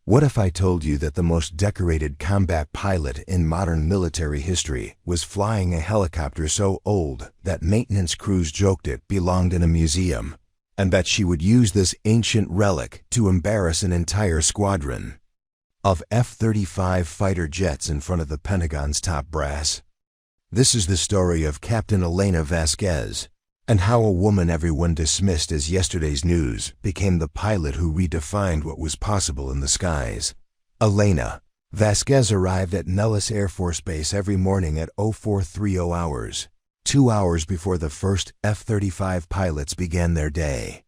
What if I told you that the most decorated combat pilot in modern military history was flying a helicopter so old that maintenance crews joked it belonged in a museum, and that she would use this ancient relic to embarrass an entire squadron of F-35 fighter jets in front of the Pentagon's top brass? This is the story of Captain Elena Vasquez, and how a woman everyone dismissed as yesterday's news became the pilot who redefined what was possible in the skies. Elena Vasquez arrived at Nellis Air Force Base every morning at 0430 hours, 2 hours before the first F-35 pilots began their day.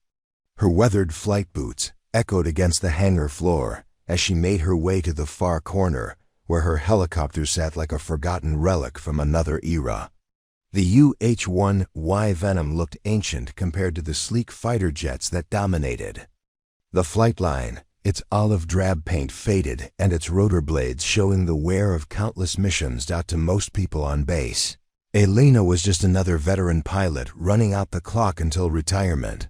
Her weathered flight boots echoed against the hangar floor as she made her way to the far corner, where her helicopter sat like a forgotten relic from another era. The UH-1Y Venom looked ancient compared to the sleek fighter jets that dominated the flight line, its olive drab paint faded and its rotor blades showing the wear of countless missions to most people on base. Elena was just another veteran pilot running out the clock until retirement.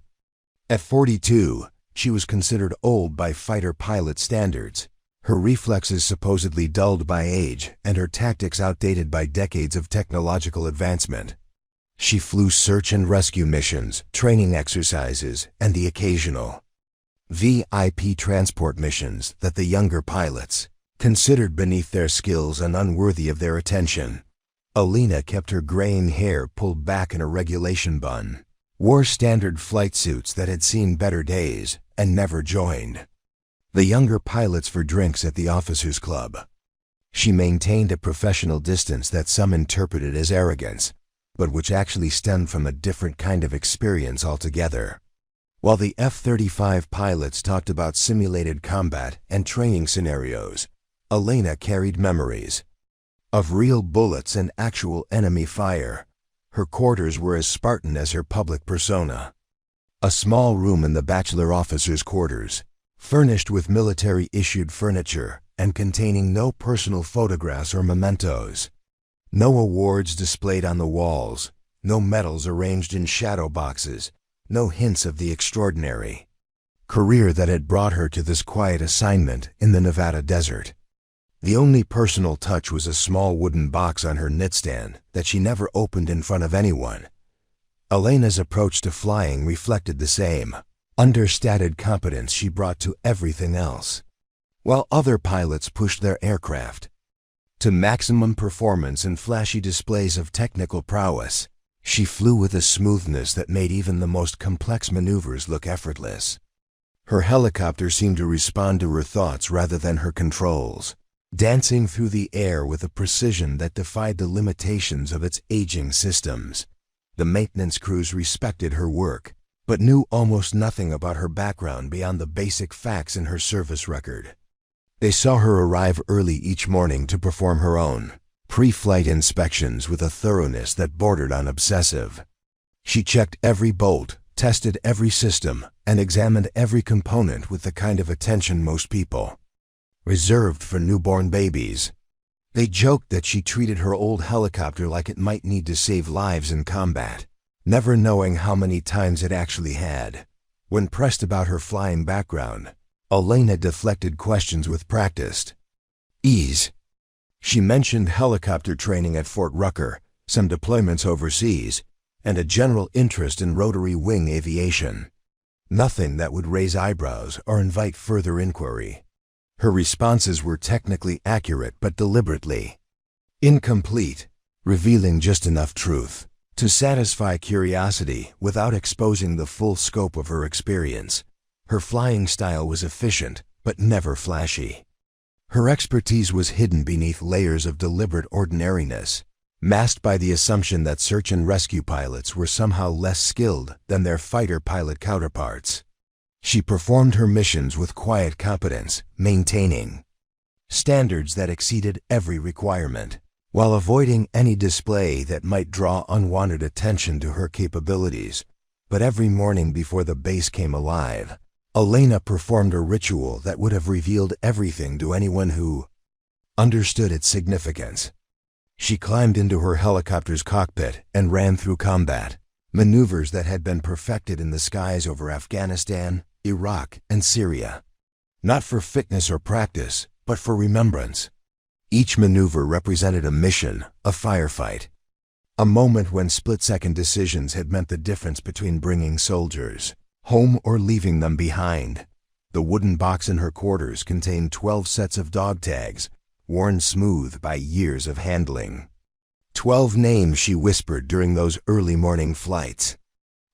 At 42, she was considered old by fighter pilot standards, her reflexes supposedly dulled by age and her tactics outdated by decades of technological advancement. She flew search and rescue missions, training exercises, and the occasional VIP transport missions that the younger pilots considered beneath their skills and unworthy of their attention. Elena kept her graying hair pulled back in a regulation bun, wore standard flight suits that had seen better days, and never joined the younger pilots for drinks at the officers' club. She maintained a professional distance that some interpreted as arrogance, but which actually stemmed from a different kind of experience altogether. While the F-35 pilots talked about simulated combat and training scenarios, Elena carried memories of real bullets and actual enemy fire. Her quarters were as Spartan as her public persona. A small room in the bachelor officers' quarters, furnished with military-issued furniture and containing no personal photographs or mementos. No awards displayed on the walls, no medals arranged in shadow boxes, no hints of the extraordinary career that had brought her to this quiet assignment in the Nevada desert. The only personal touch was a small wooden box on her nightstand that she never opened in front of anyone. Elena's approach to flying reflected the same understated competence she brought to everything else. While other pilots pushed their aircraft to maximum performance and flashy displays of technical prowess, she flew with a smoothness that made even the most complex maneuvers look effortless. Her helicopter seemed to respond to her thoughts rather than her controls, dancing through the air with a precision that defied the limitations of its aging systems. The maintenance crews respected her work, but knew almost nothing about her background beyond the basic facts in her service record. They saw her arrive early each morning to perform her own pre-flight inspections with a thoroughness that bordered on obsessive. She checked every bolt, tested every system, and examined every component with the kind of attention most people reserved for newborn babies. They joked that she treated her old helicopter like it might need to save lives in combat, never knowing how many times it actually had. When pressed about her flying background, Elena deflected questions with practiced ease. She mentioned helicopter training at Fort Rucker, some deployments overseas, and a general interest in rotary wing aviation. Nothing that would raise eyebrows or invite further inquiry. Her responses were technically accurate but deliberately incomplete, revealing just enough truth to satisfy curiosity without exposing the full scope of her experience. Her flying style was efficient, but never flashy. Her expertise was hidden beneath layers of deliberate ordinariness, masked by the assumption that search and rescue pilots were somehow less skilled than their fighter pilot counterparts. She performed her missions with quiet competence, maintaining standards that exceeded every requirement, while avoiding any display that might draw unwanted attention to her capabilities. But every morning before the base came alive, Elena performed a ritual that would have revealed everything to anyone who understood its significance. She climbed into her helicopter's cockpit and ran through combat maneuvers that had been perfected in the skies over Afghanistan, Iraq, and Syria. Not for fitness or practice, but for remembrance. Each maneuver represented a mission, a firefight. A moment when split-second decisions had meant the difference between bringing soldiers home or leaving them behind. The wooden box in her quarters contained 12 sets of dog tags, worn smooth by years of handling. 12 names she whispered during those early morning flights.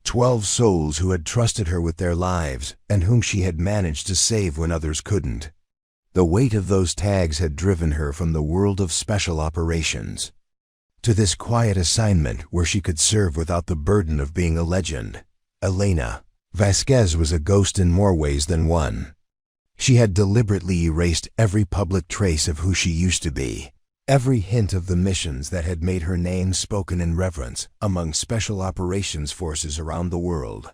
12 souls who had trusted her with their lives and whom she had managed to save when others couldn't. The weight of those tags had driven her from the world of special operations to this quiet assignment where she could serve without the burden of being a legend. Elena Vasquez was a ghost in more ways than one. She had deliberately erased every public trace of who she used to be, every hint of the missions that had made her name spoken in reverence among special operations forces around the world.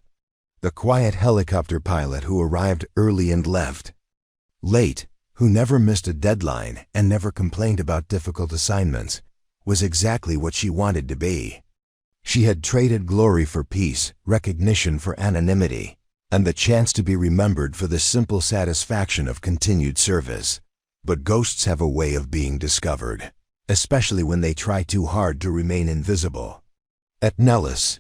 The quiet helicopter pilot who arrived early and left late, who never missed a deadline and never complained about difficult assignments, was exactly what she wanted to be. She had traded glory for peace, recognition for anonymity, and the chance to be remembered for the simple satisfaction of continued service. But ghosts have a way of being discovered, especially when they try too hard to remain invisible. At Nellis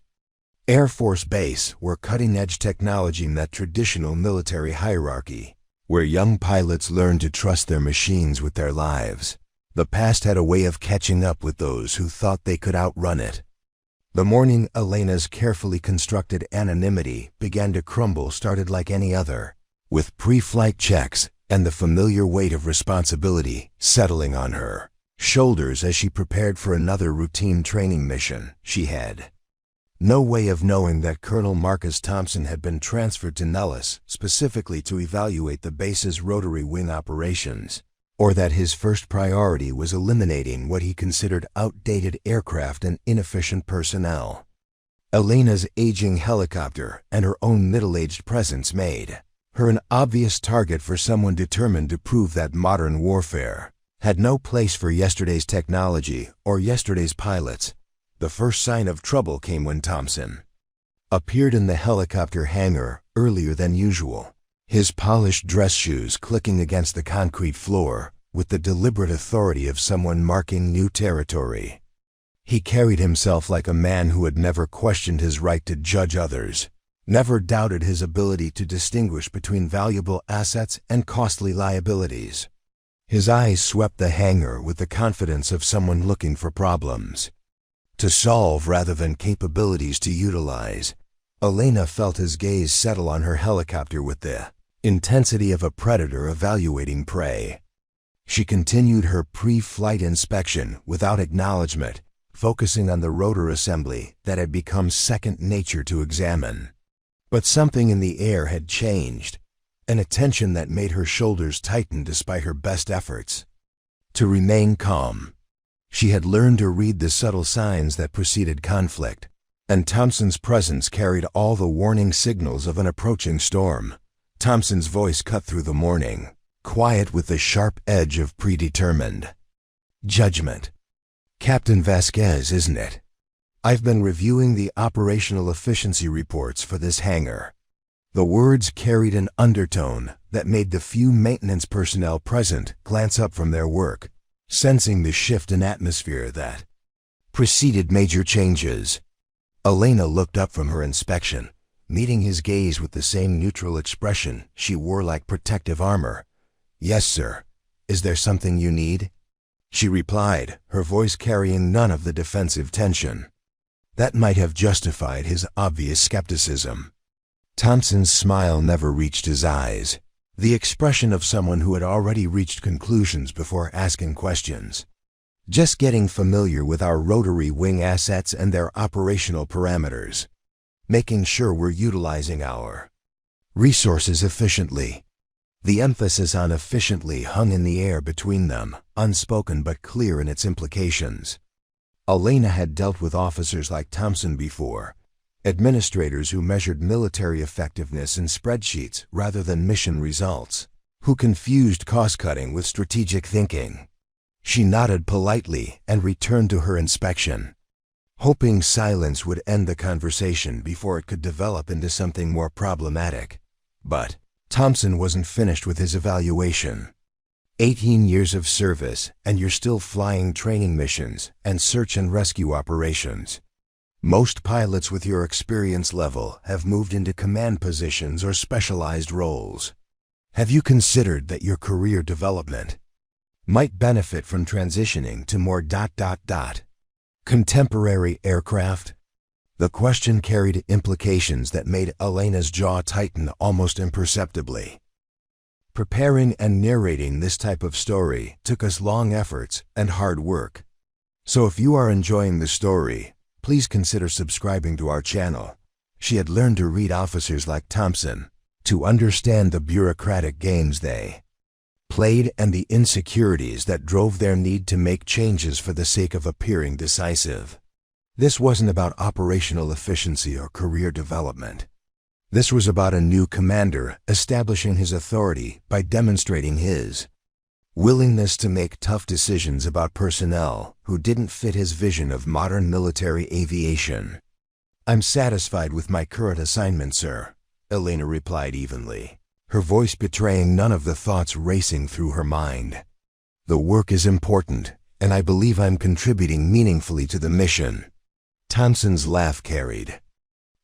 Air Force Base, where cutting-edge technology met traditional military hierarchy, where young pilots learned to trust their machines with their lives, the past had a way of catching up with those who thought they could outrun it. The morning Elena's carefully constructed anonymity began to crumble started like any other, with pre-flight checks and the familiar weight of responsibility settling on her shoulders as she prepared for another routine training mission. She had no way of knowing that Colonel Marcus Thompson had been transferred to Nellis specifically to evaluate the base's rotary wing operations, or that his first priority was eliminating what he considered outdated aircraft and inefficient personnel. Elena's aging helicopter and her own middle-aged presence made her an obvious target for someone determined to prove that modern warfare had no place for yesterday's technology or yesterday's pilots. The first sign of trouble came when Thompson appeared in the helicopter hangar earlier than usual, his polished dress shoes clicking against the concrete floor with the deliberate authority of someone marking new territory. He carried himself like a man who had never questioned his right to judge others, never doubted his ability to distinguish between valuable assets and costly liabilities. His eyes swept the hangar with the confidence of someone looking for problems to solve rather than capabilities to utilize. Elena felt his gaze settle on her helicopter with the intensity of a predator evaluating prey. She continued her pre-flight inspection without acknowledgement, focusing on the rotor assembly that had become second nature to examine. But something in the air had changed, an attention that made her shoulders tighten despite her best efforts to remain calm. She had learned to read the subtle signs that preceded conflict, and Thompson's presence carried all the warning signals of an approaching storm. Thompson's voice cut through the morning, quiet with the sharp edge of predetermined judgment. "Captain Vasquez, isn't it? I've been reviewing the operational efficiency reports for this hangar." The words carried an undertone that made the few maintenance personnel present glance up from their work, sensing the shift in atmosphere that preceded major changes. Elena looked up from her inspection, meeting his gaze with the same neutral expression she wore like protective armor. "Yes, sir. Is there something you need?" she replied, her voice carrying none of the defensive tension that might have justified his obvious skepticism. Thompson's smile never reached his eyes, the expression of someone who had already reached conclusions before asking questions. "Just getting familiar with our rotary wing assets and their operational parameters, making sure we're utilizing our resources efficiently." The emphasis on efficiently hung in the air between them, unspoken but clear in its implications. Elena had dealt with officers like Thompson before, administrators who measured military effectiveness in spreadsheets rather than mission results, who confused cost-cutting with strategic thinking. She nodded politely and returned to her inspection, hoping silence would end the conversation before it could develop into something more problematic. But Thompson wasn't finished with his evaluation. 18 years of service, and you're still flying training missions and search and rescue operations. Most pilots with your experience level have moved into command positions or specialized roles. Have you considered that your career development might benefit from transitioning to more contemporary aircraft? The question carried implications that made Elena's jaw tighten almost imperceptibly. Preparing and narrating this type of story took us long efforts and hard work. So if you are enjoying the story, please consider subscribing to our channel. She had learned to read officers like Thompson, to understand the bureaucratic games they played and the insecurities that drove their need to make changes for the sake of appearing decisive. This wasn't about operational efficiency or career development. This was about a new commander establishing his authority by demonstrating his willingness to make tough decisions about personnel who didn't fit his vision of modern military aviation. "I'm satisfied with my current assignment, sir," Elena replied evenly, her voice betraying none of the thoughts racing through her mind. "The work is important, and I believe I'm contributing meaningfully to the mission." Thompson's laugh carried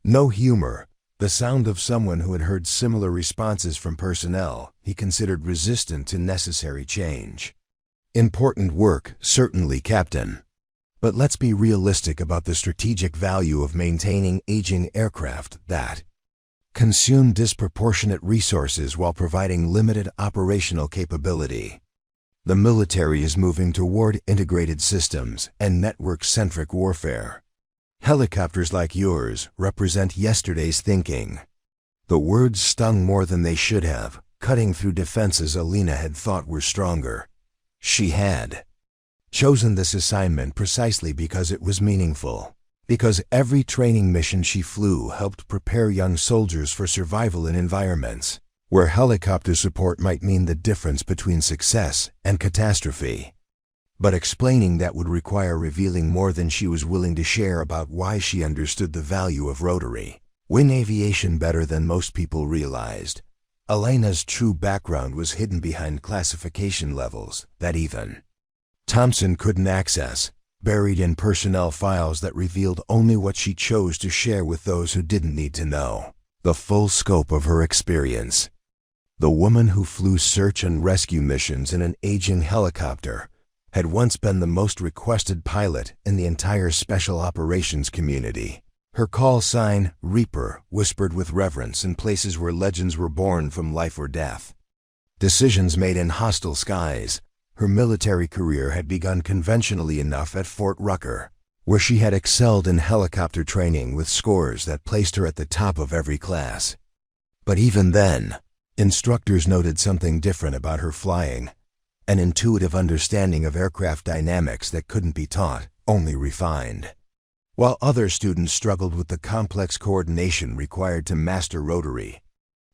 no humor, the sound of someone who had heard similar responses from personnel he considered resistant to necessary change. "Important work, certainly, Captain. But let's be realistic about the strategic value of maintaining aging aircraft that consume disproportionate resources while providing limited operational capability. The military is moving toward integrated systems and network-centric warfare. Helicopters like yours represent yesterday's thinking." The words stung more than they should have, cutting through defenses Elena had thought were stronger. She had chosen this assignment precisely because it was meaningful, because every training mission she flew helped prepare young soldiers for survival in environments where helicopter support might mean the difference between success and catastrophe. But explaining that would require revealing more than she was willing to share about why she understood the value of rotary wing aviation better than most people realized. Elena's true background was hidden behind classification levels that even Thompson couldn't access, buried in personnel files that revealed only what she chose to share with those who didn't need to know the full scope of her experience. The woman who flew search and rescue missions in an aging helicopter had once been the most requested pilot in the entire special operations community. Her call sign, Reaper, whispered with reverence in places where legends were born from life or death. Decisions made in hostile skies. Her military career had begun conventionally enough at Fort Rucker, where she had excelled in helicopter training with scores that placed her at the top of every class. But even then, instructors noted something different about her flying. An intuitive understanding of aircraft dynamics that couldn't be taught, only refined. While other students struggled with the complex coordination required to master rotary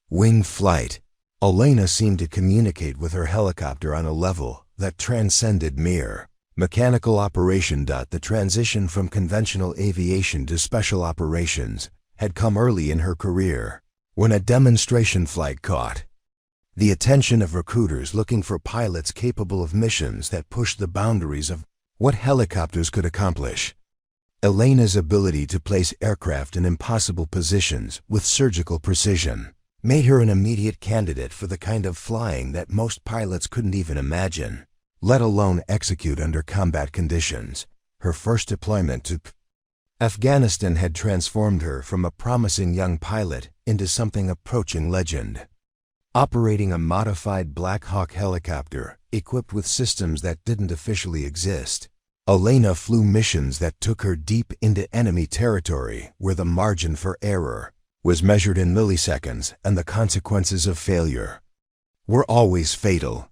wing flight, Elena seemed to communicate with her helicopter on a level that transcended mere mechanical operation. The transition from conventional aviation to special operations had come early in her career, when a demonstration flight caught the attention of recruiters looking for pilots capable of missions that pushed the boundaries of what helicopters could accomplish. Elena's ability to place aircraft in impossible positions with surgical precision made her an immediate candidate for the kind of flying that most pilots couldn't even imagine, let alone execute under combat conditions. Her first deployment to Afghanistan had transformed her from a promising young pilot into something approaching legend. Operating a modified Black Hawk helicopter equipped with systems that didn't officially exist, Elena flew missions that took her deep into enemy territory where the margin for error was measured in milliseconds and the consequences of failure were always fatal.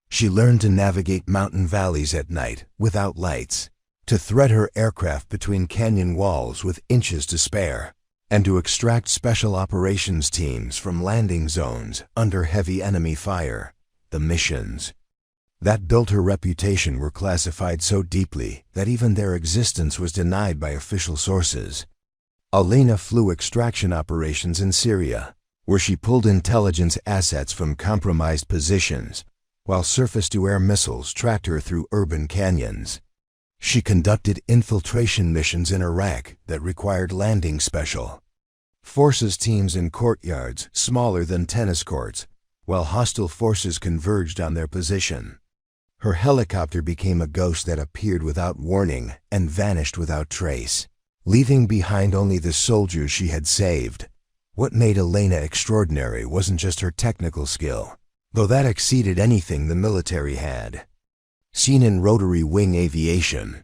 She learned to navigate mountain valleys at night without lights, to thread her aircraft between canyon walls with inches to spare, and to extract special operations teams from landing zones under heavy enemy fire. The missions that built her reputation were classified so deeply that even their existence was denied by official sources. Elena flew extraction operations in Syria, where she pulled intelligence assets from compromised positions, while surface-to-air missiles tracked her through urban canyons. She conducted infiltration missions in Iraq that required landing special forces teams in courtyards smaller than tennis courts, while hostile forces converged on their position. Her helicopter became a ghost that appeared without warning and vanished without trace, leaving behind only the soldiers she had saved. What made Elena extraordinary wasn't just her technical skill, though that exceeded anything the military had seen in rotary wing aviation.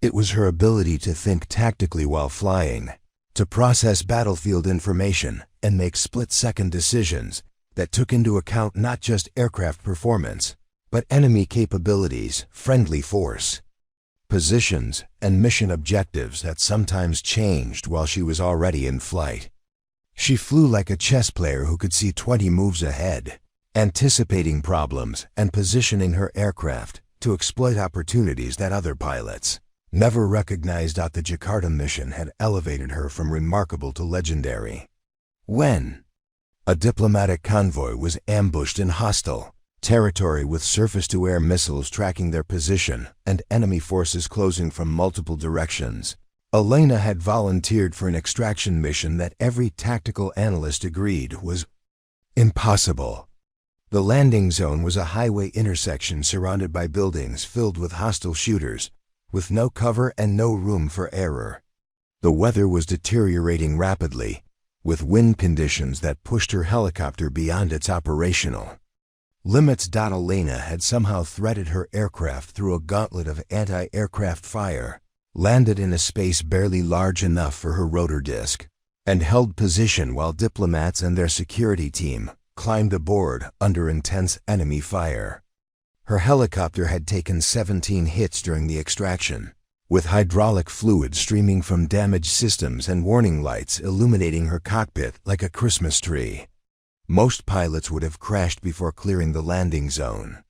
It was her ability to think tactically while flying, to process battlefield information and make split-second decisions that took into account not just aircraft performance, but enemy capabilities, friendly force, positions, and mission objectives that sometimes changed while she was already in flight. She flew like a chess player who could see 20 moves ahead, anticipating problems and positioning her aircraft to exploit opportunities that other pilots never recognized. The Jakarta mission had elevated her from remarkable to legendary. When a diplomatic convoy was ambushed in hostile territory with surface-to-air missiles tracking their position and enemy forces closing from multiple directions, Elena had volunteered for an extraction mission that every tactical analyst agreed was impossible. The landing zone was a highway intersection surrounded by buildings filled with hostile shooters, with no cover and no room for error. The weather was deteriorating rapidly, with wind conditions that pushed her helicopter beyond its operational limits. Elena had somehow threaded her aircraft through a gauntlet of anti-aircraft fire, landed in a space barely large enough for her rotor disc, and held position while diplomats and their security team climbed aboard under intense enemy fire. Her helicopter had taken 17 hits during the extraction, with hydraulic fluid streaming from damaged systems and warning lights illuminating her cockpit like a Christmas tree. Most pilots would have crashed before clearing the landing zone.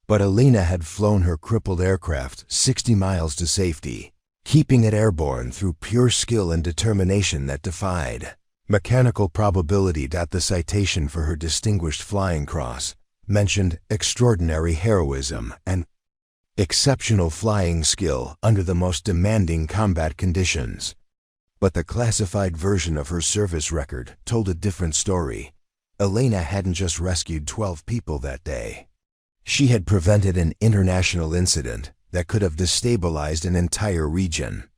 But Elena had flown her crippled aircraft 60 miles to safety, keeping it airborne through pure skill and determination that defied mechanical probability. The citation for her distinguished flying cross mentioned extraordinary heroism and exceptional flying skill under the most demanding combat conditions. But the classified version of her service record told a different story. Elena hadn't just rescued 12 people that day. She had prevented an international incident that could have destabilized an entire region.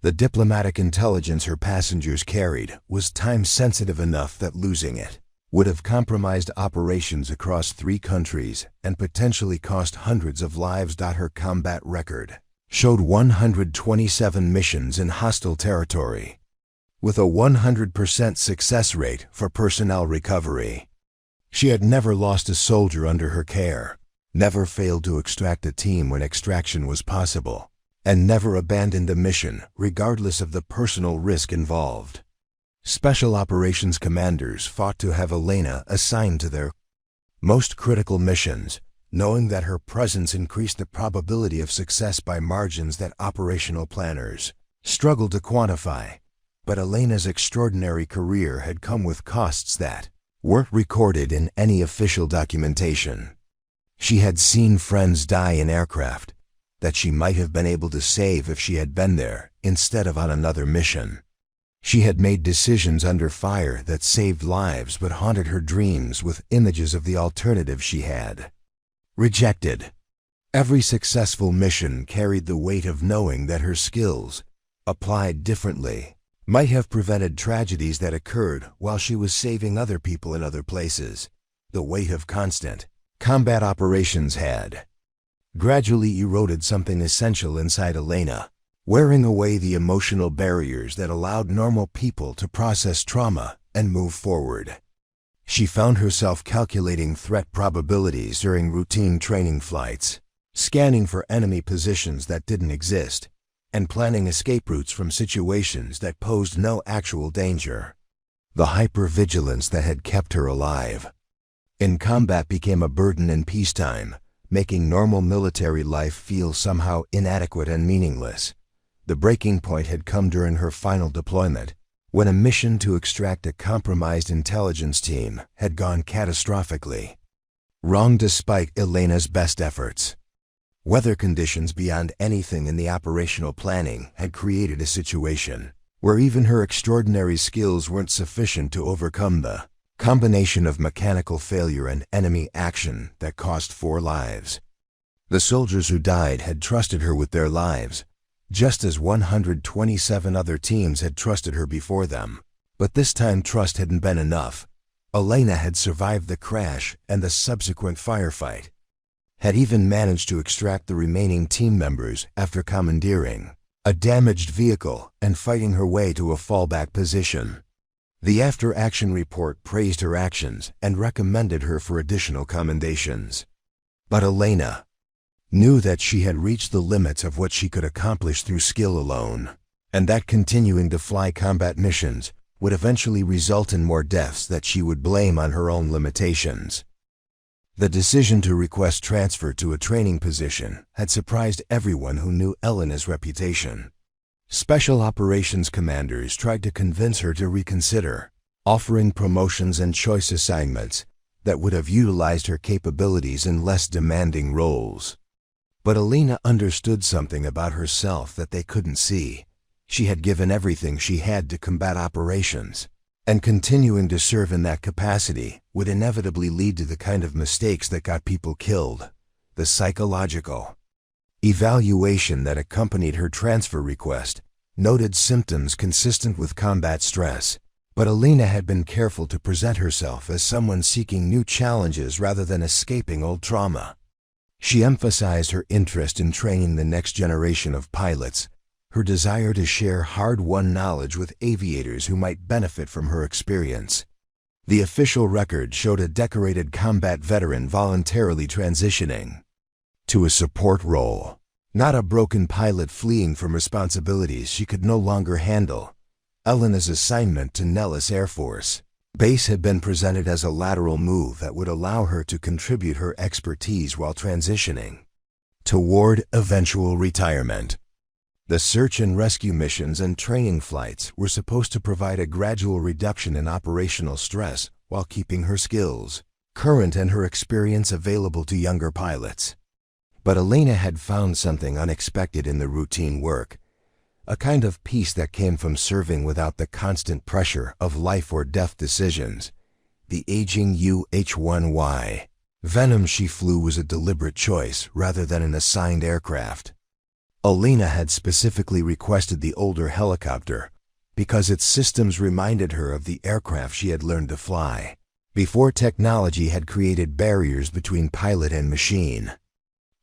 The diplomatic intelligence her passengers carried was time-sensitive enough that losing it would have compromised operations across 3 countries and potentially cost hundreds of lives. Her combat record showed 127 missions in hostile territory, with a 100% success rate for personnel recovery. She had never lost a soldier under her care, never failed to extract a team when extraction was possible, and never abandoned a mission regardless of the personal risk involved. Special operations commanders fought to have Elena assigned to their most critical missions, knowing that her presence increased the probability of success by margins that operational planners struggled to quantify. But Elena's extraordinary career had come with costs that weren't recorded in any official documentation. She had seen friends die in aircraft that she might have been able to save if she had been there instead of on another mission. She had made decisions under fire that saved lives but haunted her dreams with images of the alternative she had rejected. Every successful mission carried the weight of knowing that her skills, applied differently, might have prevented tragedies that occurred while she was saving other people in other places. The weight of constant combat operations had gradually eroded something essential inside Elena, wearing away the emotional barriers that allowed normal people to process trauma and move forward. She found herself calculating threat probabilities during routine training flights, scanning for enemy positions that didn't exist, and planning escape routes from situations that posed no actual danger. The hypervigilance that had kept her alive in combat became a burden in peacetime, making normal military life feel somehow inadequate and meaningless. The breaking point had come during her final deployment, when a mission to extract a compromised intelligence team had gone catastrophically wrong despite Elena's best efforts. Weather conditions beyond anything in the operational planning had created a situation where even her extraordinary skills weren't sufficient to overcome the combination of mechanical failure and enemy action that cost 4 lives. The soldiers who died had trusted her with their lives, just as 127 other teams had trusted her before them. But this time trust hadn't been enough. Elena had survived the crash and the subsequent firefight, had even managed to extract the remaining team members after commandeering a damaged vehicle and fighting her way to a fallback position. The after-action report praised her actions and recommended her for additional commendations. But Elena knew that she had reached the limits of what she could accomplish through skill alone, and that continuing to fly combat missions would eventually result in more deaths that she would blame on her own limitations. The decision to request transfer to a training position had surprised everyone who knew Elena's reputation. Special operations commanders tried to convince her to reconsider, offering promotions and choice assignments that would have utilized her capabilities in less demanding roles. But Elena understood something about herself that they couldn't see. She had given everything she had to combat operations, and continuing to serve in that capacity would inevitably lead to the kind of mistakes that got people killed. The psychological evaluation that accompanied her transfer request noted symptoms consistent with combat stress, but Elena had been careful to present herself as someone seeking new challenges rather than escaping old trauma. She emphasized her interest in training the next generation of pilots, her desire to share hard-won knowledge with aviators who might benefit from her experience. The official record showed a decorated combat veteran voluntarily transitioning to a support role, not a broken pilot fleeing from responsibilities she could no longer handle. Elena's assignment to Nellis Air Force Base had been presented as a lateral move that would allow her to contribute her expertise while transitioning toward eventual retirement. The search and rescue missions and training flights were supposed to provide a gradual reduction in operational stress while keeping her skills current and her experience available to younger pilots. But Elena had found something unexpected in the routine work, a kind of peace that came from serving without the constant pressure of life or death decisions. The aging UH-1Y Venom she flew was a deliberate choice rather than an assigned aircraft. Elena had specifically requested the older helicopter because its systems reminded her of the aircraft she had learned to fly before technology had created barriers between pilot and machine.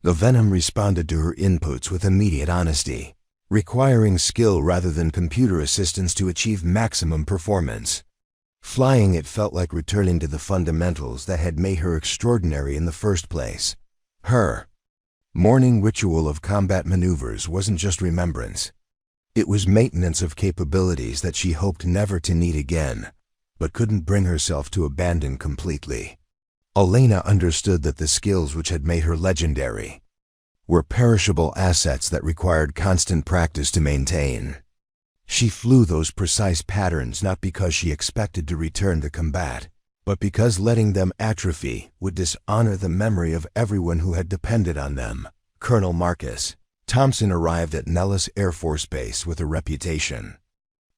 The Venom responded to her inputs with immediate honesty, requiring skill rather than computer assistance to achieve maximum performance. Flying it felt like returning to the fundamentals that had made her extraordinary in the first place. Her morning ritual of combat maneuvers wasn't just remembrance. It was maintenance of capabilities that she hoped never to need again, but couldn't bring herself to abandon completely. Elena understood that the skills which had made her legendary were perishable assets that required constant practice to maintain. She flew those precise patterns not because she expected to return to combat, but because letting them atrophy would dishonor the memory of everyone who had depended on them. Colonel Marcus Thompson arrived at Nellis Air Force Base with a reputation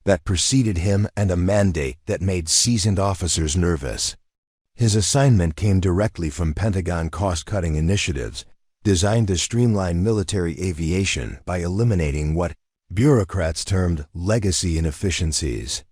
that preceded him and a mandate that made seasoned officers nervous. His assignment came directly from Pentagon cost-cutting initiatives designed to streamline military aviation by eliminating what bureaucrats termed legacy inefficiencies.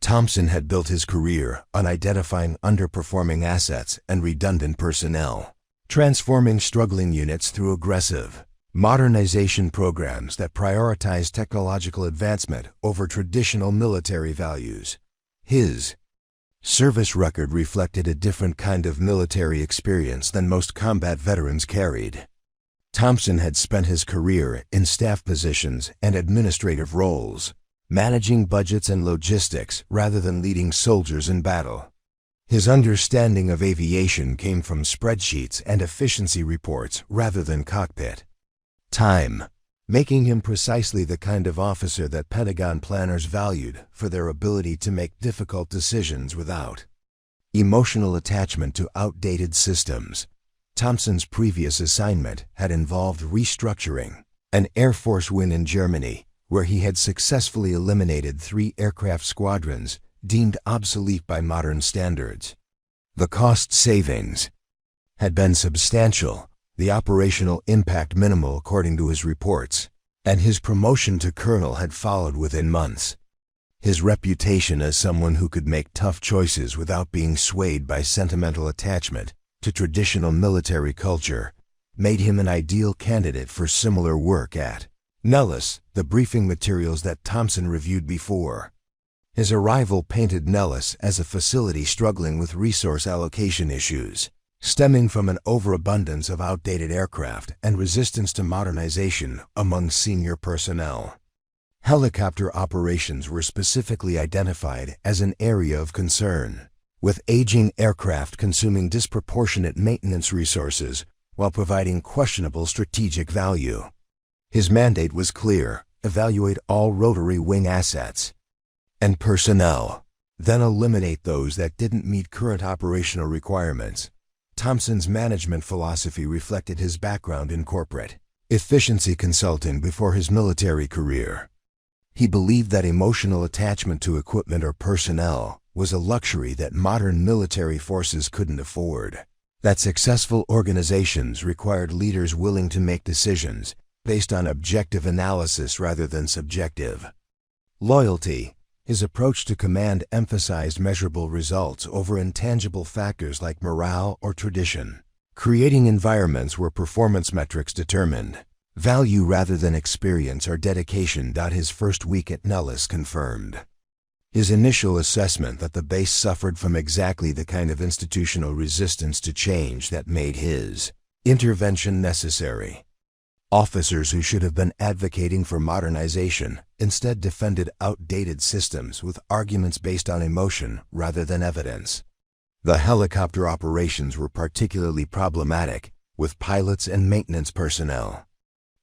Thompson had built his career on identifying underperforming assets and redundant personnel, transforming struggling units through aggressive modernization programs that prioritize technological advancement over traditional military values. His service record reflected a different kind of military experience than most combat veterans carried. Thompson had spent his career in staff positions and administrative roles, managing budgets and logistics rather than leading soldiers in battle. His understanding of aviation came from spreadsheets and efficiency reports rather than cockpit time making him precisely the kind of officer that Pentagon planners valued for their ability to make difficult decisions without emotional attachment to outdated systems. Thompson's previous assignment had involved restructuring an Air Force win in Germany, where he had successfully eliminated 3 aircraft squadrons deemed obsolete by modern standards. The cost savings had been substantial, the operational impact minimal according to his reports, and his promotion to colonel had followed within months. His reputation as someone who could make tough choices without being swayed by sentimental attachment to traditional military culture made him an ideal candidate for similar work at Nellis, the briefing materials that Thompson reviewed before. His arrival painted Nellis as a facility struggling with resource allocation issues, stemming from an overabundance of outdated aircraft and resistance to modernization among senior personnel. Helicopter operations were specifically identified as an area of concern, with aging aircraft consuming disproportionate maintenance resources while providing questionable strategic value. His mandate was clear: evaluate all rotary wing assets and personnel, then eliminate those that didn't meet current operational requirements. Thompson's management philosophy reflected his background in corporate efficiency consulting before his military career. He believed that emotional attachment to equipment or personnel was a luxury that modern military forces couldn't afford, that successful organizations required leaders willing to make decisions based on objective analysis rather than subjective loyalty. His approach to command emphasized measurable results over intangible factors like morale or tradition, creating environments where performance metrics determined value rather than experience or dedication. His first week at Nellis confirmed his initial assessment that the base suffered from exactly the kind of institutional resistance to change that made his intervention necessary. Officers who should have been advocating for modernization instead defended outdated systems with arguments based on emotion rather than evidence. The helicopter operations were particularly problematic, with pilots and maintenance personnel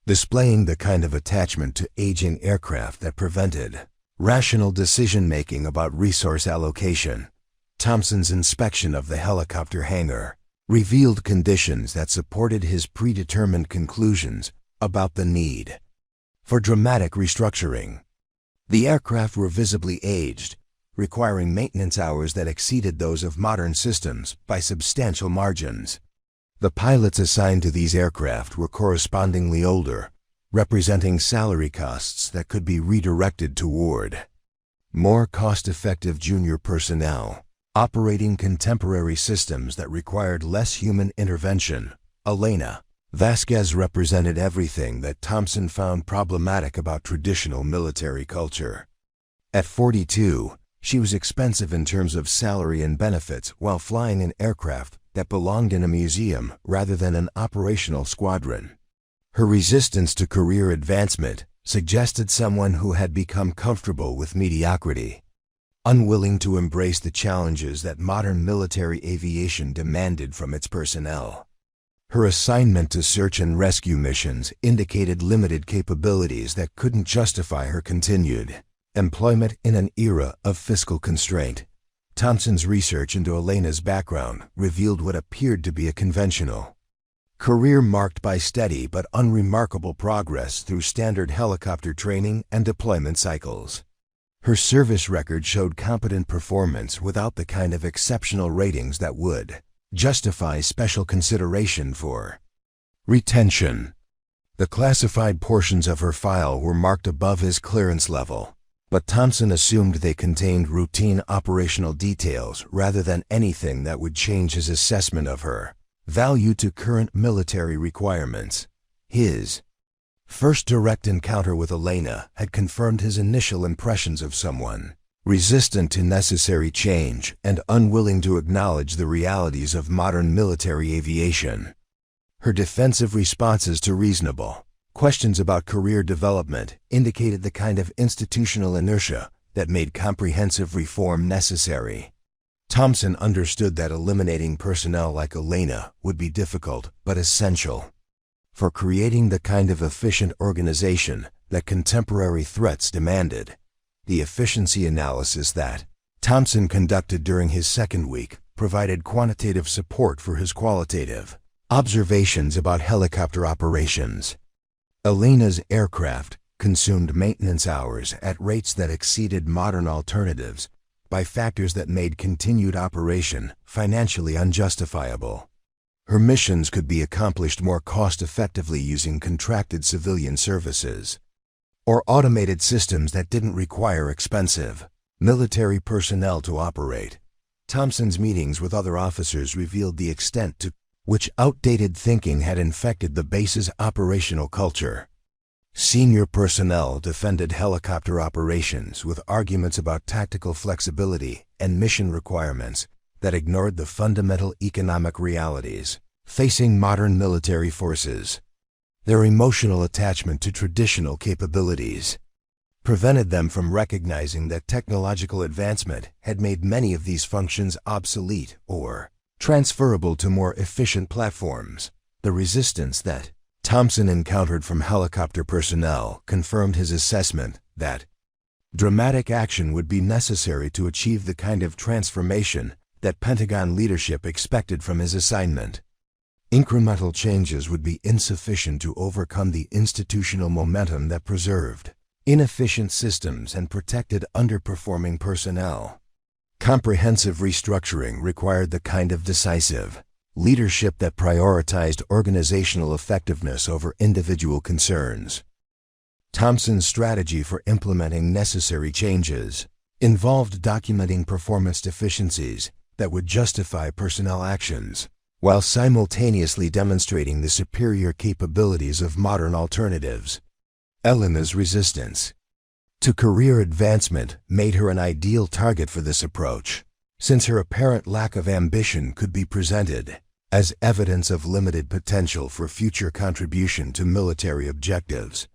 displaying the kind of attachment to aging aircraft that prevented rational decision-making about resource allocation. Thompson's inspection of the helicopter hangar revealed conditions that supported his predetermined conclusions about the need for dramatic restructuring. The aircraft were visibly aged, requiring maintenance hours that exceeded those of modern systems by substantial margins. The pilots assigned to these aircraft were correspondingly older, representing salary costs that could be redirected toward more cost-effective junior personnel operating contemporary systems that required less human intervention. Elena Vasquez represented everything that Thompson found problematic about traditional military culture. At 42, she was expensive in terms of salary and benefits while flying an aircraft that belonged in a museum rather than an operational squadron. Her resistance to career advancement suggested someone who had become comfortable with mediocrity, unwilling to embrace the challenges that modern military aviation demanded from its personnel. Her assignment to search and rescue missions indicated limited capabilities that couldn't justify her continued employment in an era of fiscal constraint. Thompson's research into Elena's background revealed what appeared to be a conventional career marked by steady but unremarkable progress through standard helicopter training and deployment cycles. Her service record showed competent performance without the kind of exceptional ratings that would justify special consideration for retention. The classified portions of her file were marked above his clearance level, but Thompson assumed they contained routine operational details rather than anything that would change his assessment of her value to current military requirements. His first direct encounter with Elena had confirmed his initial impressions of someone resistant to necessary change and unwilling to acknowledge the realities of modern military aviation. Her defensive responses to reasonable questions about career development indicated the kind of institutional inertia that made comprehensive reform necessary. Thompson understood that eliminating personnel like Elena would be difficult but essential. for creating the kind of efficient organization that contemporary threats demanded. The efficiency analysis that Thompson conducted during his second week provided quantitative support for his qualitative observations about helicopter operations. Elena's aircraft consumed maintenance hours at rates that exceeded modern alternatives by factors that made continued operation financially unjustifiable. Her missions could be accomplished more cost-effectively using contracted civilian services or automated systems that didn't require expensive military personnel to operate. Thompson's meetings with other officers revealed the extent to which outdated thinking had infected the base's operational culture. Senior personnel defended helicopter operations with arguments about tactical flexibility and mission requirements that ignored the fundamental economic realities facing modern military forces. Their emotional attachment to traditional capabilities prevented them from recognizing that technological advancement had made many of these functions obsolete or transferable to more efficient platforms. The resistance that Thompson encountered from helicopter personnel confirmed his assessment that dramatic action would be necessary to achieve the kind of transformation that Pentagon leadership expected from his assignment. Incremental changes would be insufficient to overcome the institutional momentum that preserved inefficient systems and protected underperforming personnel. Comprehensive restructuring required the kind of decisive leadership that prioritized organizational effectiveness over individual concerns. Thompson's strategy for implementing necessary changes involved documenting performance deficiencies that would justify personnel actions, while simultaneously demonstrating the superior capabilities of modern alternatives. Elena's resistance to career advancement made her an ideal target for this approach, since her apparent lack of ambition could be presented as evidence of limited potential for future contribution to military objectives.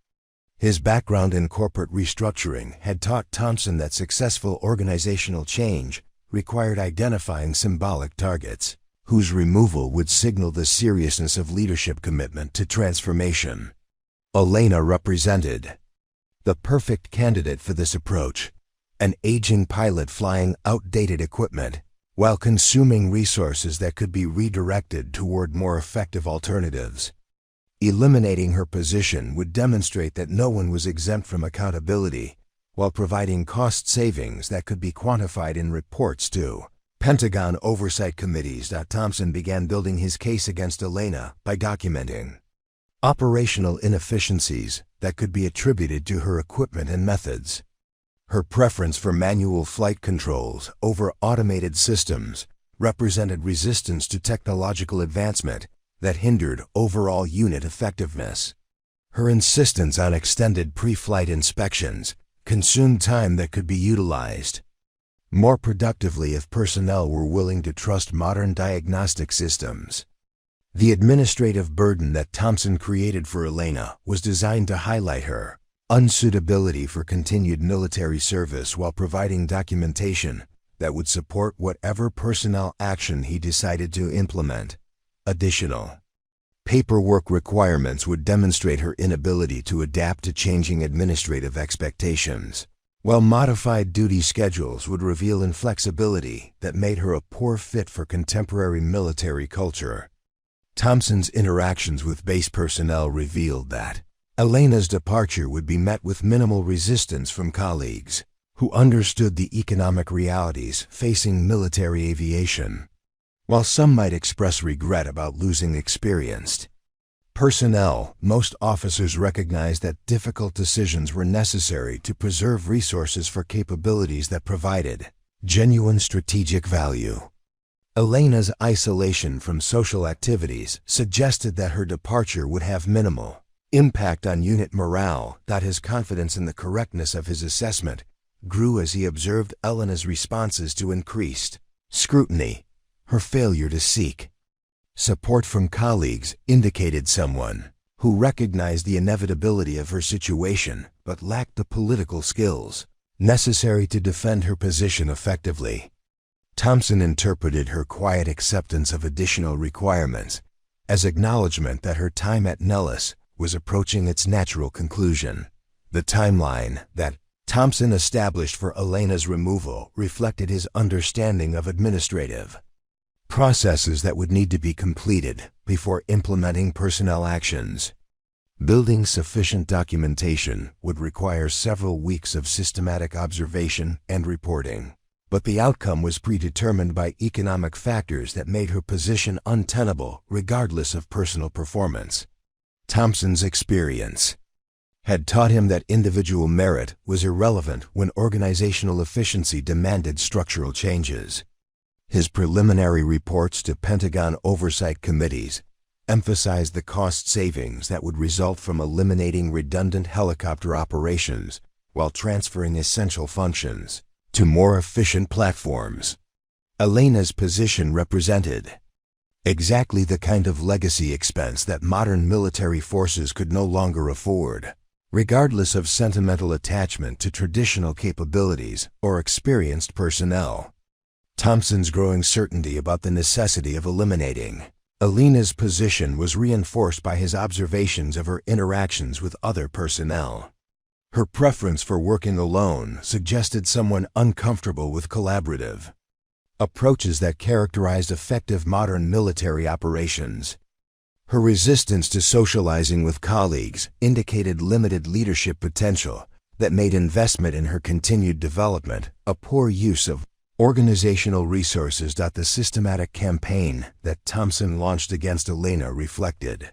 His background in corporate restructuring had taught Thompson that successful organizational change required identifying symbolic targets, whose removal would signal the seriousness of leadership commitment to transformation. Elena represented the perfect candidate for this approach, an aging pilot flying outdated equipment while consuming resources that could be redirected toward more effective alternatives. Eliminating her position would demonstrate that no one was exempt from accountability, while providing cost savings that could be quantified in reports to Pentagon oversight committees. Thompson began building his case against Elena by documenting operational inefficiencies that could be attributed to her equipment and methods. Her preference for manual flight controls over automated systems represented resistance to technological advancement that hindered overall unit effectiveness. Her insistence on extended pre-flight inspections consumed time that could be utilized more productively if personnel were willing to trust modern diagnostic systems. The administrative burden that Thompson created for Elena was designed to highlight her unsuitability for continued military service while providing documentation that would support whatever personnel action he decided to implement. Additional paperwork requirements would demonstrate her inability to adapt to changing administrative expectations, while modified duty schedules would reveal inflexibility that made her a poor fit for contemporary military culture. Thompson's interactions with base personnel revealed that Elena's departure would be met with minimal resistance from colleagues who understood the economic realities facing military aviation. While some might express regret about losing experienced personnel, most officers recognized that difficult decisions were necessary to preserve resources for capabilities that provided genuine strategic value. Elena's isolation from social activities suggested that her departure would have minimal impact on unit morale. His confidence in the correctness of his assessment grew as he observed Elena's responses to increased scrutiny. Her failure to seek support from colleagues indicated someone who recognized the inevitability of her situation but lacked the political skills necessary to defend her position effectively. Thompson interpreted her quiet acceptance of additional requirements as acknowledgement that her time at Nellis was approaching its natural conclusion. The timeline that Thompson established for Elena's removal reflected his understanding of administrative processes that would need to be completed before implementing personnel actions. Building sufficient documentation would require several weeks of systematic observation and reporting, but the outcome was predetermined by economic factors that made her position untenable regardless of personal performance. Thompson's experience had taught him that individual merit was irrelevant when organizational efficiency demanded structural changes. His preliminary reports to Pentagon oversight committees emphasized the cost savings that would result from eliminating redundant helicopter operations while transferring essential functions to more efficient platforms. Elena's position represented exactly the kind of legacy expense that modern military forces could no longer afford, regardless of sentimental attachment to traditional capabilities or experienced personnel. Thompson's growing certainty about the necessity of eliminating Elena's position was reinforced by his observations of her interactions with other personnel. Her preference for working alone suggested someone uncomfortable with collaborative approaches that characterized effective modern military operations. Her resistance to socializing with colleagues indicated limited leadership potential that made investment in her continued development a poor use of organizational resources. The systematic campaign that Thompson launched against Elena reflected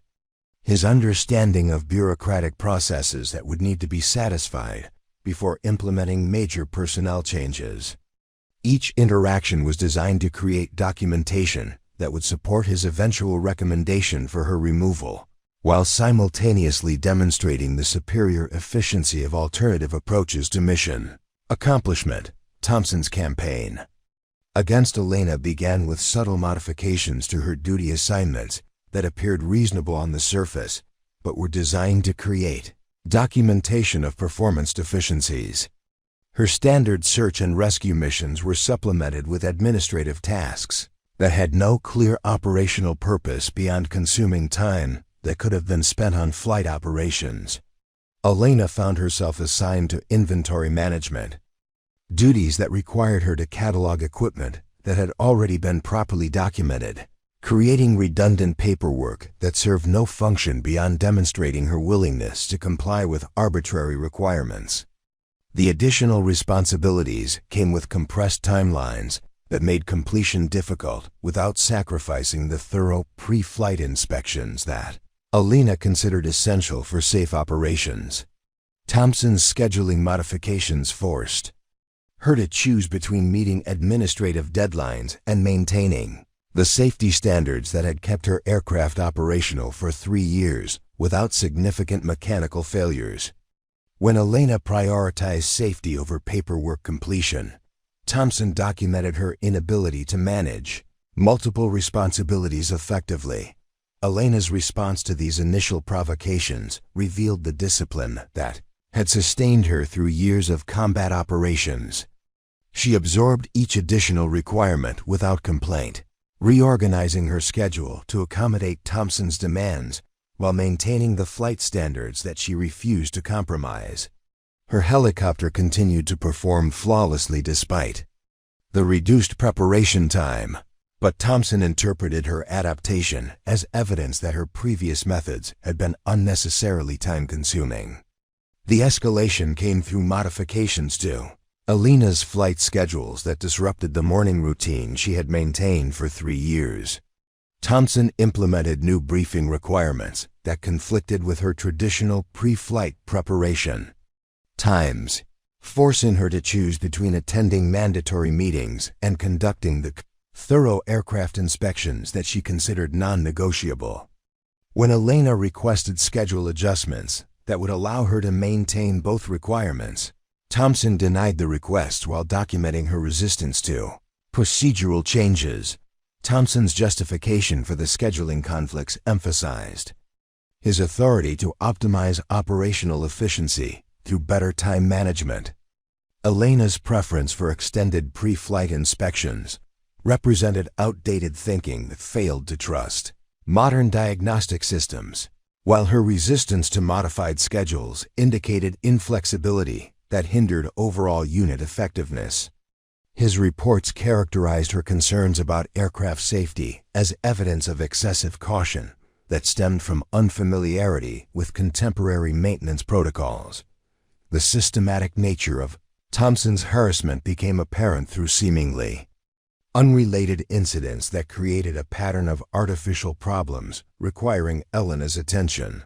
his understanding of bureaucratic processes that would need to be satisfied before implementing major personnel changes. Each interaction was designed to create documentation that would support his eventual recommendation for her removal, while simultaneously demonstrating the superior efficiency of alternative approaches to mission accomplishment. Thompson's campaign against Elena began with subtle modifications to her duty assignments that appeared reasonable on the surface, but were designed to create documentation of performance deficiencies. Her standard search and rescue missions were supplemented with administrative tasks that had no clear operational purpose beyond consuming time that could have been spent on flight operations. Elena found herself assigned to inventory management, duties that required her to catalog equipment that had already been properly documented, creating redundant paperwork that served no function beyond demonstrating her willingness to comply with arbitrary requirements. The additional responsibilities came with compressed timelines that made completion difficult without sacrificing the thorough pre-flight inspections that Elena considered essential for safe operations. Thompson's scheduling modifications forced her to choose between meeting administrative deadlines and maintaining the safety standards that had kept her aircraft operational for 3 years without significant mechanical failures. When Elena prioritized safety over paperwork completion, Thompson documented her inability to manage multiple responsibilities effectively. Elena's response to these initial provocations revealed the discipline that had sustained her through years of combat operations. She absorbed each additional requirement without complaint, reorganizing her schedule to accommodate Thompson's demands while maintaining the flight standards that she refused to compromise. Her helicopter continued to perform flawlessly despite the reduced preparation time, but Thompson interpreted her adaptation as evidence that her previous methods had been unnecessarily time-consuming. The escalation came through modifications to Elena's flight schedules that disrupted the morning routine she had maintained for 3 years. Thompson implemented new briefing requirements that conflicted with her traditional pre-flight preparation times, forcing her to choose between attending mandatory meetings and conducting the thorough aircraft inspections that she considered non-negotiable. When Elena requested schedule adjustments that would allow her to maintain both requirements, Thompson denied the request while documenting her resistance to procedural changes. Thompson's justification for the scheduling conflicts emphasized his authority to optimize operational efficiency through better time management. Elena's preference for extended pre-flight inspections represented outdated thinking that failed to trust modern diagnostic systems, while her resistance to modified schedules indicated inflexibility that hindered overall unit effectiveness. His reports characterized her concerns about aircraft safety as evidence of excessive caution that stemmed from unfamiliarity with contemporary maintenance protocols. The systematic nature of Thompson's harassment became apparent through seemingly unrelated incidents that created a pattern of artificial problems requiring Elena's attention.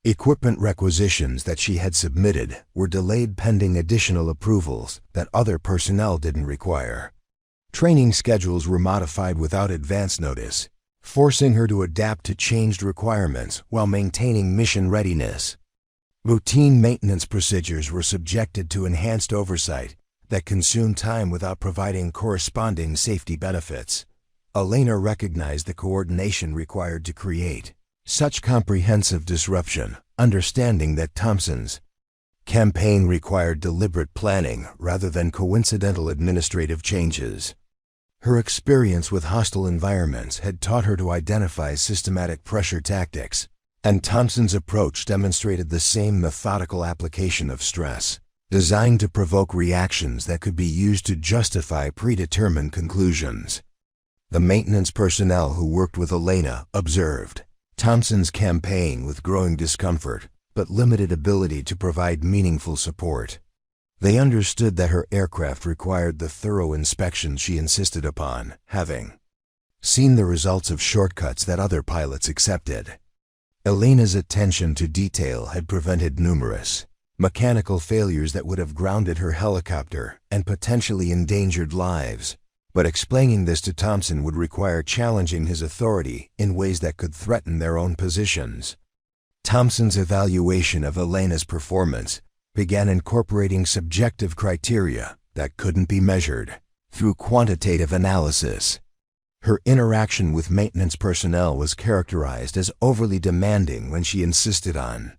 Equipment requisitions that she had submitted were delayed pending additional approvals that other personnel didn't require. Training schedules were modified without advance notice, forcing her to adapt to changed requirements while maintaining mission readiness. Routine maintenance procedures were subjected to enhanced oversight that consumed time without providing corresponding safety benefits. Elena recognized the coordination required to create such comprehensive disruption, understanding that Thompson's campaign required deliberate planning rather than coincidental administrative changes. Her experience with hostile environments had taught her to identify systematic pressure tactics, and Thompson's approach demonstrated the same methodical application of stress, designed to provoke reactions that could be used to justify predetermined conclusions. The maintenance personnel who worked with Elena observed Thompson's campaign with growing discomfort, but limited ability to provide meaningful support. They understood that her aircraft required the thorough inspection she insisted upon, having seen the results of shortcuts that other pilots accepted. Elena's attention to detail had prevented numerous mechanical failures that would have grounded her helicopter and potentially endangered lives. But explaining this to Thompson would require challenging his authority in ways that could threaten their own positions. Thompson's evaluation of Elena's performance began incorporating subjective criteria that couldn't be measured through quantitative analysis. Her interaction with maintenance personnel was characterized as overly demanding when she insisted on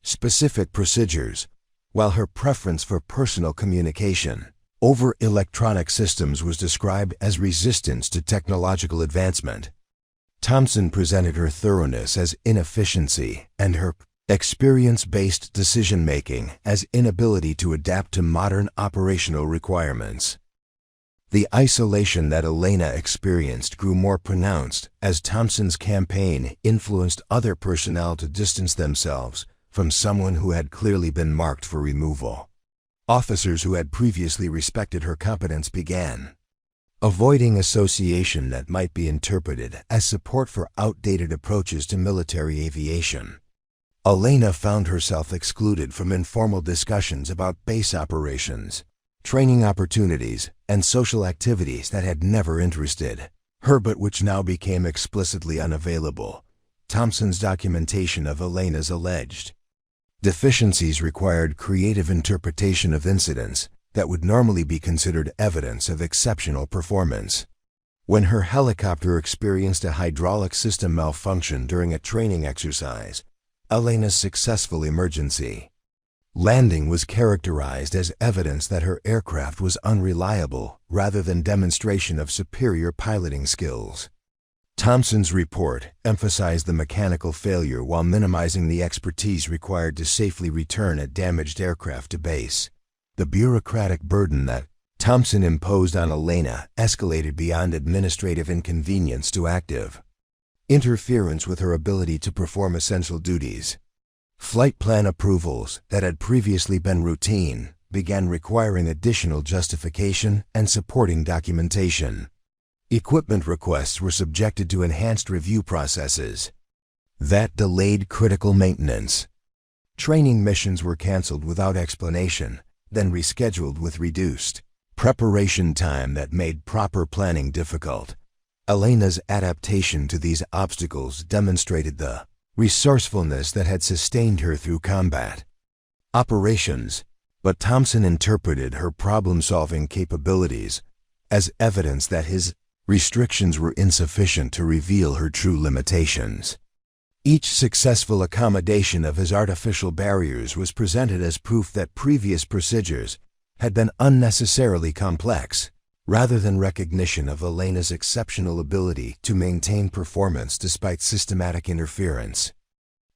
specific procedures, while her preference for personal communication over electronic systems was described as resistance to technological advancement. Thompson presented her thoroughness as inefficiency and her experience-based decision-making as inability to adapt to modern operational requirements. The isolation that Elena experienced grew more pronounced as Thompson's campaign influenced other personnel to distance themselves from someone who had clearly been marked for removal. Officers who had previously respected her competence began avoiding association that might be interpreted as support for outdated approaches to military aviation. Elena found herself excluded from informal discussions about base operations, training opportunities, and social activities that had never interested her but which now became explicitly unavailable. Thompson's documentation of Elena's alleged deficiencies required creative interpretation of incidents that would normally be considered evidence of exceptional performance. When her helicopter experienced a hydraulic system malfunction during a training exercise, Elena's successful emergency landing was characterized as evidence that her aircraft was unreliable rather than demonstration of superior piloting skills. Thompson's report emphasized the mechanical failure while minimizing the expertise required to safely return a damaged aircraft to base. The bureaucratic burden that Thompson imposed on Elena escalated beyond administrative inconvenience to active interference with her ability to perform essential duties. Flight plan approvals that had previously been routine began requiring additional justification and supporting documentation. Equipment requests were subjected to enhanced review processes that delayed critical maintenance. Training missions were canceled without explanation, then rescheduled with reduced preparation time that made proper planning difficult. Elena's adaptation to these obstacles demonstrated the resourcefulness that had sustained her through combat operations, but Thompson interpreted her problem-solving capabilities as evidence that his restrictions were insufficient to reveal her true limitations. Each successful accommodation of his artificial barriers was presented as proof that previous procedures had been unnecessarily complex, rather than recognition of Elena's exceptional ability to maintain performance despite systematic interference.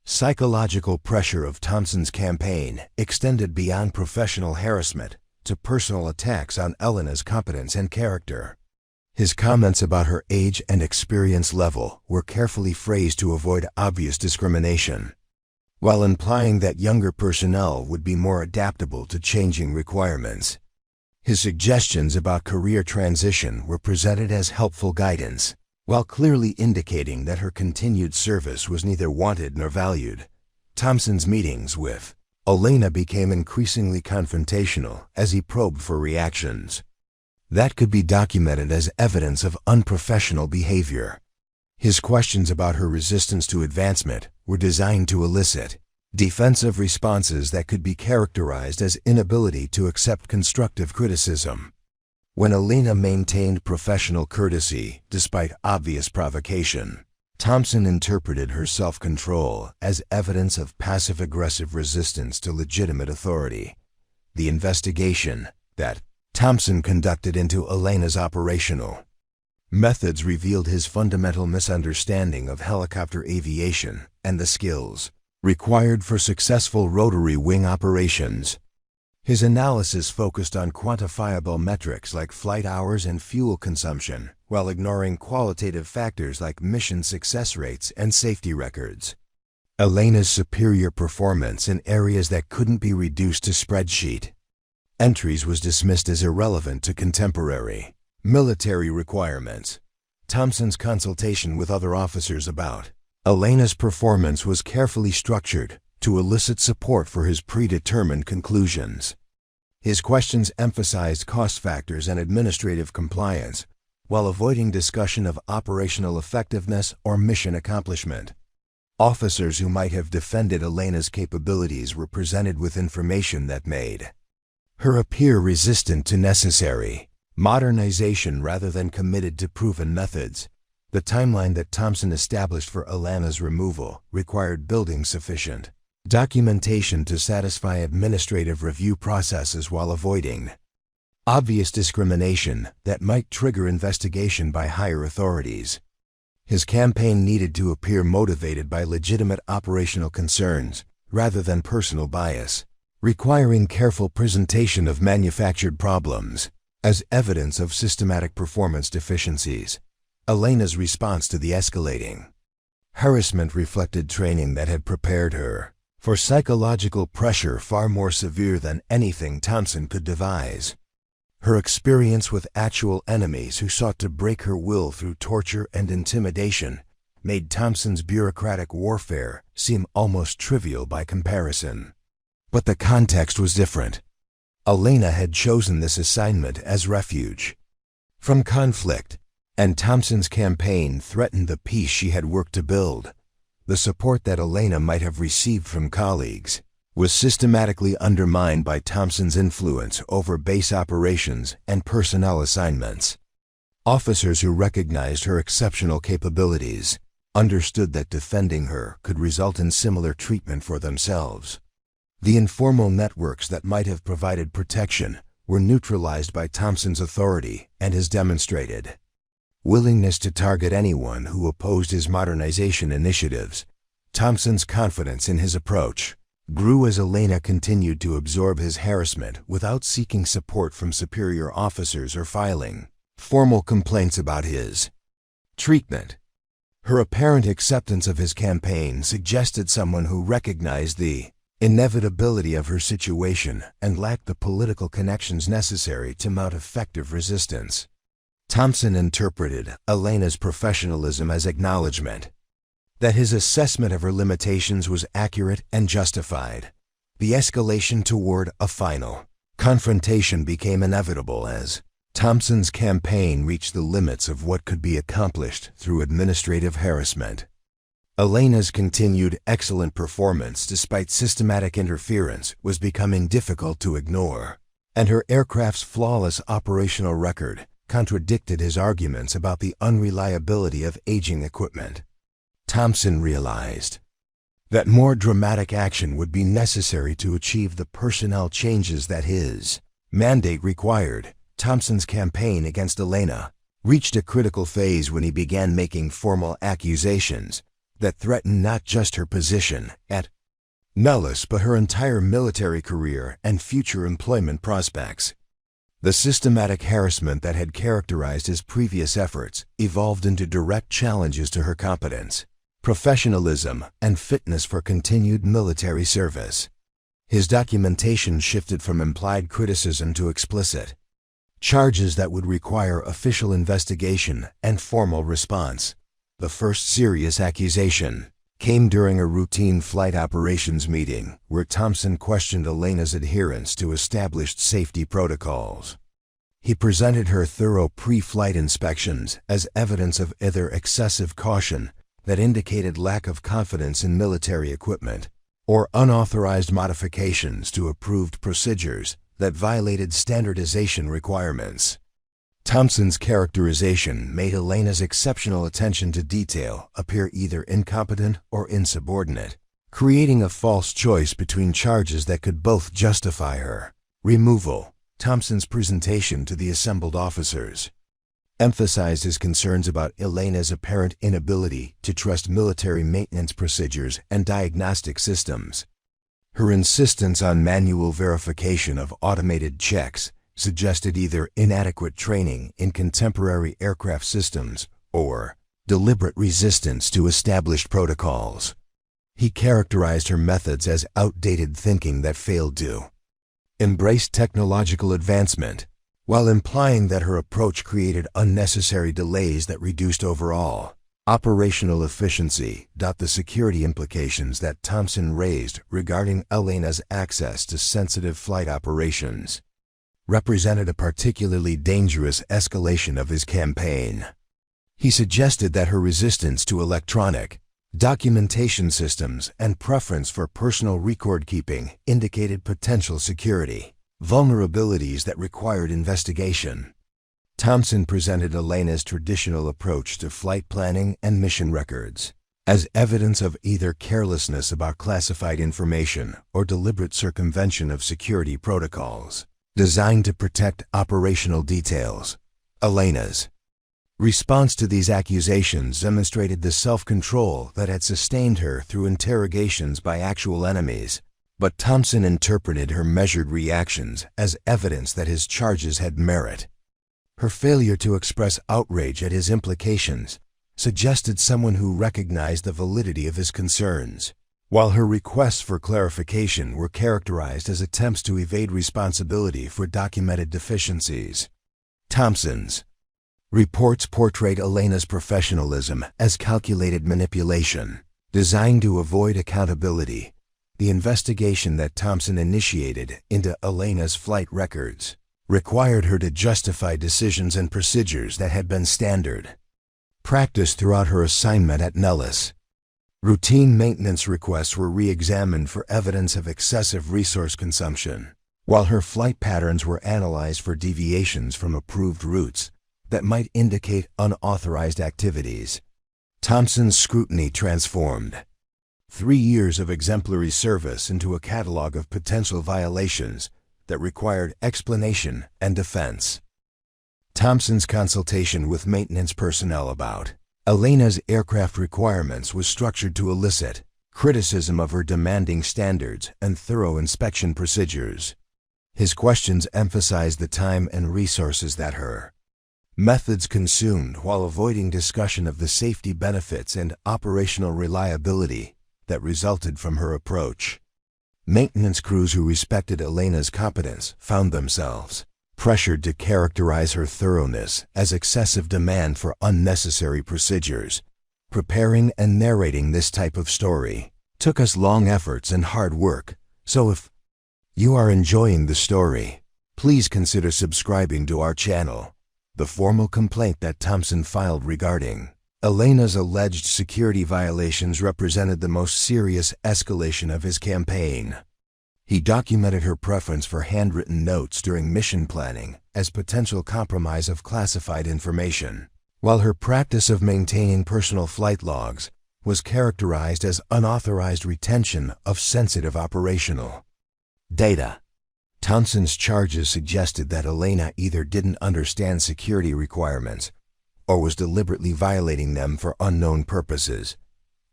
Psychological pressure of Thompson's campaign extended beyond professional harassment to personal attacks on Elena's competence and character. His comments about her age and experience level were carefully phrased to avoid obvious discrimination, while implying that younger personnel would be more adaptable to changing requirements. His suggestions about career transition were presented as helpful guidance, while clearly indicating that her continued service was neither wanted nor valued. Thompson's meetings with Elena became increasingly confrontational as he probed for reactions that could be documented as evidence of unprofessional behavior. His questions about her resistance to advancement were designed to elicit defensive responses that could be characterized as inability to accept constructive criticism. When Elena maintained professional courtesy despite obvious provocation, Thompson interpreted her self-control as evidence of passive-aggressive resistance to legitimate authority. The investigation that Thompson conducted into Elena's operational methods revealed his fundamental misunderstanding of helicopter aviation and the skills required for successful rotary wing operations. His analysis focused on quantifiable metrics like flight hours and fuel consumption, while ignoring qualitative factors like mission success rates and safety records. Elena's superior performance in areas that couldn't be reduced to spreadsheet entries was dismissed as irrelevant to contemporary military requirements. Thompson's consultation with other officers about Elena's performance was carefully structured to elicit support for his predetermined conclusions. His questions emphasized cost factors and administrative compliance, while avoiding discussion of operational effectiveness or mission accomplishment. Officers who might have defended Elena's capabilities were presented with information that made her appear resistant to necessary modernization rather than committed to proven methods. The timeline that Thompson established for Elena's removal required building sufficient documentation to satisfy administrative review processes while avoiding obvious discrimination that might trigger investigation by higher authorities. His campaign needed to appear motivated by legitimate operational concerns rather than personal bias, requiring careful presentation of manufactured problems as evidence of systematic performance deficiencies. Elena's response to the escalating harassment reflected training that had prepared her for psychological pressure far more severe than anything Thompson could devise. Her experience with actual enemies who sought to break her will through torture and intimidation made Thompson's bureaucratic warfare seem almost trivial by comparison. But the context was different. Elena had chosen this assignment as refuge from conflict, and Thompson's campaign threatened the peace she had worked to build. The support that Elena might have received from colleagues was systematically undermined by Thompson's influence over base operations and personnel assignments. Officers who recognized her exceptional capabilities understood that defending her could result in similar treatment for themselves. The informal networks that might have provided protection were neutralized by Thompson's authority and his demonstrated willingness to target anyone who opposed his modernization initiatives. Thompson's confidence in his approach grew as Elena continued to absorb his harassment without seeking support from superior officers or filing formal complaints about his treatment. Her apparent acceptance of his campaign suggested someone who recognized the inevitability of her situation and lacked the political connections necessary to mount effective resistance. Thompson interpreted Elena's professionalism as acknowledgement that his assessment of her limitations was accurate and justified. The escalation toward a final confrontation became inevitable as Thompson's campaign reached the limits of what could be accomplished through administrative harassment. Elena's continued excellent performance despite systematic interference was becoming difficult to ignore, and her aircraft's flawless operational record contradicted his arguments about the unreliability of aging equipment. Thompson realized that more dramatic action would be necessary to achieve the personnel changes that his mandate required. Thompson's campaign against Elena reached a critical phase when he began making formal accusations that threatened not just her position at Nellis but her entire military career and future employment prospects. The systematic harassment that had characterized his previous efforts evolved into direct challenges to her competence, professionalism, and fitness for continued military service. His documentation shifted from implied criticism to explicit charges that would require official investigation and formal response. The first serious accusation came during a routine flight operations meeting where Thompson questioned Elena's adherence to established safety protocols. He presented her thorough pre-flight inspections as evidence of either excessive caution that indicated lack of confidence in military equipment or unauthorized modifications to approved procedures that violated standardization requirements. Thompson's characterization made Elena's exceptional attention to detail appear either incompetent or insubordinate, creating a false choice between charges that could both justify her removal. Thompson's presentation to the assembled officers emphasized his concerns about Elena's apparent inability to trust military maintenance procedures and diagnostic systems. Her insistence on manual verification of automated checks suggested either inadequate training in contemporary aircraft systems or deliberate resistance to established protocols. He characterized her methods as outdated thinking that failed to embrace technological advancement, while implying that her approach created unnecessary delays that reduced overall operational efficiency. The security implications that Thompson raised regarding Elena's access to sensitive flight operations represented a particularly dangerous escalation of his campaign. He suggested that her resistance to electronic documentation systems and preference for personal record-keeping indicated potential security vulnerabilities that required investigation. Thompson presented Elena's traditional approach to flight planning and mission records as evidence of either carelessness about classified information or deliberate circumvention of security protocols designed to protect operational details. Elena's response to these accusations demonstrated the self-control that had sustained her through interrogations by actual enemies, but Thompson interpreted her measured reactions as evidence that his charges had merit. Her failure to express outrage at his implications suggested someone who recognized the validity of his concerns, while her requests for clarification were characterized as attempts to evade responsibility for documented deficiencies. Thompson's reports portrayed Elena's professionalism as calculated manipulation, designed to avoid accountability. The investigation that Thompson initiated into Elena's flight records required her to justify decisions and procedures that had been standard practice throughout her assignment at Nellis. Routine maintenance requests were re-examined for evidence of excessive resource consumption, while her flight patterns were analyzed for deviations from approved routes that might indicate unauthorized activities. Thompson's scrutiny transformed 3 years of exemplary service into a catalog of potential violations that required explanation and defense. Thompson's consultation with maintenance personnel about Elena's aircraft requirements was structured to elicit criticism of her demanding standards and thorough inspection procedures. His questions emphasized the time and resources that her methods consumed while avoiding discussion of the safety benefits and operational reliability that resulted from her approach. Maintenance crews who respected Elena's competence found themselves pressured to characterize her thoroughness as excessive demand for unnecessary procedures. Preparing and narrating this type of story took us long efforts and hard work, so if you are enjoying the story, please consider subscribing to our channel. The formal complaint that Thompson filed regarding Elena's alleged security violations represented the most serious escalation of his campaign. He documented her preference for handwritten notes during mission planning as potential compromise of classified information, while her practice of maintaining personal flight logs was characterized as unauthorized retention of sensitive operational data. Thompson's charges suggested that Elena either didn't understand security requirements or was deliberately violating them for unknown purposes.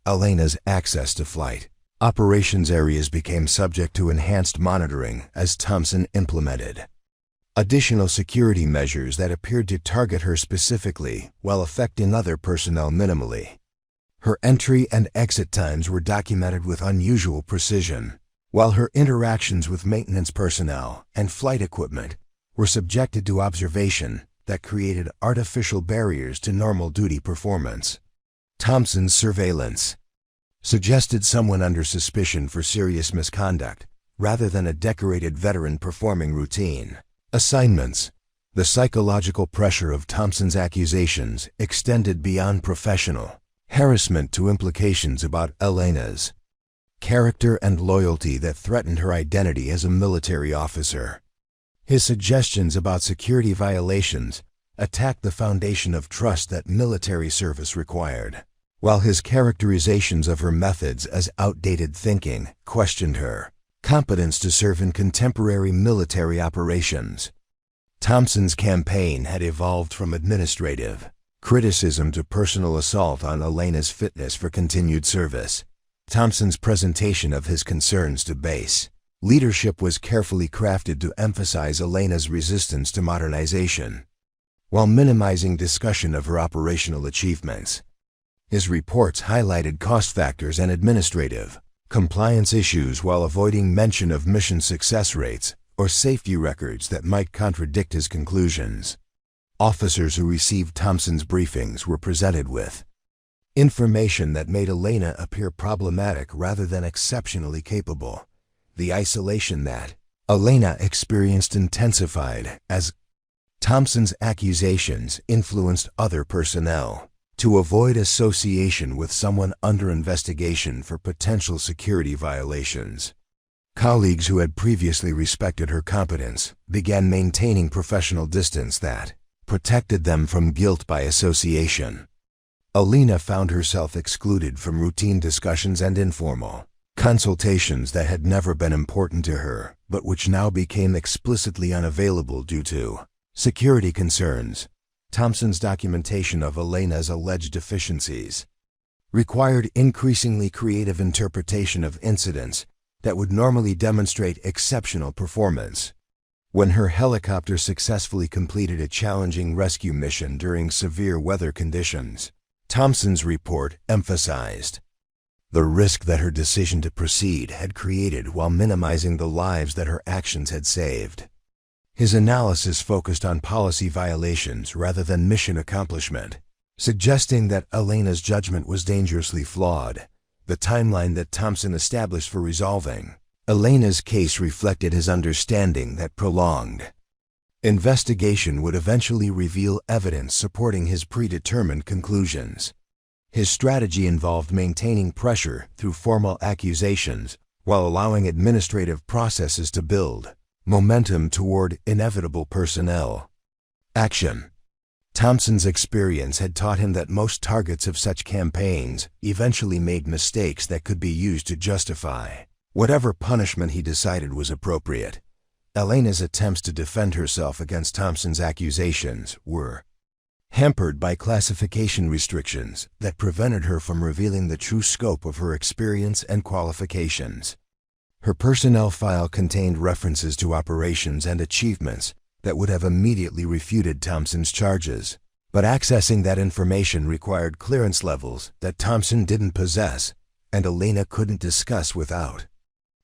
Elena's access to flight operations areas became subject to enhanced monitoring as Thompson implemented additional security measures that appeared to target her specifically while affecting other personnel minimally. Her entry and exit times were documented with unusual precision, while her interactions with maintenance personnel and flight equipment were subjected to observation that created artificial barriers to normal duty performance. Thompson's surveillance suggested someone under suspicion for serious misconduct rather than a decorated veteran performing routine assignments. The psychological pressure of Thompson's accusations extended beyond professional harassment to implications about Elena's character and loyalty that threatened her identity as a military officer. His suggestions about security violations attacked the foundation of trust that military service required, while his characterizations of her methods as outdated thinking questioned her competence to serve in contemporary military operations. Thompson's campaign had evolved from administrative criticism to personal assault on Elena's fitness for continued service. Thompson's presentation of his concerns to base leadership was carefully crafted to emphasize Elena's resistance to modernization, while minimizing discussion of her operational achievements. His reports highlighted cost factors and administrative compliance issues while avoiding mention of mission success rates or safety records that might contradict his conclusions. Officers who received Thompson's briefings were presented with information that made Elena appear problematic rather than exceptionally capable. The isolation that Elena experienced intensified as Thompson's accusations influenced other personnel to avoid association with someone under investigation for potential security violations. Colleagues who had previously respected her competence began maintaining professional distance that protected them from guilt by association. Elena found herself excluded from routine discussions and informal consultations that had never been important to her, but which now became explicitly unavailable due to security concerns. Thompson's documentation of Elena's alleged deficiencies required increasingly creative interpretation of incidents that would normally demonstrate exceptional performance. When her helicopter successfully completed a challenging rescue mission during severe weather conditions, Thompson's report emphasized the risk that her decision to proceed had created while minimizing the lives that her actions had saved. His analysis focused on policy violations rather than mission accomplishment, suggesting that Elena's judgment was dangerously flawed. The timeline that Thompson established for resolving Elena's case reflected his understanding that prolonged investigation would eventually reveal evidence supporting his predetermined conclusions. His strategy involved maintaining pressure through formal accusations while allowing administrative processes to build momentum toward inevitable personnel action. Thompson's experience had taught him that most targets of such campaigns eventually made mistakes that could be used to justify whatever punishment he decided was appropriate. Elena's attempts to defend herself against Thompson's accusations were hampered by classification restrictions that prevented her from revealing the true scope of her experience and qualifications. Her personnel file contained references to operations and achievements that would have immediately refuted Thompson's charges, but accessing that information required clearance levels that Thompson didn't possess and Elena couldn't discuss without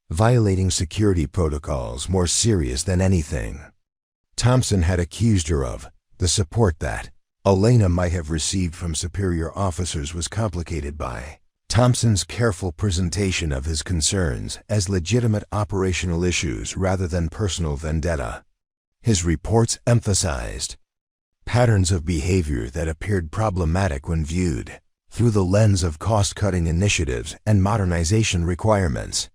violating security protocols more serious than anything Thompson had accused her of. The support that Elena might have received from superior officers was complicated by Thompson's careful presentation of his concerns as legitimate operational issues rather than personal vendetta. His reports emphasized patterns of behavior that appeared problematic when viewed through the lens of cost-cutting initiatives and modernization requirements.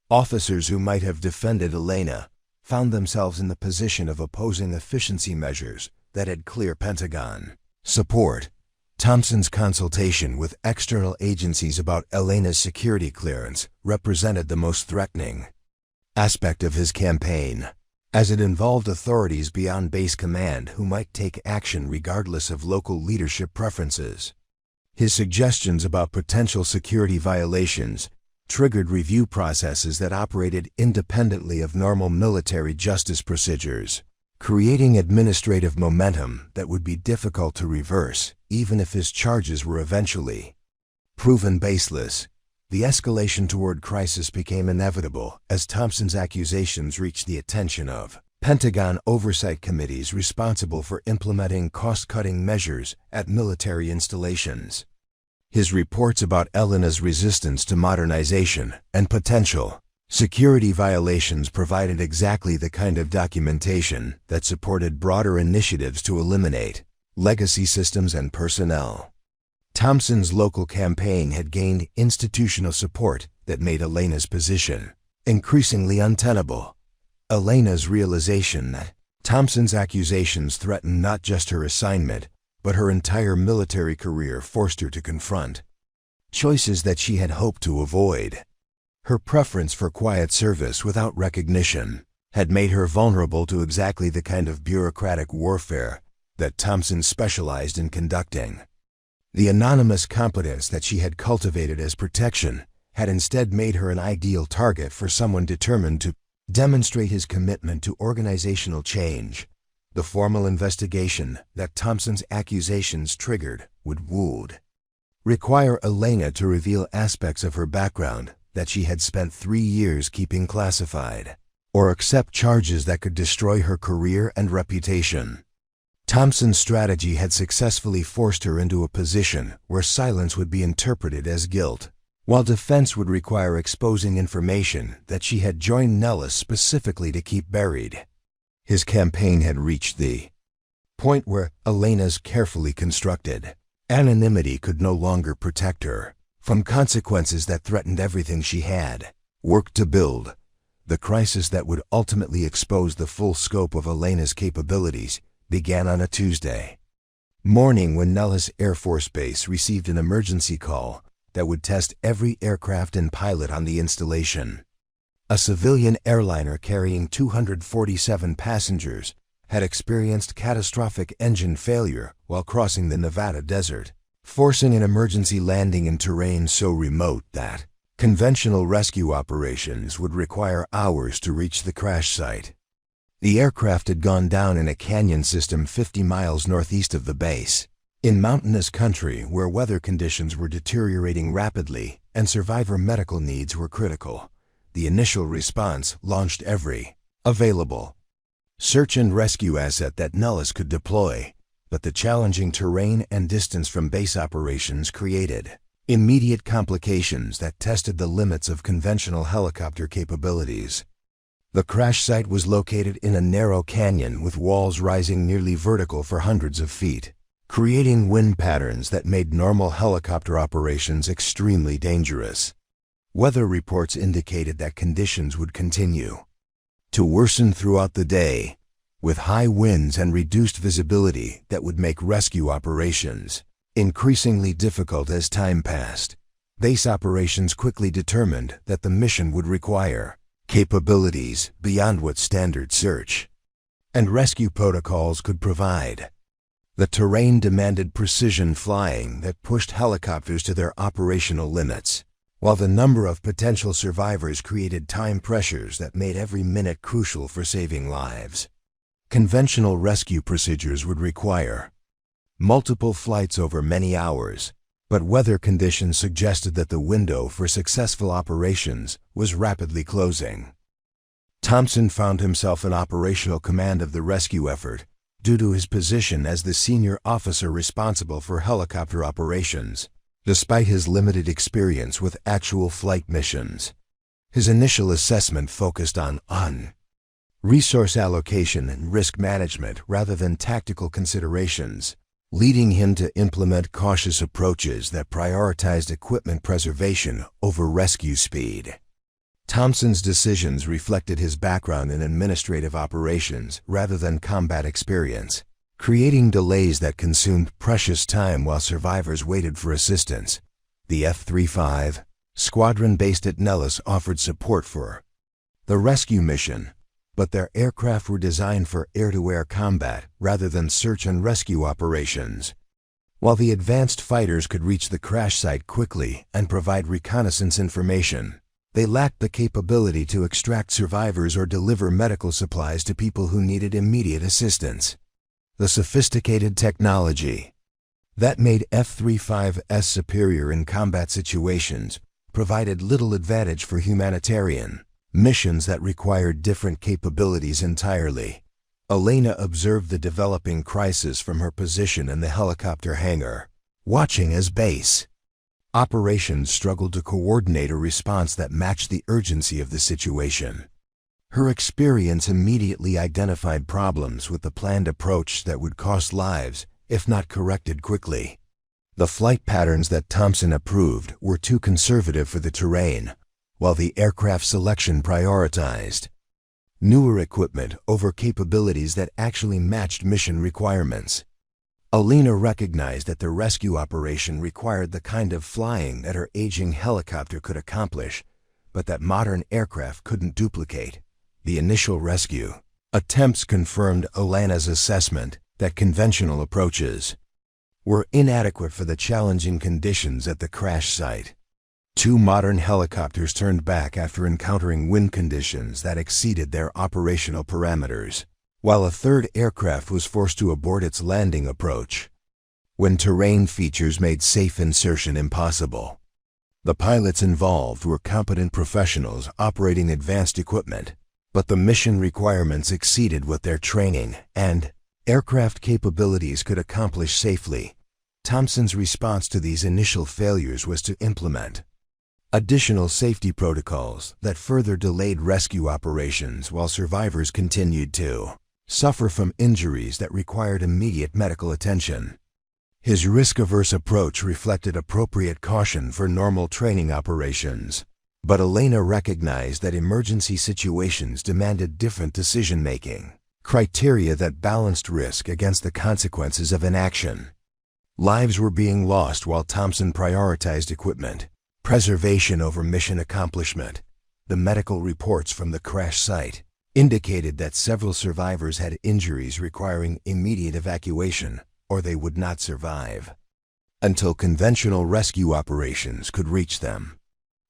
Officers who might have defended Elena found themselves in the position of opposing efficiency measures that had clear Pentagon support. Thompson's consultation with external agencies about Elena's security clearance represented the most threatening aspect of his campaign. as it involved authorities beyond base command who might take action regardless of local leadership preferences. His suggestions about potential security violations triggered review processes that operated independently of normal military justice procedures, creating administrative momentum that would be difficult to reverse, even if his charges were eventually proven baseless. The escalation toward crisis became inevitable as Thompson's accusations reached the attention of Pentagon oversight committees responsible for implementing cost-cutting measures at military installations. His reports about Elena's resistance to modernization and potential security violations provided exactly the kind of documentation that supported broader initiatives to eliminate legacy systems and personnel. Thompson's local campaign had gained institutional support that made Elena's position increasingly untenable. Elena's realization that Thompson's accusations threatened not just her assignment, but her entire military career forced her to confront choices that she had hoped to avoid. Her preference for quiet service without recognition had made her vulnerable to exactly the kind of bureaucratic warfare that Thompson specialized in conducting. The anonymous competence that she had cultivated as protection had instead made her an ideal target for someone determined to demonstrate his commitment to organizational change. The formal investigation that Thompson's accusations triggered would require Elena to reveal aspects of her background that she had spent 3 years keeping classified, or accept charges that could destroy her career and reputation. Thompson's strategy had successfully forced her into a position where silence would be interpreted as guilt, while defense would require exposing information that she had joined Nellis specifically to keep buried. His campaign had reached the point where Elena's carefully constructed anonymity could no longer protect her from consequences that threatened everything she had worked to build. The crisis that would ultimately expose the full scope of Elena's capabilities began on a Tuesday morning when Nellis Air Force Base received an emergency call that would test every aircraft and pilot on the installation. A civilian airliner carrying 247 passengers had experienced catastrophic engine failure while crossing the Nevada desert, forcing an emergency landing in terrain so remote that conventional rescue operations would require hours to reach the crash site. The aircraft had gone down in a canyon system 50 miles northeast of the base, in mountainous country where weather conditions were deteriorating rapidly and survivor medical needs were critical. The initial response launched every available search and rescue asset that Nellis could deploy, but the challenging terrain and distance from base operations created immediate complications that tested the limits of conventional helicopter capabilities. The crash site was located in a narrow canyon with walls rising nearly vertical for hundreds of feet, creating wind patterns that made normal helicopter operations extremely dangerous. Weather reports indicated that conditions would continue to worsen throughout the day, with high winds and reduced visibility that would make rescue operations increasingly difficult as time passed. Base operations quickly determined that the mission would require capabilities beyond what standard search and rescue protocols could provide. The terrain demanded precision flying that pushed helicopters to their operational limits, while the number of potential survivors created time pressures that made every minute crucial for saving lives. Conventional rescue procedures would require multiple flights over many hours, but weather conditions suggested that the window for successful operations was rapidly closing. Thompson found himself in operational command of the rescue effort due to his position as the senior officer responsible for helicopter operations. Despite his limited experience with actual flight missions, his initial assessment focused on resource allocation and risk management rather than tactical considerations, leading him to implement cautious approaches that prioritized equipment preservation over rescue speed. Thompson's decisions reflected his background in administrative operations rather than combat experience, creating delays that consumed precious time while survivors waited for assistance. The F-35 squadron based at Nellis offered support for the rescue mission, but their aircraft were designed for air-to-air combat rather than search and rescue operations. While the advanced fighters could reach the crash site quickly and provide reconnaissance information, they lacked the capability to extract survivors or deliver medical supplies to people who needed immediate assistance. The sophisticated technology that made F-35s superior in combat situations provided little advantage for humanitarian missions that required different capabilities entirely. Elena observed the developing crisis from her position in the helicopter hangar, watching as base operations struggled to coordinate a response that matched the urgency of the situation. Her experience immediately identified problems with the planned approach that would cost lives if not corrected quickly. The flight patterns that Thompson approved were too conservative for the terrain, while the aircraft selection prioritized newer equipment over capabilities that actually matched mission requirements. Elena recognized that the rescue operation required the kind of flying that her aging helicopter could accomplish, but that modern aircraft couldn't duplicate. The initial rescue attempts confirmed Elena's assessment that conventional approaches were inadequate for the challenging conditions at the crash site. 2 modern helicopters turned back after encountering wind conditions that exceeded their operational parameters, while a third aircraft was forced to abort its landing approach when terrain features made safe insertion impossible. The pilots involved were competent professionals operating advanced equipment, but the mission requirements exceeded what their training and aircraft capabilities could accomplish safely. Thompson's response to these initial failures was to implement additional safety protocols that further delayed rescue operations while survivors continued to suffer from injuries that required immediate medical attention. His risk-averse approach reflected appropriate caution for normal training operations, but Elena recognized that emergency situations demanded different decision-making criteria that balanced risk against the consequences of inaction. Lives were being lost while Thompson prioritized equipment preservation over mission accomplishment. The medical reports from the crash site indicated that several survivors had injuries requiring immediate evacuation, or they would not survive until conventional rescue operations could reach them.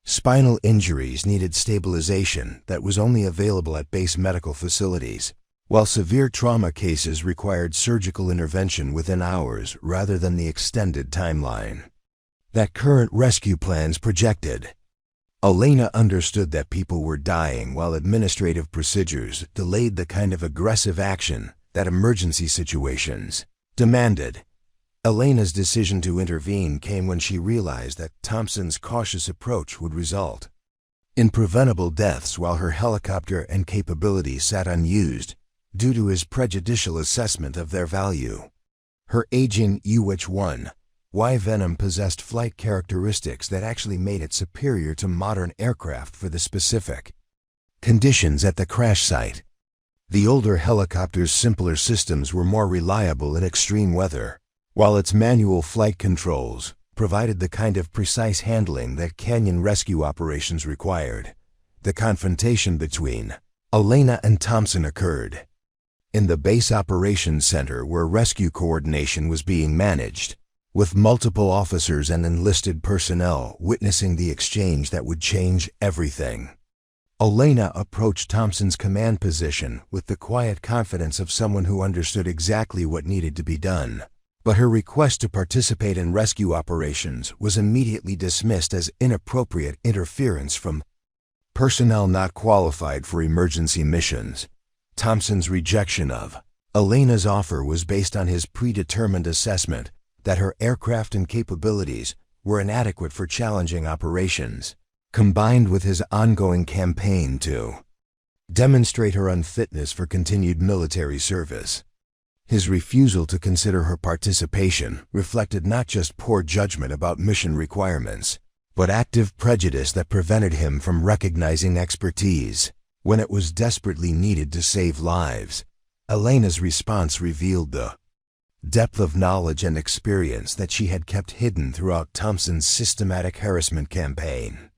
Spinal injuries needed stabilization that was only available at base medical facilities, while severe trauma cases required surgical intervention within hours rather than the extended timeline that current rescue plans projected. Elena understood that people were dying while administrative procedures delayed the kind of aggressive action that emergency situations demanded. Elena's decision to intervene came when she realized that Thompson's cautious approach would result in preventable deaths while her helicopter and capabilities sat unused due to his prejudicial assessment of their value. Her aging UH-1Y Venom possessed flight characteristics that actually made it superior to modern aircraft for the specific conditions at the crash site. The older helicopter's simpler systems were more reliable in extreme weather, while its manual flight controls provided the kind of precise handling that canyon rescue operations required. The confrontation between Elena and Thompson occurred in the base operations center where rescue coordination was being managed, with multiple officers and enlisted personnel witnessing the exchange that would change everything. Elena approached Thompson's command position with the quiet confidence of someone who understood exactly what needed to be done, but her request to participate in rescue operations was immediately dismissed as inappropriate interference from personnel not qualified for emergency missions. Thompson's rejection of Elena's offer was based on his predetermined assessment that her aircraft and capabilities were inadequate for challenging operations, combined with his ongoing campaign to demonstrate her unfitness for continued military service. His refusal to consider her participation reflected not just poor judgment about mission requirements, but active prejudice that prevented him from recognizing expertise when it was desperately needed to save lives. Elena's response revealed the depth of knowledge and experience that she had kept hidden throughout Thompson's systematic harassment campaign.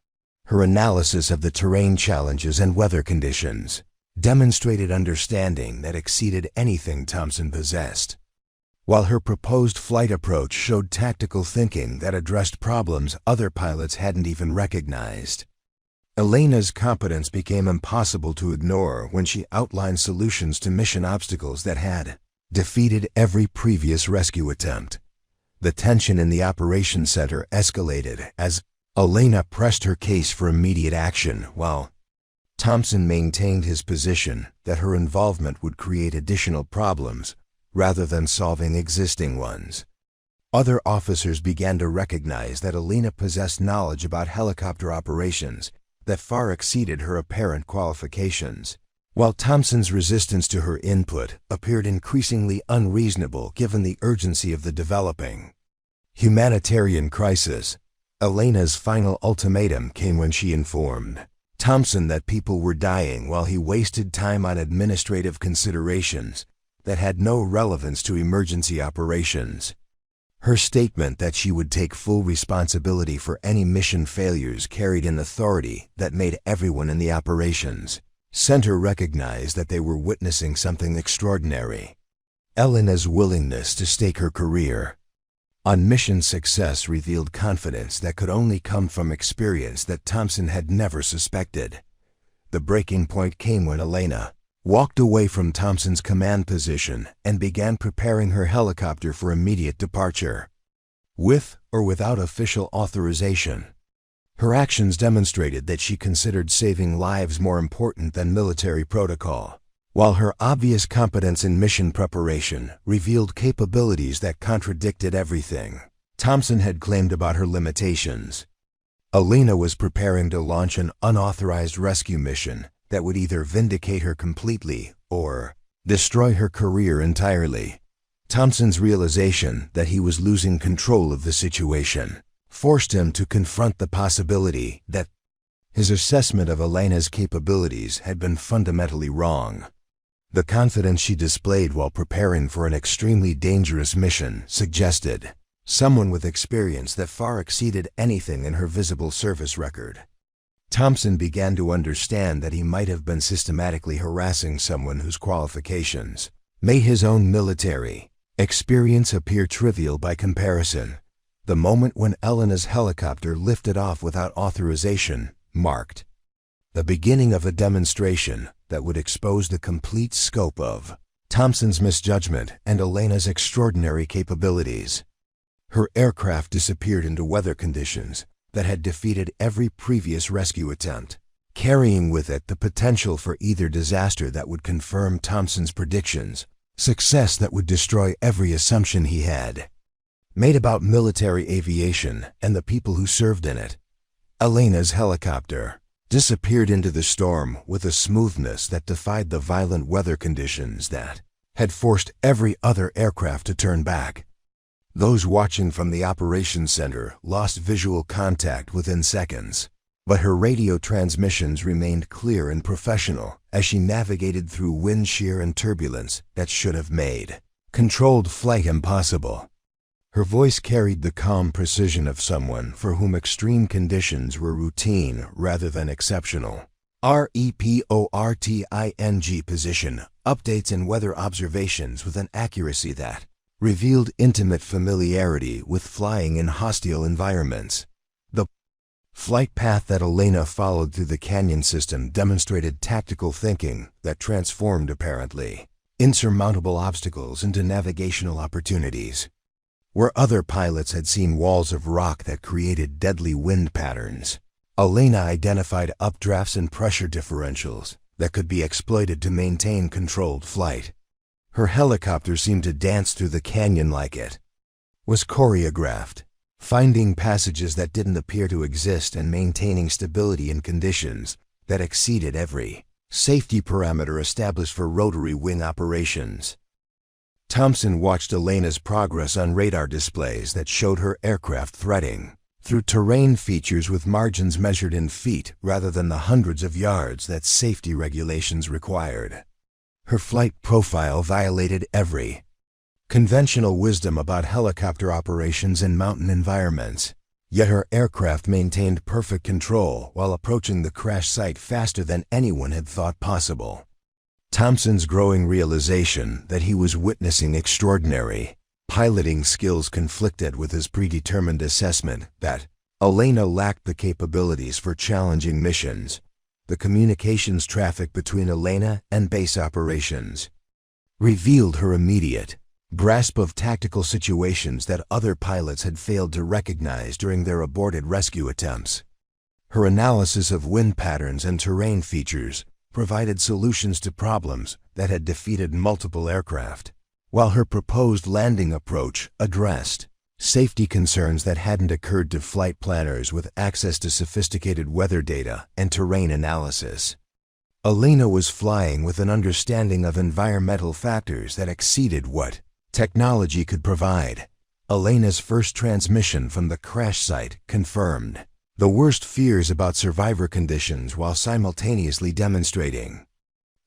Her analysis of the terrain challenges and weather conditions demonstrated understanding that exceeded anything Thompson possessed, while her proposed flight approach showed tactical thinking that addressed problems other pilots hadn't even recognized. Elena's competence became impossible to ignore when she outlined solutions to mission obstacles that had defeated every previous rescue attempt. The tension in the operations center escalated as Elena pressed her case for immediate action, while Thompson maintained his position that her involvement would create additional problems rather than solving existing ones. Other officers began to recognize that Elena possessed knowledge about helicopter operations that far exceeded her apparent qualifications, while Thompson's resistance to her input appeared increasingly unreasonable given the urgency of the developing humanitarian crisis. Elena's final ultimatum came when she informed Thompson that people were dying while he wasted time on administrative considerations that had no relevance to emergency operations. Her statement that she would take full responsibility for any mission failures carried an authority that made everyone in the operations center recognize that they were witnessing something extraordinary. Elena's willingness to stake her career on mission success revealed confidence that could only come from experience that Thompson had never suspected. The breaking point came when Elena walked away from Thompson's command position and began preparing her helicopter for immediate departure. With or without official authorization, her actions demonstrated that she considered saving lives more important than military protocol, while her obvious competence in mission preparation revealed capabilities that contradicted everything Thompson had claimed about her limitations. Elena was preparing to launch an unauthorized rescue mission that would either vindicate her completely or destroy her career entirely. Thompson's realization that he was losing control of the situation forced him to confront the possibility that his assessment of Elena's capabilities had been fundamentally wrong. The confidence she displayed while preparing for an extremely dangerous mission suggested someone with experience that far exceeded anything in her visible service record. Thompson began to understand that he might have been systematically harassing someone whose qualifications made his own military experience appear trivial by comparison. The moment when Elena's helicopter lifted off without authorization marked the beginning of a demonstration that would expose the complete scope of Thompson's misjudgment and Elena's extraordinary capabilities. Her aircraft disappeared into weather conditions that had defeated every previous rescue attempt, carrying with it the potential for either disaster that would confirm Thompson's predictions, success that would destroy every assumption he had made about military aviation and the people who served in it. Elena's helicopter disappeared into the storm with a smoothness that defied the violent weather conditions that had forced every other aircraft to turn back. Those watching from the operations center lost visual contact within seconds, but her radio transmissions remained clear and professional as she navigated through wind shear and turbulence that should have made controlled flight impossible. Her voice carried the calm precision of someone for whom extreme conditions were routine rather than exceptional. Reporting position updates and weather observations with an accuracy that revealed intimate familiarity with flying in hostile environments. The flight path that Elena followed through the canyon system demonstrated tactical thinking that transformed apparently insurmountable obstacles into navigational opportunities. Where other pilots had seen walls of rock that created deadly wind patterns, Elena identified updrafts and pressure differentials that could be exploited to maintain controlled flight. Her helicopter seemed to dance through the canyon like it was choreographed, finding passages that didn't appear to exist and maintaining stability in conditions that exceeded every safety parameter established for rotary wing operations. Thompson watched Elena's progress on radar displays that showed her aircraft threading through terrain features with margins measured in feet rather than the hundreds of yards that safety regulations required. Her flight profile violated every conventional wisdom about helicopter operations in mountain environments, yet her aircraft maintained perfect control while approaching the crash site faster than anyone had thought possible. Thompson's growing realization that he was witnessing extraordinary piloting skills conflicted with his predetermined assessment that Elena lacked the capabilities for challenging missions. The communications traffic between Elena and base operations revealed her immediate grasp of tactical situations that other pilots had failed to recognize during their aborted rescue attempts. Her analysis of wind patterns and terrain features provided solutions to problems that had defeated multiple aircraft, while her proposed landing approach addressed safety concerns that hadn't occurred to flight planners with access to sophisticated weather data and terrain analysis. Elena was flying with an understanding of environmental factors that exceeded what technology could provide. Elena's first transmission from the crash site confirmed the worst fears about survivor conditions while simultaneously demonstrating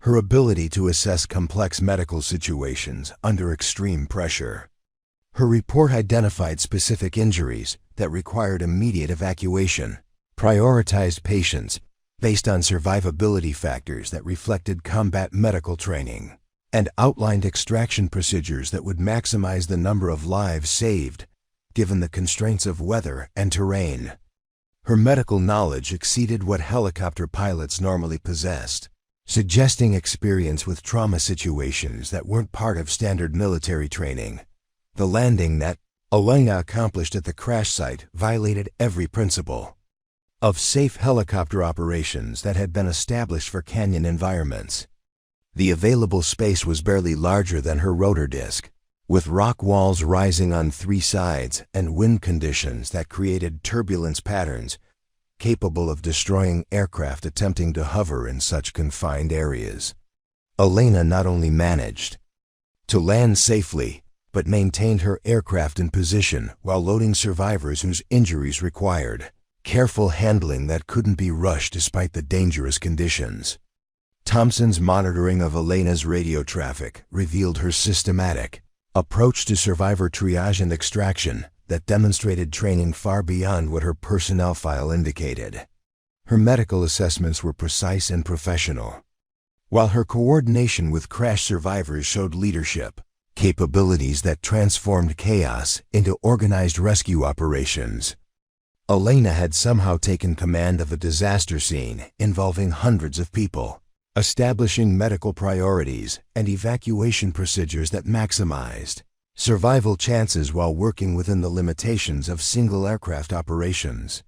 her ability to assess complex medical situations under extreme pressure. Her report identified specific injuries that required immediate evacuation, prioritized patients based on survivability factors that reflected combat medical training, and outlined extraction procedures that would maximize the number of lives saved, given the constraints of weather and terrain. Her medical knowledge exceeded what helicopter pilots normally possessed, suggesting experience with trauma situations that weren't part of standard military training. The landing that Elena accomplished at the crash site violated every principle of safe helicopter operations that had been established for canyon environments. The available space was barely larger than her rotor disc, with rock walls rising on three sides and wind conditions that created turbulence patterns capable of destroying aircraft attempting to hover in such confined areas. Elena not only managed to land safely, but maintained her aircraft in position while loading survivors whose injuries required careful handling that couldn't be rushed despite the dangerous conditions. Thompson's monitoring of Elena's radio traffic revealed her systematic approach to survivor triage and extraction that demonstrated training far beyond what her personnel file indicated. Her medical assessments were precise and professional, while her coordination with crash survivors showed leadership capabilities that transformed chaos into organized rescue operations. Elena had somehow taken command of a disaster scene involving hundreds of people, establishing medical priorities and evacuation procedures that maximized survival chances while working within the limitations of single aircraft operations.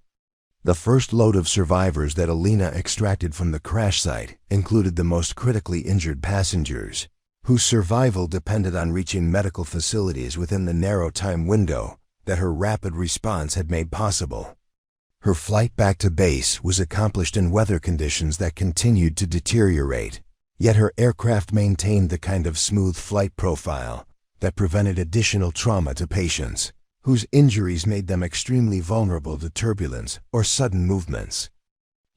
The first load of survivors that Elena extracted from the crash site included the most critically injured passengers, whose survival depended on reaching medical facilities within the narrow time window that her rapid response had made possible. Her flight back to base was accomplished in weather conditions that continued to deteriorate, yet her aircraft maintained the kind of smooth flight profile that prevented additional trauma to patients, whose injuries made them extremely vulnerable to turbulence or sudden movements.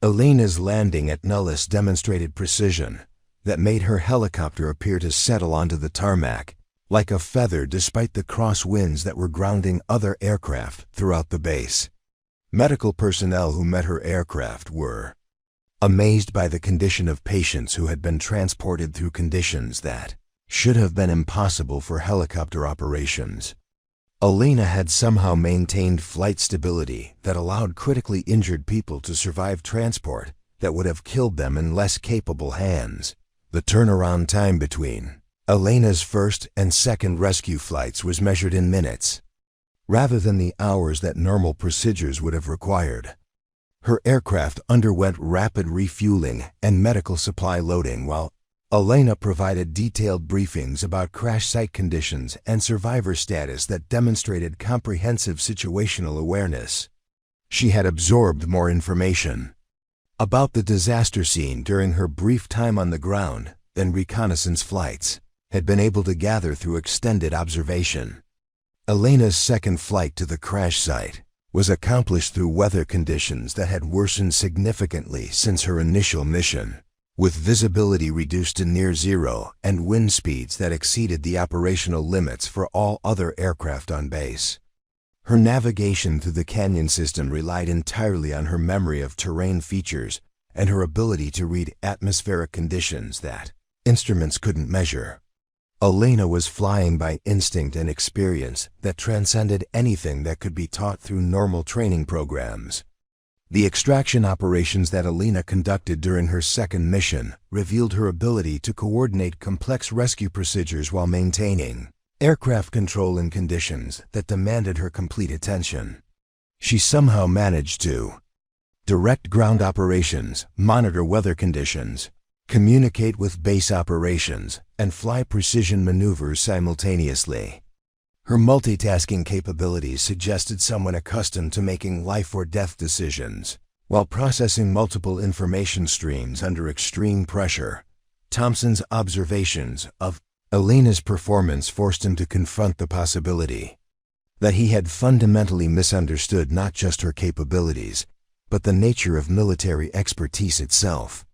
Elena's landing at Nellis demonstrated precision that made her helicopter appear to settle onto the tarmac like a feather despite the crosswinds that were grounding other aircraft throughout the base. Medical personnel who met her aircraft were amazed by the condition of patients who had been transported through conditions that should have been impossible for helicopter operations. Elena had somehow maintained flight stability that allowed critically injured people to survive transport that would have killed them in less capable hands. The turnaround time between Elena's first and second rescue flights was measured in minutes, rather than the hours that normal procedures would have required. Her aircraft underwent rapid refueling and medical supply loading while Elena provided detailed briefings about crash site conditions and survivor status that demonstrated comprehensive situational awareness. She had absorbed more information about the disaster scene during her brief time on the ground than reconnaissance flights had been able to gather through extended observation. Elena's second flight to the crash site was accomplished through weather conditions that had worsened significantly since her initial mission, with visibility reduced to near zero and wind speeds that exceeded the operational limits for all other aircraft on base. Her navigation through the canyon system relied entirely on her memory of terrain features and her ability to read atmospheric conditions that instruments couldn't measure. Elena was flying by instinct and experience that transcended anything that could be taught through normal training programs. The extraction operations that Elena conducted during her second mission revealed her ability to coordinate complex rescue procedures while maintaining aircraft control in conditions that demanded her complete attention. She somehow managed to direct ground operations, monitor weather conditions, communicate with base operations, and fly precision maneuvers simultaneously. Her multitasking capabilities suggested someone accustomed to making life or death decisions while processing multiple information streams under extreme pressure. Thompson's observations of Elena's performance forced him to confront the possibility that he had fundamentally misunderstood not just her capabilities, but the nature of military expertise itself.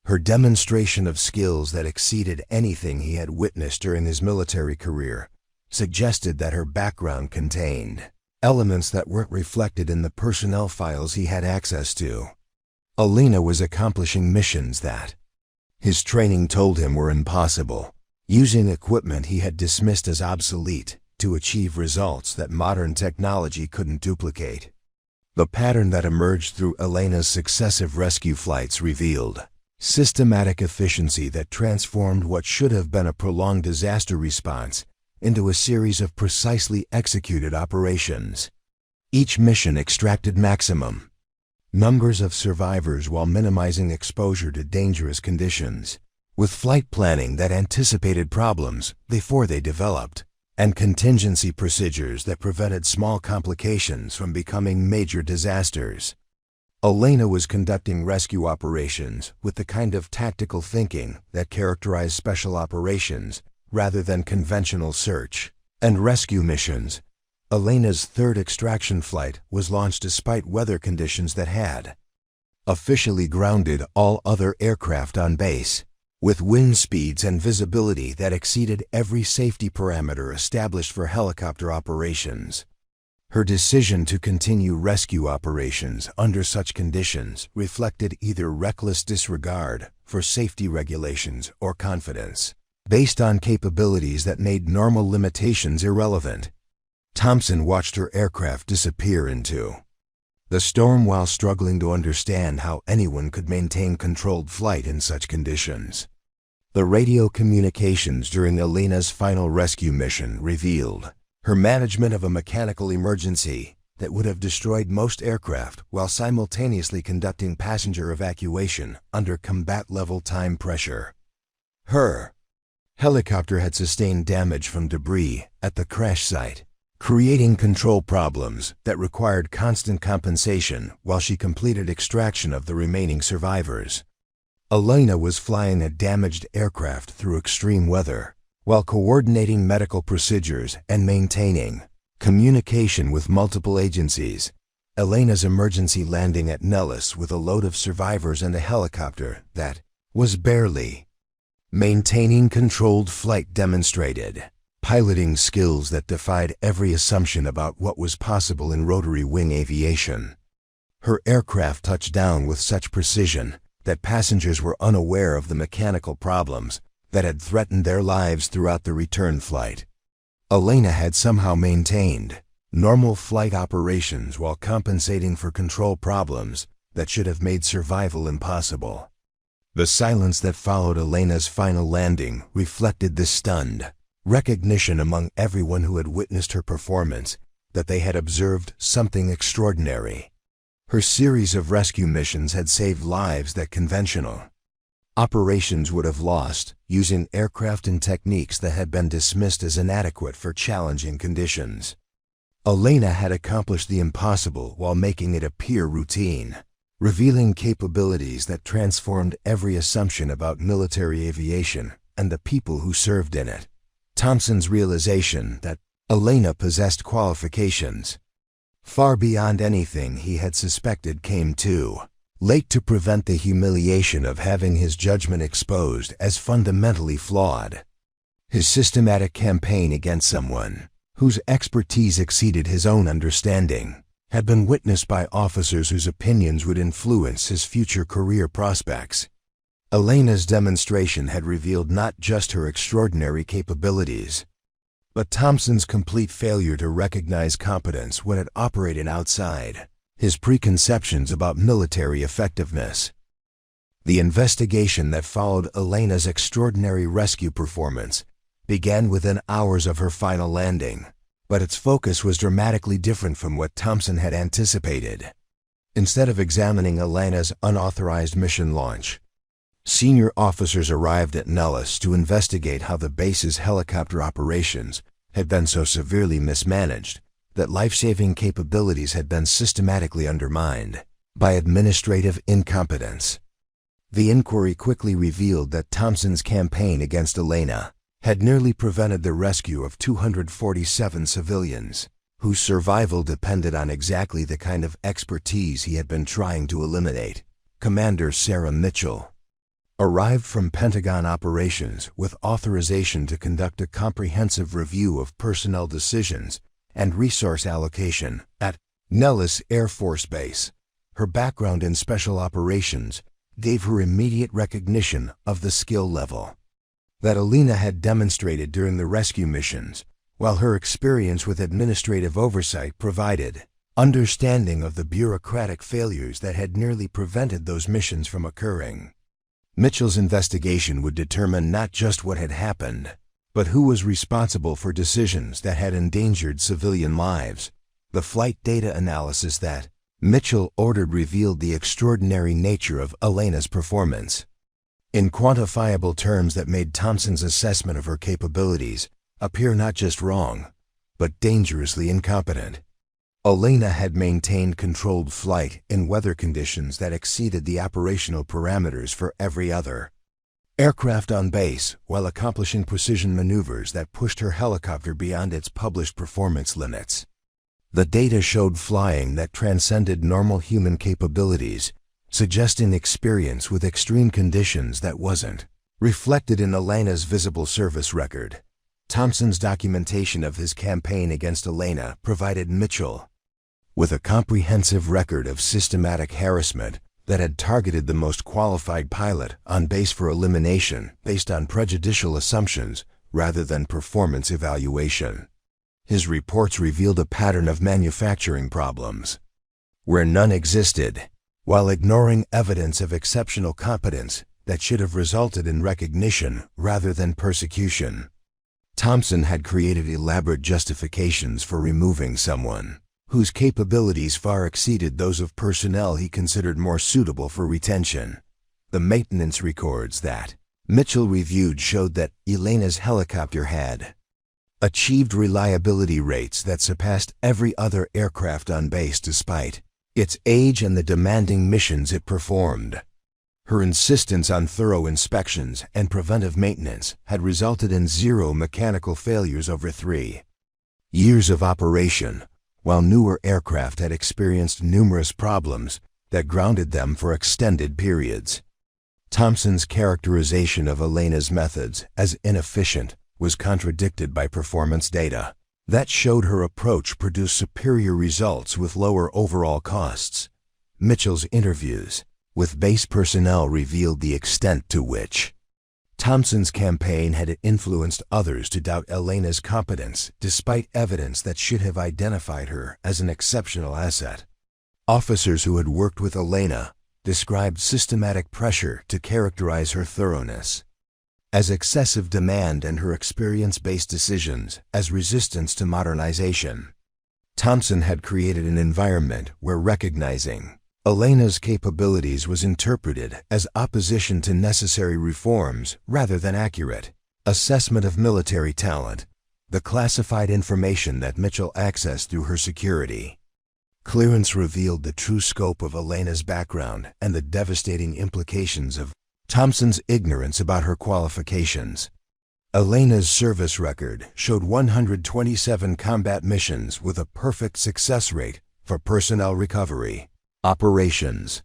Her demonstration of skills that exceeded anything he had witnessed during his military career suggested that her background contained elements that weren't reflected in the personnel files he had access to. Elena was accomplishing missions that his training told him were impossible, using equipment he had dismissed as obsolete to achieve results that modern technology couldn't duplicate. The pattern that emerged through Elena's successive rescue flights revealed systematic efficiency that transformed what should have been a prolonged disaster response into a series of precisely executed operations. Each mission extracted maximum numbers of survivors while minimizing exposure to dangerous conditions, with flight planning that anticipated problems before they developed, and contingency procedures that prevented small complications from becoming major disasters. Elena was conducting rescue operations with the kind of tactical thinking that characterized special operations rather than conventional search and rescue missions. Elena's third extraction flight was launched despite weather conditions that had officially grounded all other aircraft on base, with wind speeds and visibility that exceeded every safety parameter established for helicopter operations. Her decision to continue rescue operations under such conditions reflected either reckless disregard for safety regulations or confidence based on capabilities that made normal limitations irrelevant. Thompson watched her aircraft disappear into the storm while struggling to understand how anyone could maintain controlled flight in such conditions. The radio communications during Elena's final rescue mission revealed her management of a mechanical emergency that would have destroyed most aircraft while simultaneously conducting passenger evacuation under combat-level time pressure. Her helicopter had sustained damage from debris at the crash site, creating control problems that required constant compensation while she completed extraction of the remaining survivors. Elena was flying a damaged aircraft through extreme weather, while coordinating medical procedures and maintaining communication with multiple agencies. Elena's emergency landing at Nellis with a load of survivors and a helicopter that was barely maintaining controlled flight demonstrated piloting skills that defied every assumption about what was possible in rotary wing aviation. Her aircraft touched down with such precision that passengers were unaware of the mechanical problems that had threatened their lives throughout the return flight. Elena had somehow maintained normal flight operations while compensating for control problems that should have made survival impossible. The silence that followed Elena's final landing reflected this stunned recognition among everyone who had witnessed her performance that they had observed something extraordinary. Her series of rescue missions had saved lives that conventional operations would have lost, using aircraft and techniques that had been dismissed as inadequate for challenging conditions. Elena had accomplished the impossible while making it appear routine, revealing capabilities that transformed every assumption about military aviation and the people who served in it. Thompson's realization that Elena possessed qualifications far beyond anything he had suspected came too late to prevent the humiliation of having his judgment exposed as fundamentally flawed. His systematic campaign against someone whose expertise exceeded his own understanding had been witnessed by officers whose opinions would influence his future career prospects. Elena's demonstration had revealed not just her extraordinary capabilities, but Thompson's complete failure to recognize competence when it operated outside his preconceptions about military effectiveness. The investigation that followed Elena's extraordinary rescue performance began within hours of her final landing, but its focus was dramatically different from what Thompson had anticipated. Instead of examining Elena's unauthorized mission launch, senior officers arrived at Nellis to investigate how the base's helicopter operations had been so severely mismanaged that life-saving capabilities had been systematically undermined by administrative incompetence. The inquiry quickly revealed that Thompson's campaign against Elena had nearly prevented the rescue of 247 civilians, whose survival depended on exactly the kind of expertise he had been trying to eliminate. Commander Sarah Mitchell arrived from Pentagon operations with authorization to conduct a comprehensive review of personnel decisions and resource allocation at Nellis Air Force Base. Her background in special operations gave her immediate recognition of the skill level that Elena had demonstrated during the rescue missions, while her experience with administrative oversight provided understanding of the bureaucratic failures that had nearly prevented those missions from occurring. Mitchell's investigation would determine not just what had happened, but who was responsible for decisions that had endangered civilian lives. The flight data analysis that Mitchell ordered revealed the extraordinary nature of Elena's performance in quantifiable terms that made Thompson's assessment of her capabilities appear not just wrong, but dangerously incompetent. Elena had maintained controlled flight in weather conditions that exceeded the operational parameters for every other aircraft on base, while accomplishing precision maneuvers that pushed her helicopter beyond its published performance limits. The data showed flying that transcended normal human capabilities, suggesting experience with extreme conditions that wasn't reflected in Elena's visible service record. Thompson's documentation of his campaign against Elena provided Mitchell with a comprehensive record of systematic harassment that had targeted the most qualified pilot on base for elimination based on prejudicial assumptions rather than performance evaluation. His reports revealed a pattern of manufacturing problems where none existed, while ignoring evidence of exceptional competence that should have resulted in recognition rather than persecution. Thompson had created elaborate justifications for removing someone whose capabilities far exceeded those of personnel he considered more suitable for retention. The maintenance records that Mitchell reviewed showed that Elena's helicopter had achieved reliability rates that surpassed every other aircraft on base despite its age and the demanding missions it performed. Her insistence on thorough inspections and preventive maintenance had resulted in 0 mechanical failures over 3 years of operation, while newer aircraft had experienced numerous problems that grounded them for extended periods. Thompson's characterization of Elena's methods as inefficient was contradicted by performance data that showed her approach produced superior results with lower overall costs. Mitchell's interviews with base personnel revealed the extent to which Thompson's campaign had influenced others to doubt Elena's competence despite evidence that should have identified her as an exceptional asset. Officers who had worked with Elena described systematic pressure to characterize her thoroughness as excessive demand and her experience-based decisions as resistance to modernization. Thompson had created an environment where recognizing Elena's capabilities was interpreted as opposition to necessary reforms rather than accurate assessment of military talent. The classified information that Mitchell accessed through her security clearance revealed the true scope of Elena's background and the devastating implications of Thompson's ignorance about her qualifications. Elena's service record showed 127 combat missions with a perfect success rate for personnel recovery operations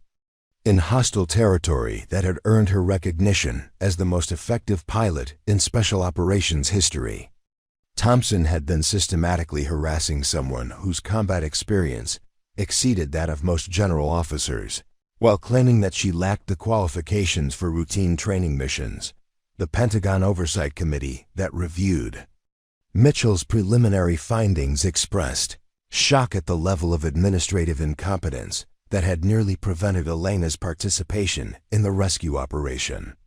in hostile territory that had earned her recognition as the most effective pilot in special operations history. Thompson had been systematically harassing someone whose combat experience exceeded that of most general officers. While claiming that she lacked the qualifications for routine training missions, the Pentagon Oversight Committee that reviewed Mitchell's preliminary findings expressed shock at the level of administrative incompetence that had nearly prevented Elena's participation in the rescue operation.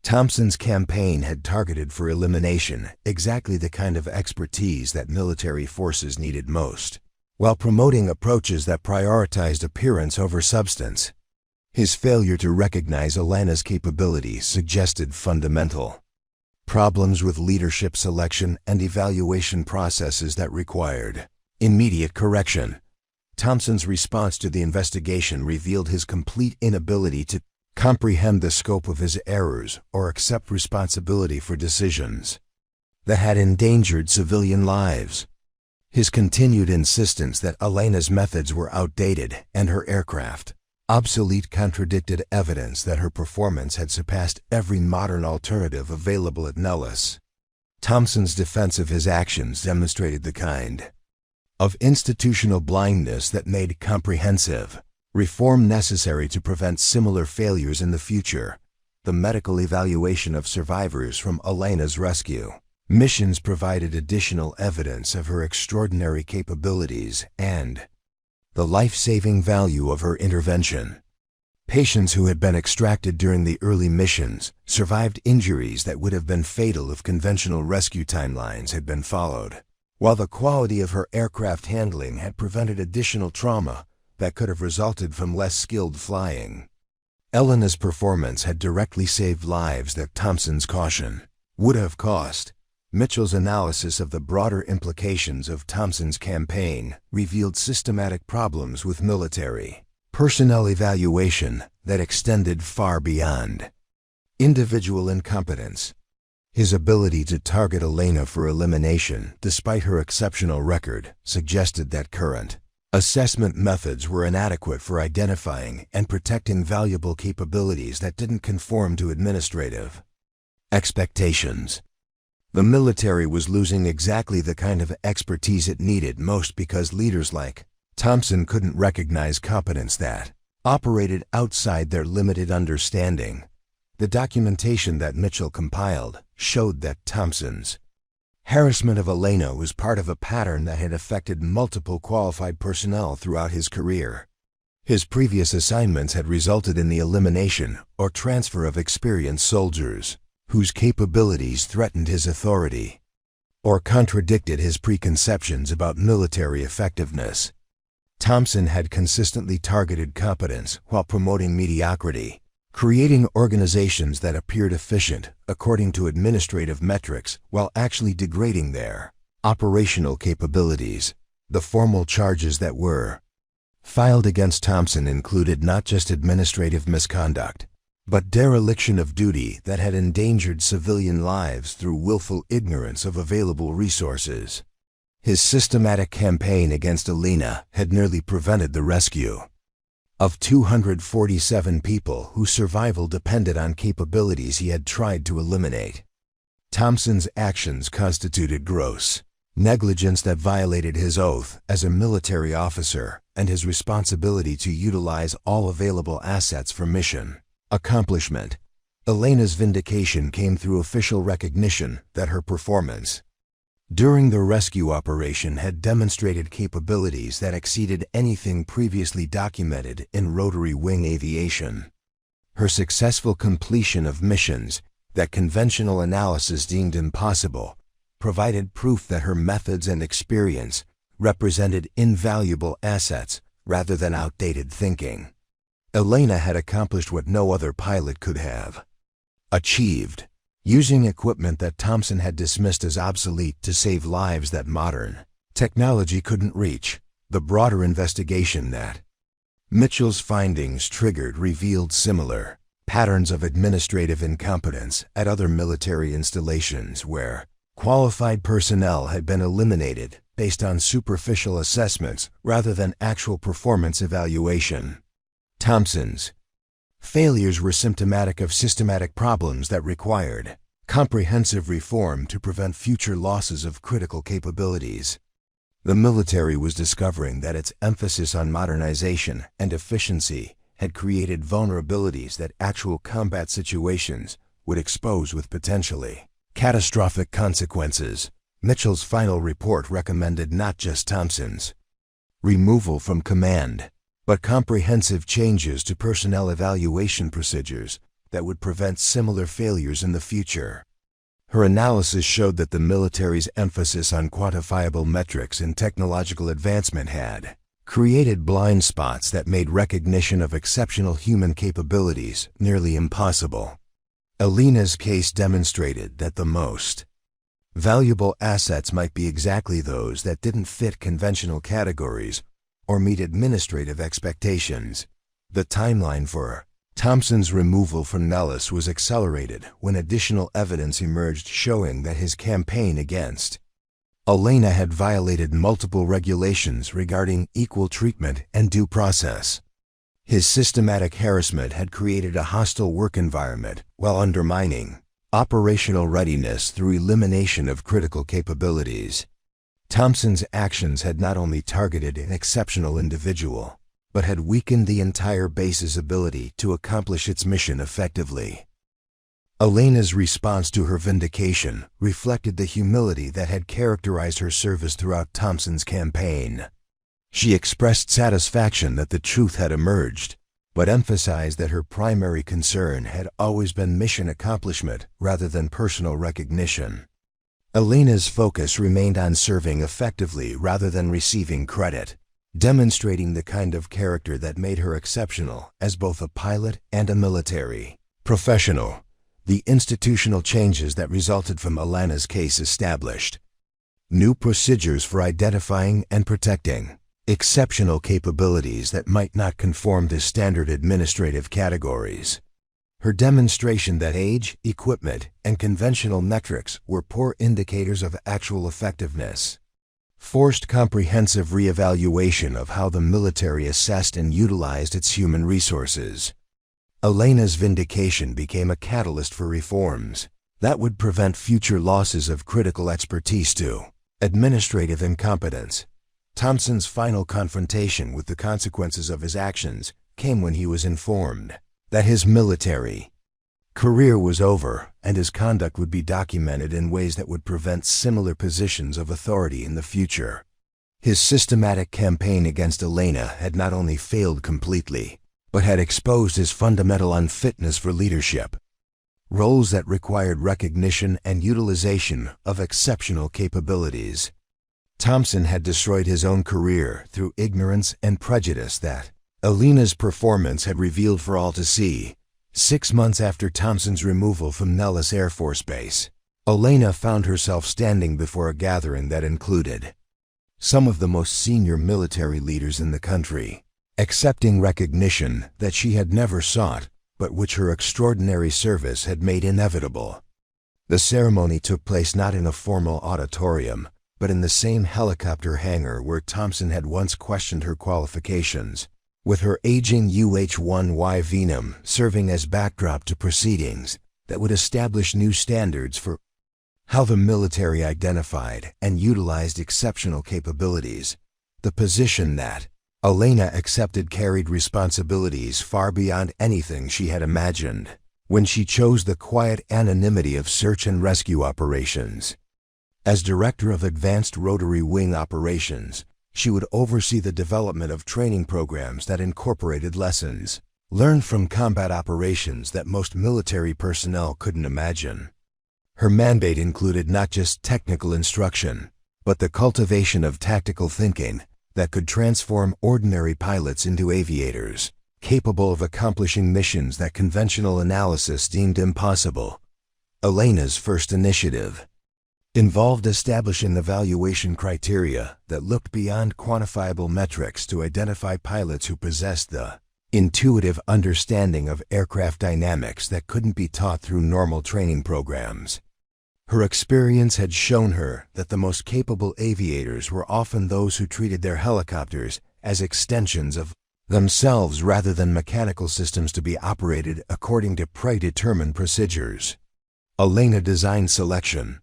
Thompson's campaign had targeted for elimination exactly the kind of expertise that military forces needed most, while promoting approaches that prioritized appearance over substance. His failure to recognize Elena's capabilities suggested fundamental problems with leadership selection and evaluation processes that required immediate correction. Thompson's response to the investigation revealed his complete inability to comprehend the scope of his errors or accept responsibility for decisions that had endangered civilian lives. His continued insistence that Elena's methods were outdated and her aircraft obsolete contradicted evidence that her performance had surpassed every modern alternative available at Nellis. Thompson's defense of his actions demonstrated the kind of institutional blindness that made comprehensive reform necessary to prevent similar failures in the future. The medical evaluation of survivors from Elena's rescue missions provided additional evidence of her extraordinary capabilities and the life-saving value of her intervention. Patients who had been extracted during the early missions survived injuries that would have been fatal if conventional rescue timelines had been followed, while the quality of her aircraft handling had prevented additional trauma that could have resulted from less skilled flying. Elena's performance had directly saved lives that Thompson's caution would have cost. Mitchell's analysis of the broader implications of Thompson's campaign revealed systematic problems with military personnel evaluation that extended far beyond individual incompetence. His ability to target Elena for elimination, despite her exceptional record, suggested that current assessment methods were inadequate for identifying and protecting valuable capabilities that didn't conform to administrative expectations. The military was losing exactly the kind of expertise it needed most because leaders like Thompson couldn't recognize competence that operated outside their limited understanding. The documentation that Mitchell compiled showed that Thompson's harassment of Elena was part of a pattern that had affected multiple qualified personnel throughout his career. His previous assignments had resulted in the elimination or transfer of experienced soldiers whose capabilities threatened his authority or contradicted his preconceptions about military effectiveness. Thompson had consistently targeted competence while promoting mediocrity, creating organizations that appeared efficient according to administrative metrics while actually degrading their operational capabilities. The formal charges that were filed against Thompson included not just administrative misconduct, but dereliction of duty that had endangered civilian lives through willful ignorance of available resources. His systematic campaign against Elena had nearly prevented the rescue of 247 people whose survival depended on capabilities he had tried to eliminate. Thompson's actions constituted gross negligence that violated his oath as a military officer and his responsibility to utilize all available assets for mission accomplishment. Elena's vindication came through official recognition that her performance during the rescue operation had demonstrated capabilities that exceeded anything previously documented in rotary wing aviation. Her successful completion of missions that conventional analysis deemed impossible provided proof that her methods and experience represented invaluable assets rather than outdated thinking. Elena had accomplished what no other pilot could have achieved, using equipment that Thompson had dismissed as obsolete to save lives that modern technology couldn't reach. The broader investigation that Mitchell's findings triggered revealed similar patterns of administrative incompetence at other military installations where qualified personnel had been eliminated based on superficial assessments rather than actual performance evaluation. Thompson's failures were symptomatic of systematic problems that required comprehensive reform to prevent future losses of critical capabilities. The military was discovering that its emphasis on modernization and efficiency had created vulnerabilities that actual combat situations would expose with potentially catastrophic consequences. Mitchell's final report recommended not just Thompson's removal from command, but comprehensive changes to personnel evaluation procedures that would prevent similar failures in the future. Her analysis showed that the military's emphasis on quantifiable metrics and technological advancement had created blind spots that made recognition of exceptional human capabilities nearly impossible. Elena's case demonstrated that the most valuable assets might be exactly those that didn't fit conventional categories or meet administrative expectations. The timeline for Thompson's removal from Nellis was accelerated when additional evidence emerged showing that his campaign against Elena had violated multiple regulations regarding equal treatment and due process. His systematic harassment had created a hostile work environment while undermining operational readiness through elimination of critical capabilities. Thompson's actions had not only targeted an exceptional individual, but had weakened the entire base's ability to accomplish its mission effectively. Elena's response to her vindication reflected the humility that had characterized her service throughout Thompson's campaign. She expressed satisfaction that the truth had emerged, but emphasized that her primary concern had always been mission accomplishment rather than personal recognition. Elena's focus remained on serving effectively rather than receiving credit, demonstrating the kind of character that made her exceptional as both a pilot and a military professional. The institutional changes that resulted from Elena's case established new procedures for identifying and protecting exceptional capabilities that might not conform to standard administrative categories. Her demonstration that age, equipment, and conventional metrics were poor indicators of actual effectiveness forced comprehensive reevaluation of how the military assessed and utilized its human resources. Elena's vindication became a catalyst for reforms that would prevent future losses of critical expertise to administrative incompetence. Thompson's final confrontation with the consequences of his actions came when he was informed that his military career was over and his conduct would be documented in ways that would prevent similar positions of authority in the future. His systematic campaign against Elena had not only failed completely, but had exposed his fundamental unfitness for leadership, roles that required recognition and utilization of exceptional capabilities. Thompson had destroyed his own career through ignorance and prejudice that Elena's performance had revealed for all to see. 6 months after Thompson's removal from Nellis Air Force Base, Elena found herself standing before a gathering that included some of the most senior military leaders in the country, accepting recognition that she had never sought, but which her extraordinary service had made inevitable. The ceremony took place not in a formal auditorium, but in the same helicopter hangar where Thompson had once questioned her qualifications, with her aging UH-1Y Venom serving as backdrop to proceedings that would establish new standards for how the military identified and utilized exceptional capabilities. The position that Elena accepted carried responsibilities far beyond anything she had imagined when she chose the quiet anonymity of search and rescue operations. As Director of Advanced Rotary Wing Operations, she would oversee the development of training programs that incorporated lessons learned from combat operations that most military personnel couldn't imagine. Her mandate included not just technical instruction, but the cultivation of tactical thinking that could transform ordinary pilots into aviators, capable of accomplishing missions that conventional analysis deemed impossible. Elena's first initiative involved establishing evaluation criteria that looked beyond quantifiable metrics to identify pilots who possessed the intuitive understanding of aircraft dynamics that couldn't be taught through normal training programs. Her experience had shown her that the most capable aviators were often those who treated their helicopters as extensions of themselves rather than mechanical systems to be operated according to predetermined procedures. Elena designed selection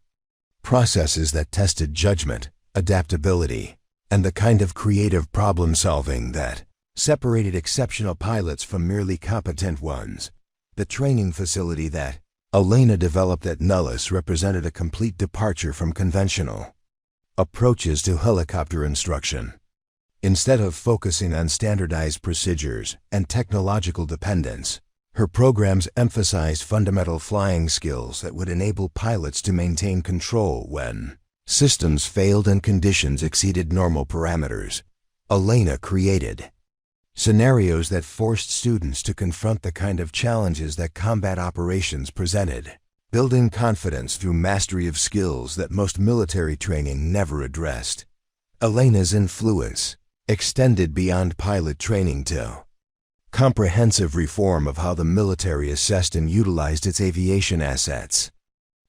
processes that tested judgment, adaptability, and the kind of creative problem-solving that separated exceptional pilots from merely competent ones. The training facility that Elena developed at Nellis represented a complete departure from conventional approaches to helicopter instruction. Instead of focusing on standardized procedures and technological dependence, her programs emphasized fundamental flying skills that would enable pilots to maintain control when systems failed and conditions exceeded normal parameters. Elena created scenarios that forced students to confront the kind of challenges that combat operations presented, building confidence through mastery of skills that most military training never addressed. Elena's influence extended beyond pilot training to comprehensive reform of how the military assessed and utilized its aviation assets.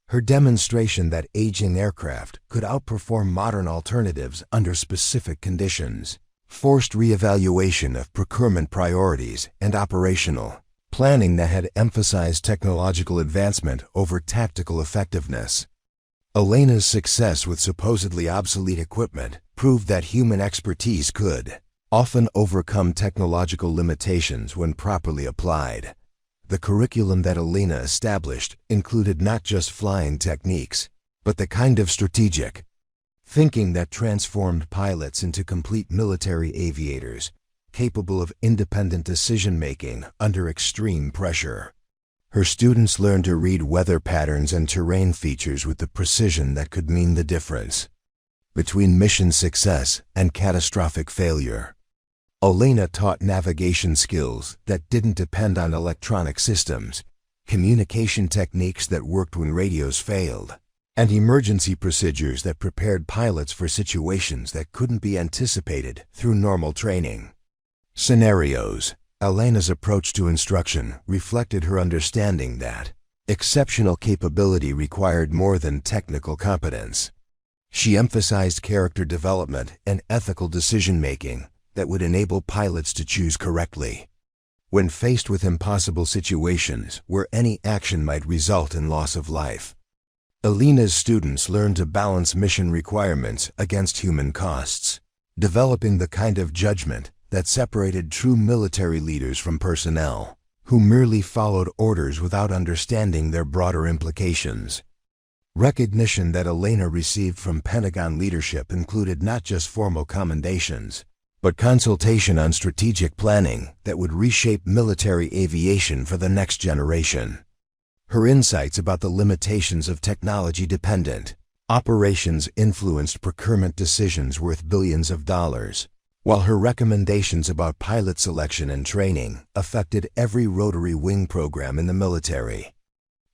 Her demonstration that aging aircraft could outperform modern alternatives under specific conditions forced reevaluation of procurement priorities and operational planning that had emphasized technological advancement over tactical effectiveness. Elena's success with supposedly obsolete equipment proved that human expertise could often overcome technological limitations when properly applied. The curriculum that Elena established included not just flying techniques, but the kind of strategic thinking that transformed pilots into complete military aviators, capable of independent decision-making under extreme pressure. Her students learned to read weather patterns and terrain features with the precision that could mean the difference between mission success and catastrophic failure. Elena taught navigation skills that didn't depend on electronic systems, communication techniques that worked when radios failed, and emergency procedures that prepared pilots for situations that couldn't be anticipated through normal training. Scenarios. Elena's approach to instruction reflected her understanding that exceptional capability required more than technical competence. She emphasized character development and ethical decision-making that would enable pilots to choose correctly when faced with impossible situations where any action might result in loss of life. Elena's students learned to balance mission requirements against human costs, developing the kind of judgment that separated true military leaders from personnel who merely followed orders without understanding their broader implications. Recognition that Elena received from Pentagon leadership included not just formal commendations, but consultation on strategic planning that would reshape military aviation for the next generation. Her insights about the limitations of technology-dependent operations influenced procurement decisions worth billions of dollars, while her recommendations about pilot selection and training affected every rotary wing program in the military.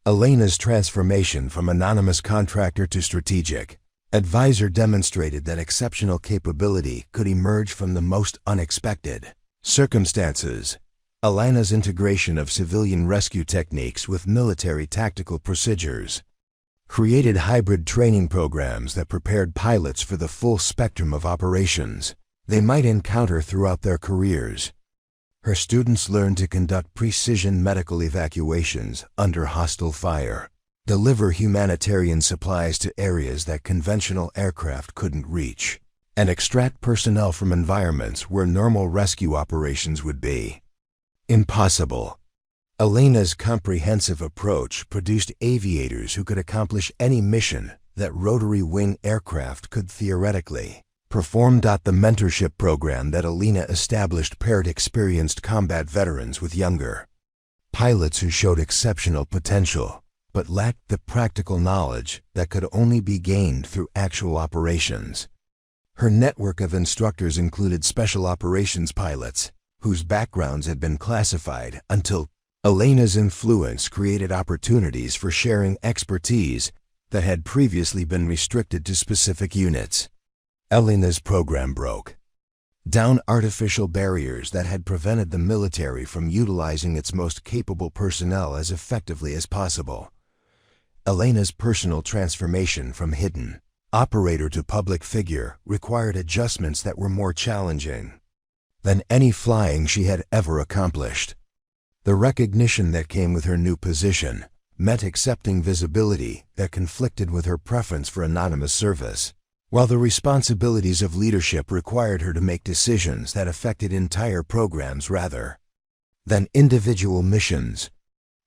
Elena's transformation from anonymous contractor to strategic advisor demonstrated that exceptional capability could emerge from the most unexpected circumstances. Elena's integration of civilian rescue techniques with military tactical procedures created hybrid training programs that prepared pilots for the full spectrum of operations they might encounter throughout their careers. Her students learned to conduct precision medical evacuations under hostile fire, deliver humanitarian supplies to areas that conventional aircraft couldn't reach, and extract personnel from environments where normal rescue operations would be impossible. Elena's comprehensive approach produced aviators who could accomplish any mission that rotary wing aircraft could theoretically perform. The mentorship program that Elena established paired experienced combat veterans with younger pilots who showed exceptional potential but lacked the practical knowledge that could only be gained through actual operations. Her network of instructors included special operations pilots whose backgrounds had been classified until Elena's influence created opportunities for sharing expertise that had previously been restricted to specific units. Elena's program broke down artificial barriers that had prevented the military from utilizing its most capable personnel as effectively as possible. Elena's personal transformation from hidden operator to public figure required adjustments that were more challenging than any flying she had ever accomplished. The recognition that came with her new position meant accepting visibility that conflicted with her preference for anonymous service. while the responsibilities of leadership required her to make decisions that affected entire programs rather than individual missions.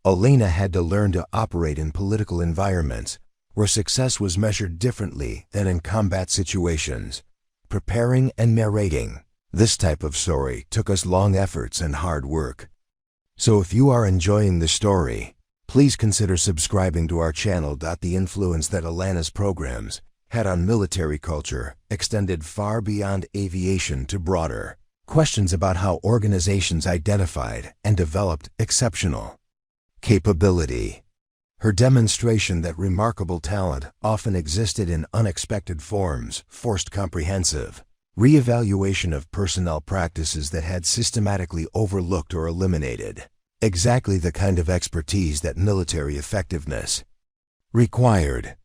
Elena had to learn to operate in political environments where success was measured differently than in combat situations. Preparing and narrating this type of story took us long efforts and hard work. So if you are enjoying the story, please consider subscribing to our channel. The influence that Elena's programs had on military culture extended far beyond aviation to broader questions about how organizations identified and developed exceptional capability. Her demonstration that remarkable talent often existed in unexpected forms forced comprehensive re-evaluation of personnel practices that had systematically overlooked or eliminated exactly the kind of expertise that military effectiveness required.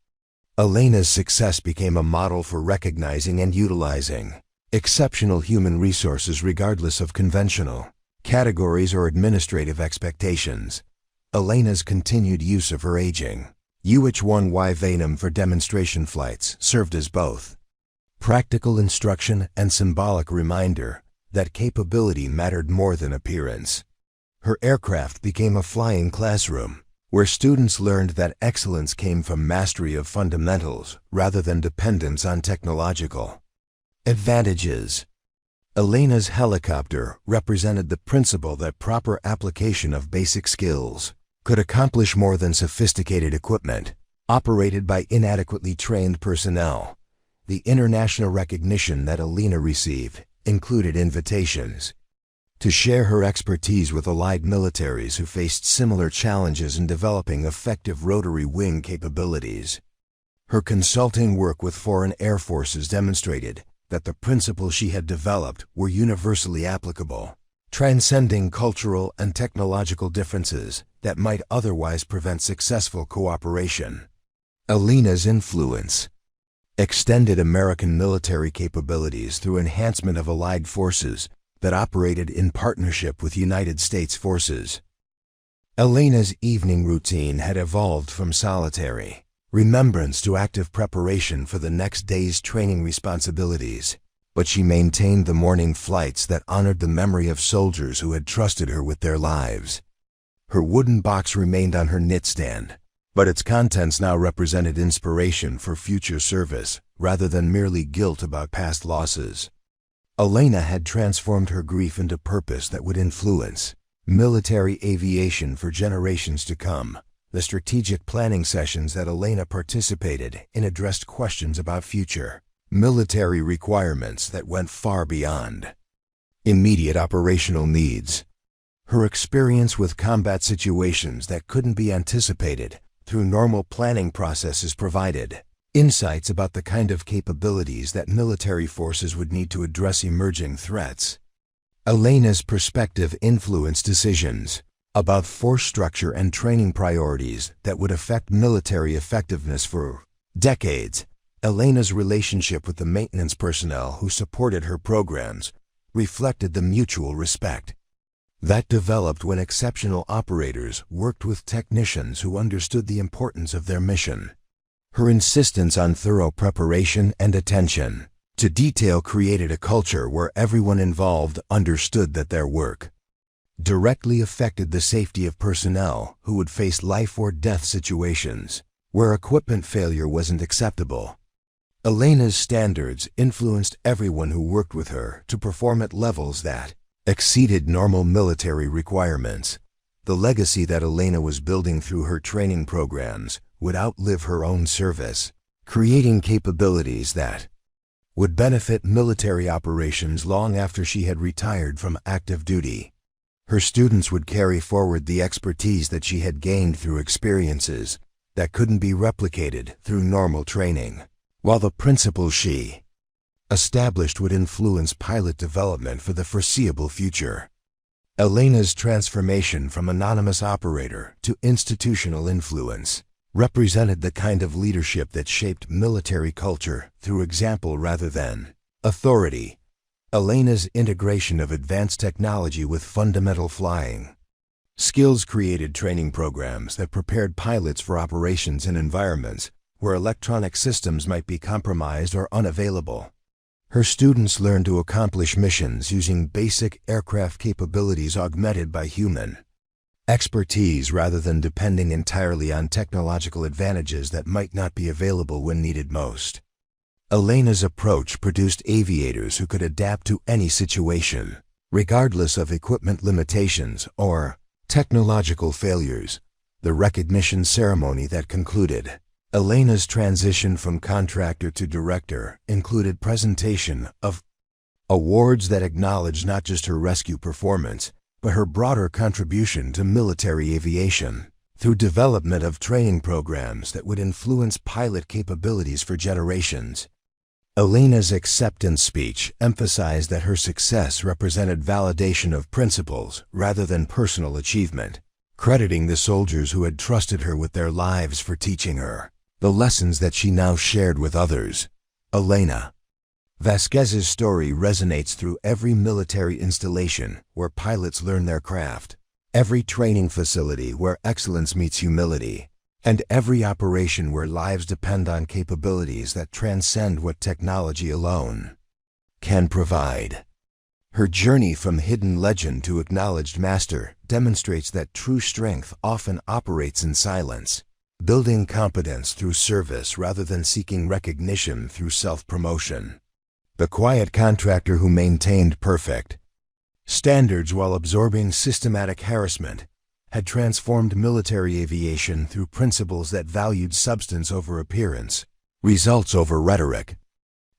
Elena's success became a model for recognizing and utilizing exceptional human resources regardless of conventional categories or administrative expectations. Elena's continued use of her aging UH-1Y Venom for demonstration flights served as both practical instruction and symbolic reminder that capability mattered more than appearance. Her aircraft became a flying classroom where students learned that excellence came from mastery of fundamentals rather than dependence on technological advantages. Elena's helicopter represented the principle that proper application of basic skills could accomplish more than sophisticated equipment operated by inadequately trained personnel. The international recognition that Elena received included invitations to share her expertise with allied militaries who faced similar challenges in developing effective rotary wing capabilities. Her consulting work with foreign air forces demonstrated that the principles she had developed were universally applicable, transcending cultural and technological differences that might otherwise prevent successful cooperation. Elena's influence extended American military capabilities through enhancement of allied forces that operated in partnership with United States forces. Elena's evening routine had evolved from solitary remembrance to active preparation for the next day's training responsibilities, but she maintained the morning flights that honored the memory of soldiers who had trusted her with their lives. Her wooden box remained on her knitstand, but its contents now represented inspiration for future service rather than merely guilt about past losses. Elena had transformed her grief into purpose that would influence military aviation for generations to come. The strategic planning sessions that Elena participated in addressed questions about future military requirements that went far beyond immediate operational needs. Her experience with combat situations that couldn't be anticipated through normal planning processes provided insights about the kind of capabilities that military forces would need to address emerging threats. Elena's perspective influenced decisions about force structure and training priorities that would affect military effectiveness for decades. Elena's relationship with the maintenance personnel who supported her programs reflected the mutual respect that developed when exceptional operators worked with technicians who understood the importance of their mission. Her insistence on thorough preparation and attention to detail created a culture where everyone involved understood that their work directly affected the safety of personnel who would face life or death situations where equipment failure wasn't acceptable. Elena's standards influenced everyone who worked with her to perform at levels that exceeded normal military requirements. The legacy that Elena was building through her training programs would outlive her own service, creating capabilities that would benefit military operations long after she had retired from active duty. Her students would carry forward the expertise that she had gained through experiences that couldn't be replicated through normal training, while the principles she established would influence pilot development for the foreseeable future. Elena's transformation from anonymous operator to institutional influence represented the kind of leadership that shaped military culture through example rather than authority. Elena's integration of advanced technology with fundamental flying skills created training programs that prepared pilots for operations in environments where electronic systems might be compromised or unavailable. Her students learned to accomplish missions using basic aircraft capabilities augmented by human expertise rather than depending entirely on technological advantages that might not be available when needed most. Elena's approach produced aviators who could adapt to any situation, regardless of equipment limitations or technological failures. The recognition ceremony that concluded Elena's transition from contractor to director included presentation of awards that acknowledged not just her rescue performance, but her broader contribution to military aviation through development of training programs that would influence pilot capabilities for generations. Elena's acceptance speech emphasized that her success represented validation of principles rather than personal achievement, crediting the soldiers who had trusted her with their lives for teaching her the lessons that she now shared with others. Elena Vasquez's story resonates through every military installation where pilots learn their craft, every training facility where excellence meets humility, and every operation where lives depend on capabilities that transcend what technology alone can provide. Her journey from hidden legend to acknowledged master demonstrates that true strength often operates in silence, building competence through service rather than seeking recognition through self-promotion. The quiet contractor who maintained perfect standards while absorbing systematic harassment had transformed military aviation through principles that valued substance over appearance, results over rhetoric,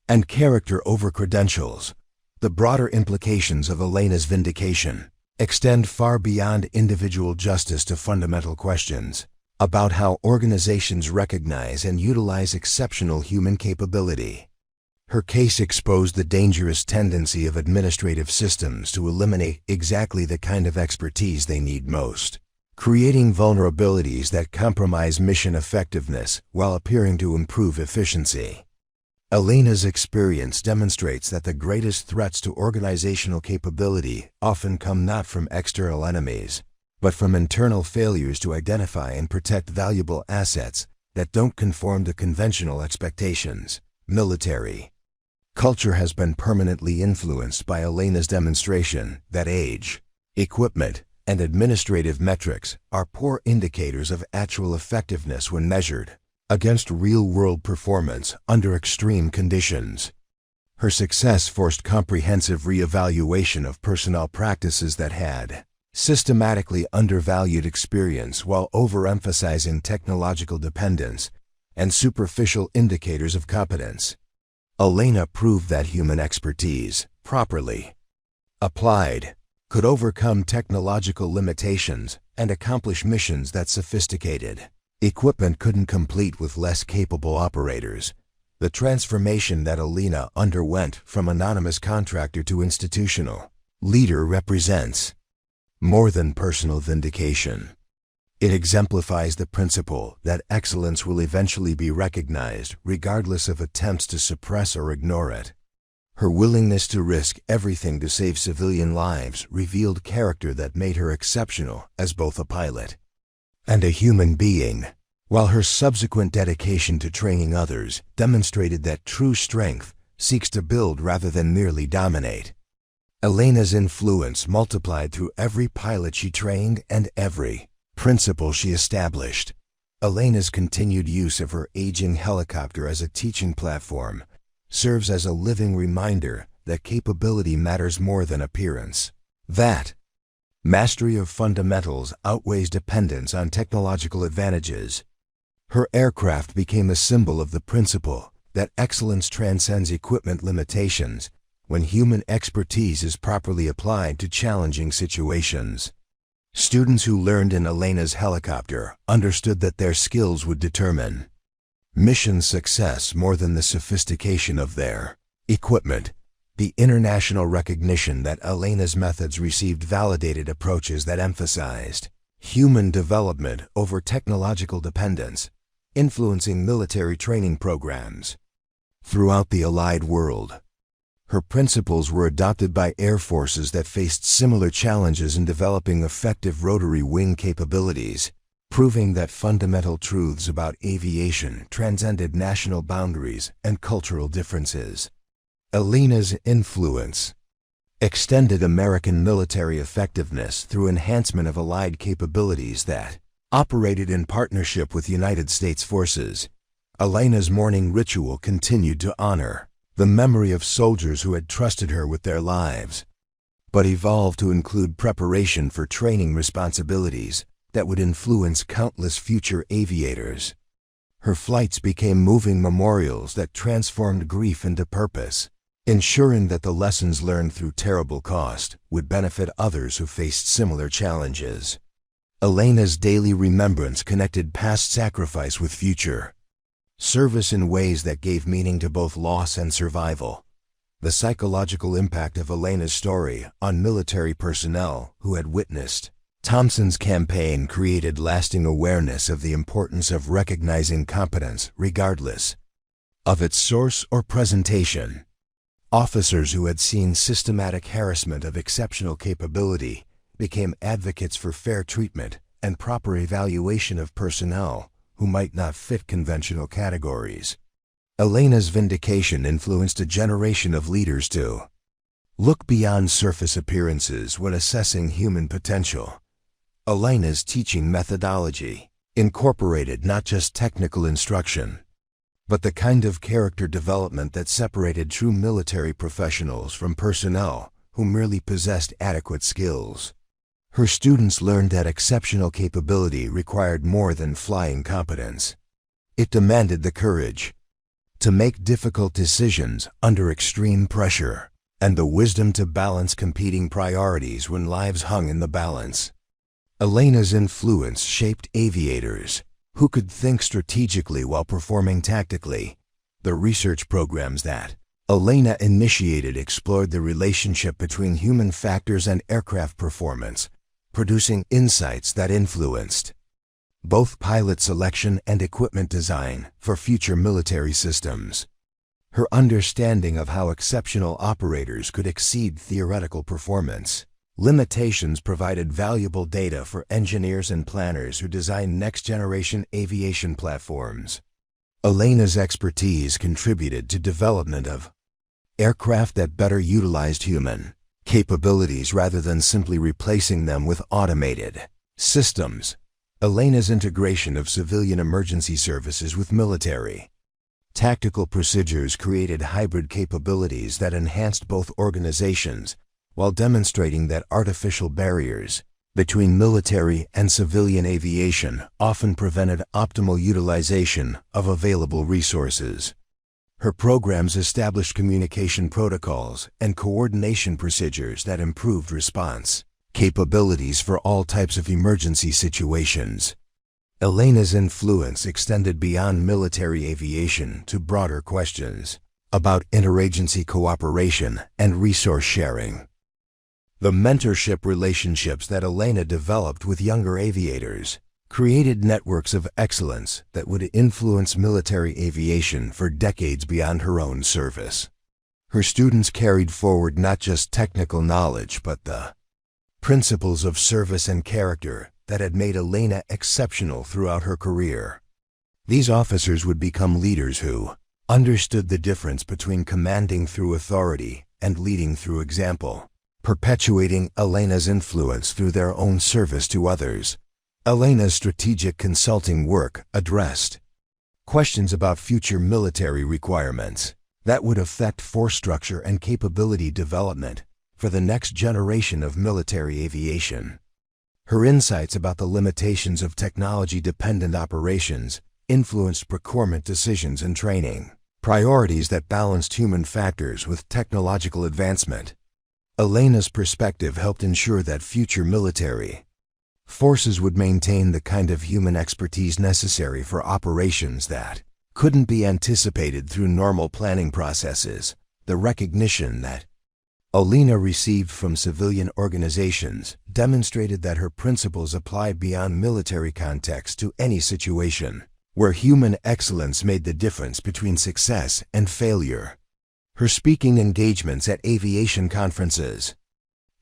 and character over credentials. The broader implications of Elena's vindication extend far beyond individual justice to fundamental questions about how organizations recognize and utilize exceptional human capability. Her case exposed the dangerous tendency of administrative systems to eliminate exactly the kind of expertise they need most, creating vulnerabilities that compromise mission effectiveness while appearing to improve efficiency. Elena's experience demonstrates that the greatest threats to organizational capability often come not from external enemies, but from internal failures to identify and protect valuable assets that don't conform to conventional expectations. Military culture has been permanently influenced by Elena's demonstration that age, equipment, and administrative metrics are poor indicators of actual effectiveness when measured against real-world performance under extreme conditions. Her success forced comprehensive re-evaluation of personnel practices that had systematically undervalued experience while overemphasizing technological dependence and superficial indicators of competence. Elena proved that human expertise, properly applied, could overcome technological limitations and accomplish missions that sophisticated equipment couldn't complete with less capable operators. The transformation that Elena underwent from anonymous contractor to institutional leader represents more than personal vindication. It exemplifies the principle that excellence will eventually be recognized regardless of attempts to suppress or ignore it. Her willingness to risk everything to save civilian lives revealed character that made her exceptional as both a pilot and a human being, while her subsequent dedication to training others demonstrated that true strength seeks to build rather than merely dominate. Elena's influence multiplied through every pilot she trained and every principle she established. Elena's continued use of her aging helicopter as a teaching platform serves as a living reminder that capability matters more than appearance, that mastery of fundamentals outweighs dependence on technological advantages. Her aircraft became a symbol of the principle that excellence transcends equipment limitations when human expertise is properly applied to challenging situations. Students who learned in Elena's helicopter understood that their skills would determine mission success more than the sophistication of their equipment. The international recognition that Elena's methods received validated approaches that emphasized human development over technological dependence, influencing military training programs throughout the Allied world. Her principles were adopted by air forces that faced similar challenges in developing effective rotary wing capabilities, proving that fundamental truths about aviation transcended national boundaries and cultural differences. Elena's influence extended American military effectiveness through enhancement of allied capabilities that operated in partnership with United States forces. Elena's morning ritual continued to honor the memory of soldiers who had trusted her with their lives, but evolved to include preparation for training responsibilities that would influence countless future aviators. Her flights became moving memorials that transformed grief into purpose, ensuring that the lessons learned through terrible cost would benefit others who faced similar challenges. Elena's daily remembrance connected past sacrifice with future service in ways that gave meaning to both loss and survival. The psychological impact of Elena's story on military personnel who had witnessed Thompson's campaign created lasting awareness of the importance of recognizing competence regardless of its source or presentation. Officers who had seen systematic harassment of exceptional capability became advocates for fair treatment and proper evaluation of personnel who might not fit conventional categories. Elena's vindication influenced a generation of leaders to look beyond surface appearances when assessing human potential. Elena's teaching methodology incorporated not just technical instruction, but the kind of character development that separated true military professionals from personnel who merely possessed adequate skills. Her students learned that exceptional capability required more than flying competence. It demanded the courage to make difficult decisions under extreme pressure, and the wisdom to balance competing priorities when lives hung in the balance. Elena's influence shaped aviators who could think strategically while performing tactically. The research programs that Elena initiated explored the relationship between human factors and aircraft performance, producing insights that influenced both pilot selection and equipment design for future military systems. Her understanding of how exceptional operators could exceed theoretical performance limitations provided valuable data for engineers and planners who design next-generation aviation platforms. Elena's expertise contributed to development of aircraft that better utilized human capabilities rather than simply replacing them with automated systems. Elena's integration of civilian emergency services with military tactical procedures created hybrid capabilities that enhanced both organizations while demonstrating that artificial barriers between military and civilian aviation often prevented optimal utilization of available resources. Her programs established communication protocols and coordination procedures that improved response capabilities for all types of emergency situations. Elena's influence extended beyond military aviation to broader questions about interagency cooperation and resource sharing. The mentorship relationships that Elena developed with younger aviators created networks of excellence that would influence military aviation for decades beyond her own service. Her students carried forward not just technical knowledge but the principles of service and character that had made Elena exceptional throughout her career. These officers would become leaders who understood the difference between commanding through authority and leading through example, perpetuating Elena's influence through their own service to others. Elena's strategic consulting work addressed questions about future military requirements that would affect force structure and capability development for the next generation of military aviation. Her insights about the limitations of technology-dependent operations influenced procurement decisions and training, priorities that balanced human factors with technological advancement. Elena's perspective helped ensure that future military forces would maintain the kind of human expertise necessary for operations that couldn't be anticipated through normal planning processes. The recognition that Elena received from civilian organizations demonstrated that her principles applied beyond military context to any situation where human excellence made the difference between success and failure. Her speaking engagements at aviation conferences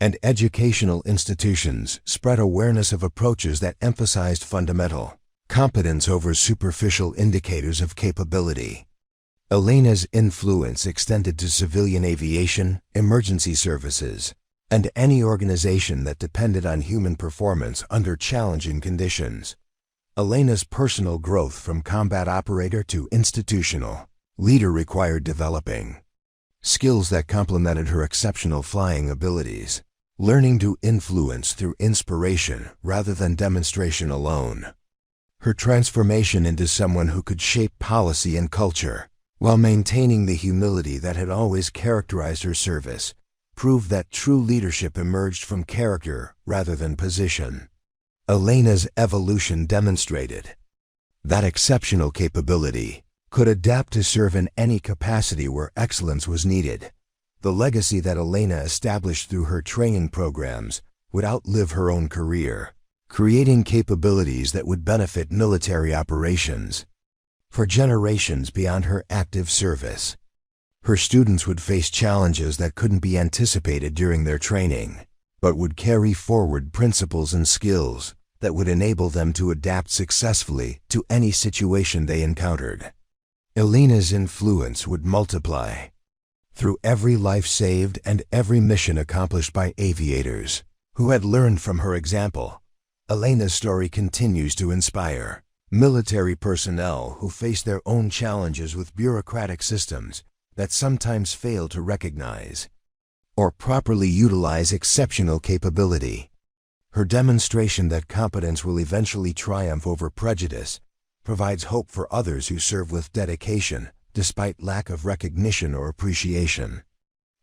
and educational institutions spread awareness of approaches that emphasized fundamental competence over superficial indicators of capability. Elena's influence extended to civilian aviation, emergency services, and any organization that depended on human performance under challenging conditions. Elena's personal growth from combat operator to institutional leader required developing skills that complemented her exceptional flying abilities, learning to influence through inspiration rather than demonstration alone. Her transformation into someone who could shape policy and culture, while maintaining the humility that had always characterized her service, proved that true leadership emerged from character rather than position. Elena's evolution demonstrated that exceptional capability could adapt to serve in any capacity where excellence was needed. The legacy that Elena established through her training programs would outlive her own career, creating capabilities that would benefit military operations for generations beyond her active service. Her students would face challenges that couldn't be anticipated during their training, but would carry forward principles and skills that would enable them to adapt successfully to any situation they encountered. Elena's influence would multiply through every life saved and every mission accomplished by aviators who had learned from her example. Elena's story continues to inspire military personnel who face their own challenges with bureaucratic systems that sometimes fail to recognize or properly utilize exceptional capability. Her demonstration that competence will eventually triumph over prejudice provides hope for others who serve with dedication despite lack of recognition or appreciation.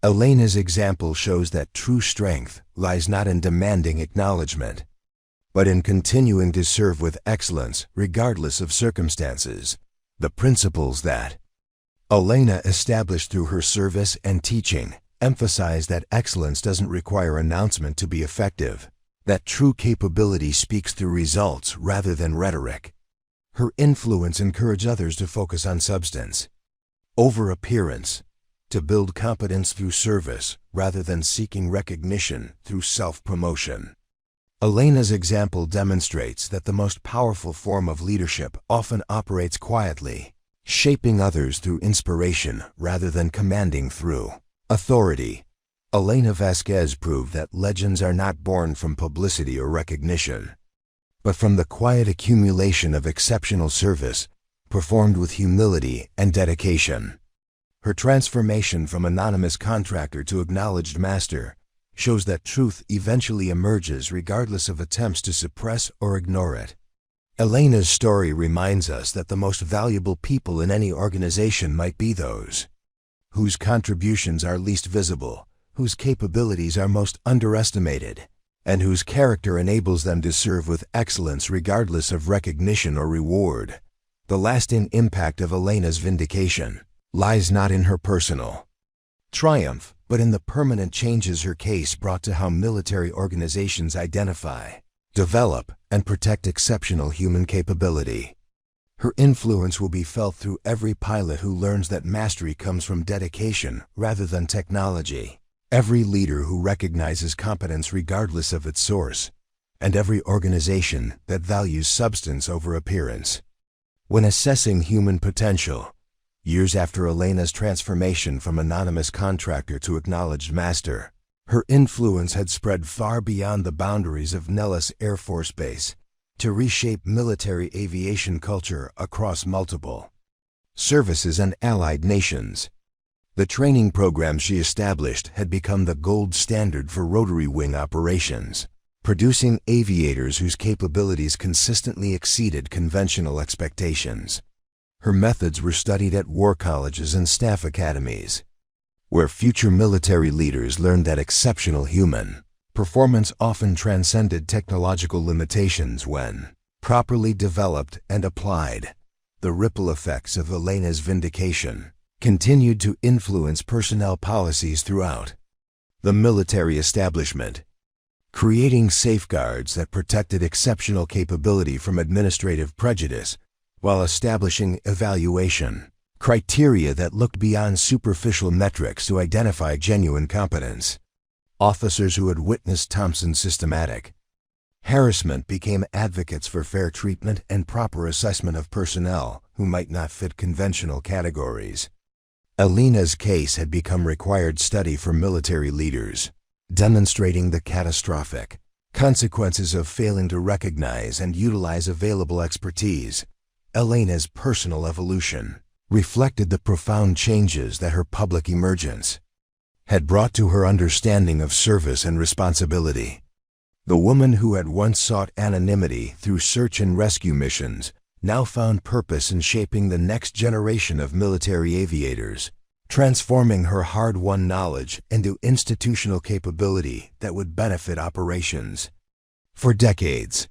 Elena's example shows that true strength lies not in demanding acknowledgement, but in continuing to serve with excellence regardless of circumstances. The principles that Elena established through her service and teaching emphasize that excellence doesn't require announcement to be effective, that true capability speaks through results rather than rhetoric. Her influence encouraged others to focus on substance over appearance, to build competence through service rather than seeking recognition through self-promotion. Elena's example demonstrates that the most powerful form of leadership often operates quietly, shaping others through inspiration rather than commanding through authority. Elena Vasquez proved that legends are not born from publicity or recognition, but from the quiet accumulation of exceptional service performed with humility and dedication. Her transformation from anonymous contractor to acknowledged master shows that truth eventually emerges regardless of attempts to suppress or ignore it. Elena's story reminds us that the most valuable people in any organization might be those whose contributions are least visible, whose capabilities are most underestimated, and whose character enables them to serve with excellence regardless of recognition or reward. The lasting impact of Elena's vindication lies not in her personal triumph, but in the permanent changes her case brought to how military organizations identify, develop, and protect exceptional human capability. Her influence will be felt through every pilot who learns that mastery comes from dedication rather than technology, every leader who recognizes competence regardless of its source, and every organization that values substance over appearance. When assessing human potential, years after Elena's transformation from anonymous contractor to acknowledged master, her influence had spread far beyond the boundaries of Nellis Air Force Base to reshape military aviation culture across multiple services and allied nations. The training program she established had become the gold standard for rotary wing operations, producing aviators whose capabilities consistently exceeded conventional expectations. Her methods were studied at war colleges and staff academies, where future military leaders learned that exceptional human performance often transcended technological limitations when properly developed and applied. The ripple effects of Elena's vindication continued to influence personnel policies throughout the military establishment, creating safeguards that protected exceptional capability from administrative prejudice while establishing evaluation criteria that looked beyond superficial metrics to identify genuine competence. Officers who had witnessed Thompson's systematic harassment became advocates for fair treatment and proper assessment of personnel who might not fit conventional categories. Elena's case had become required study for military leaders, demonstrating the catastrophic consequences of failing to recognize and utilize available expertise. Elena's personal evolution reflected the profound changes that her public emergence had brought to her understanding of service and responsibility. The woman who had once sought anonymity through search and rescue missions now found purpose in shaping the next generation of military aviators, transforming her hard-won knowledge into institutional capability that would benefit operations. For decades,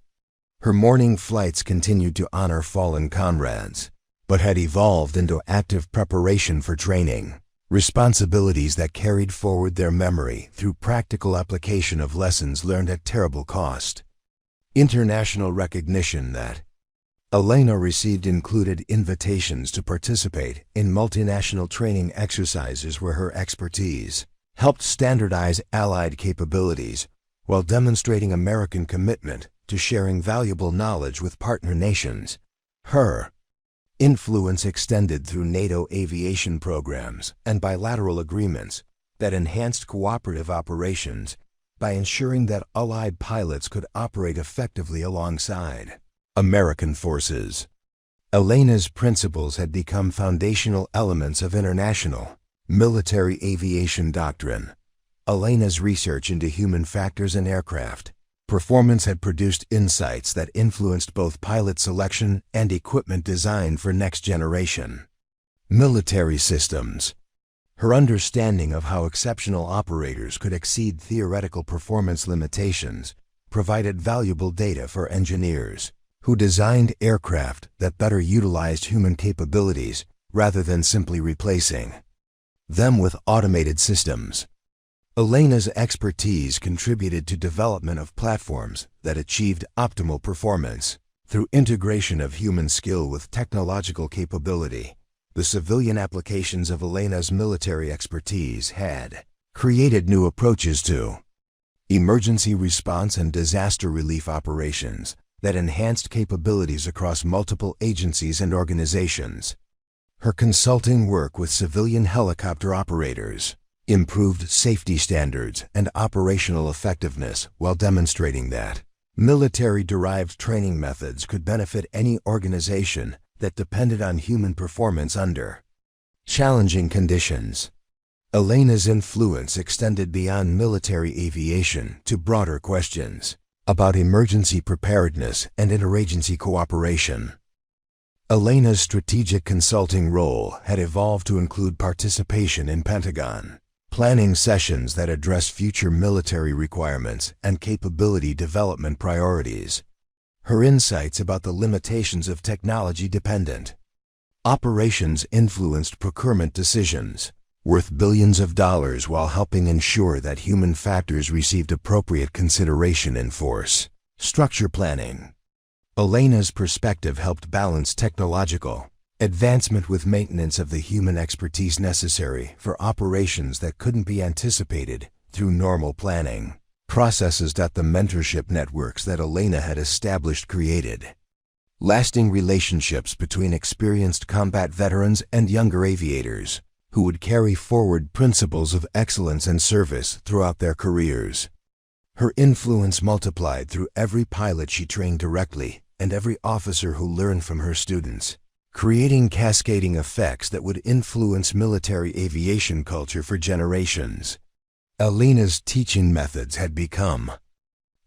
her morning flights continued to honor fallen comrades, but had evolved into active preparation for training, responsibilities that carried forward their memory through practical application of lessons learned at terrible cost. International recognition that Elena received included invitations to participate in multinational training exercises where her expertise helped standardize Allied capabilities while demonstrating American commitment to sharing valuable knowledge with partner nations. Her influence extended through NATO aviation programs and bilateral agreements that enhanced cooperative operations by ensuring that Allied pilots could operate effectively alongside American forces. Elena's principles had become foundational elements of international military aviation doctrine. Elena's research into human factors in aircraft performance had produced insights that influenced both pilot selection and equipment design for next-generation military systems. Her understanding of how exceptional operators could exceed theoretical performance limitations provided valuable data for engineers who designed aircraft that better utilized human capabilities rather than simply replacing them with automated systems. Elena's expertise contributed to development of platforms that achieved optimal performance. Through integration of human skill with technological capability, the civilian applications of Elena's military expertise had created new approaches to emergency response and disaster relief operations that enhanced capabilities across multiple agencies and organizations. Her consulting work with civilian helicopter operators improved safety standards and operational effectiveness while demonstrating that military-derived training methods could benefit any organization that depended on human performance under challenging conditions. Elena's influence extended beyond military aviation to broader questions about emergency preparedness and interagency cooperation. Elena's strategic consulting role had evolved to include participation in Pentagon planning sessions that address future military requirements and capability development priorities. Her insights about the limitations of technology-dependent operations influenced procurement decisions worth billions of dollars while helping ensure that human factors received appropriate consideration in force structure planning. Elena's perspective helped balance technological advancement with maintenance of the human expertise necessary for operations that couldn't be anticipated through normal planning processes. The mentorship networks that Elena had established created lasting relationships between experienced combat veterans and younger aviators who would carry forward principles of excellence and service throughout their careers. Her influence multiplied through every pilot she trained directly and every officer who learned from her students, creating cascading effects that would influence military aviation culture for generations. Elena's teaching methods had become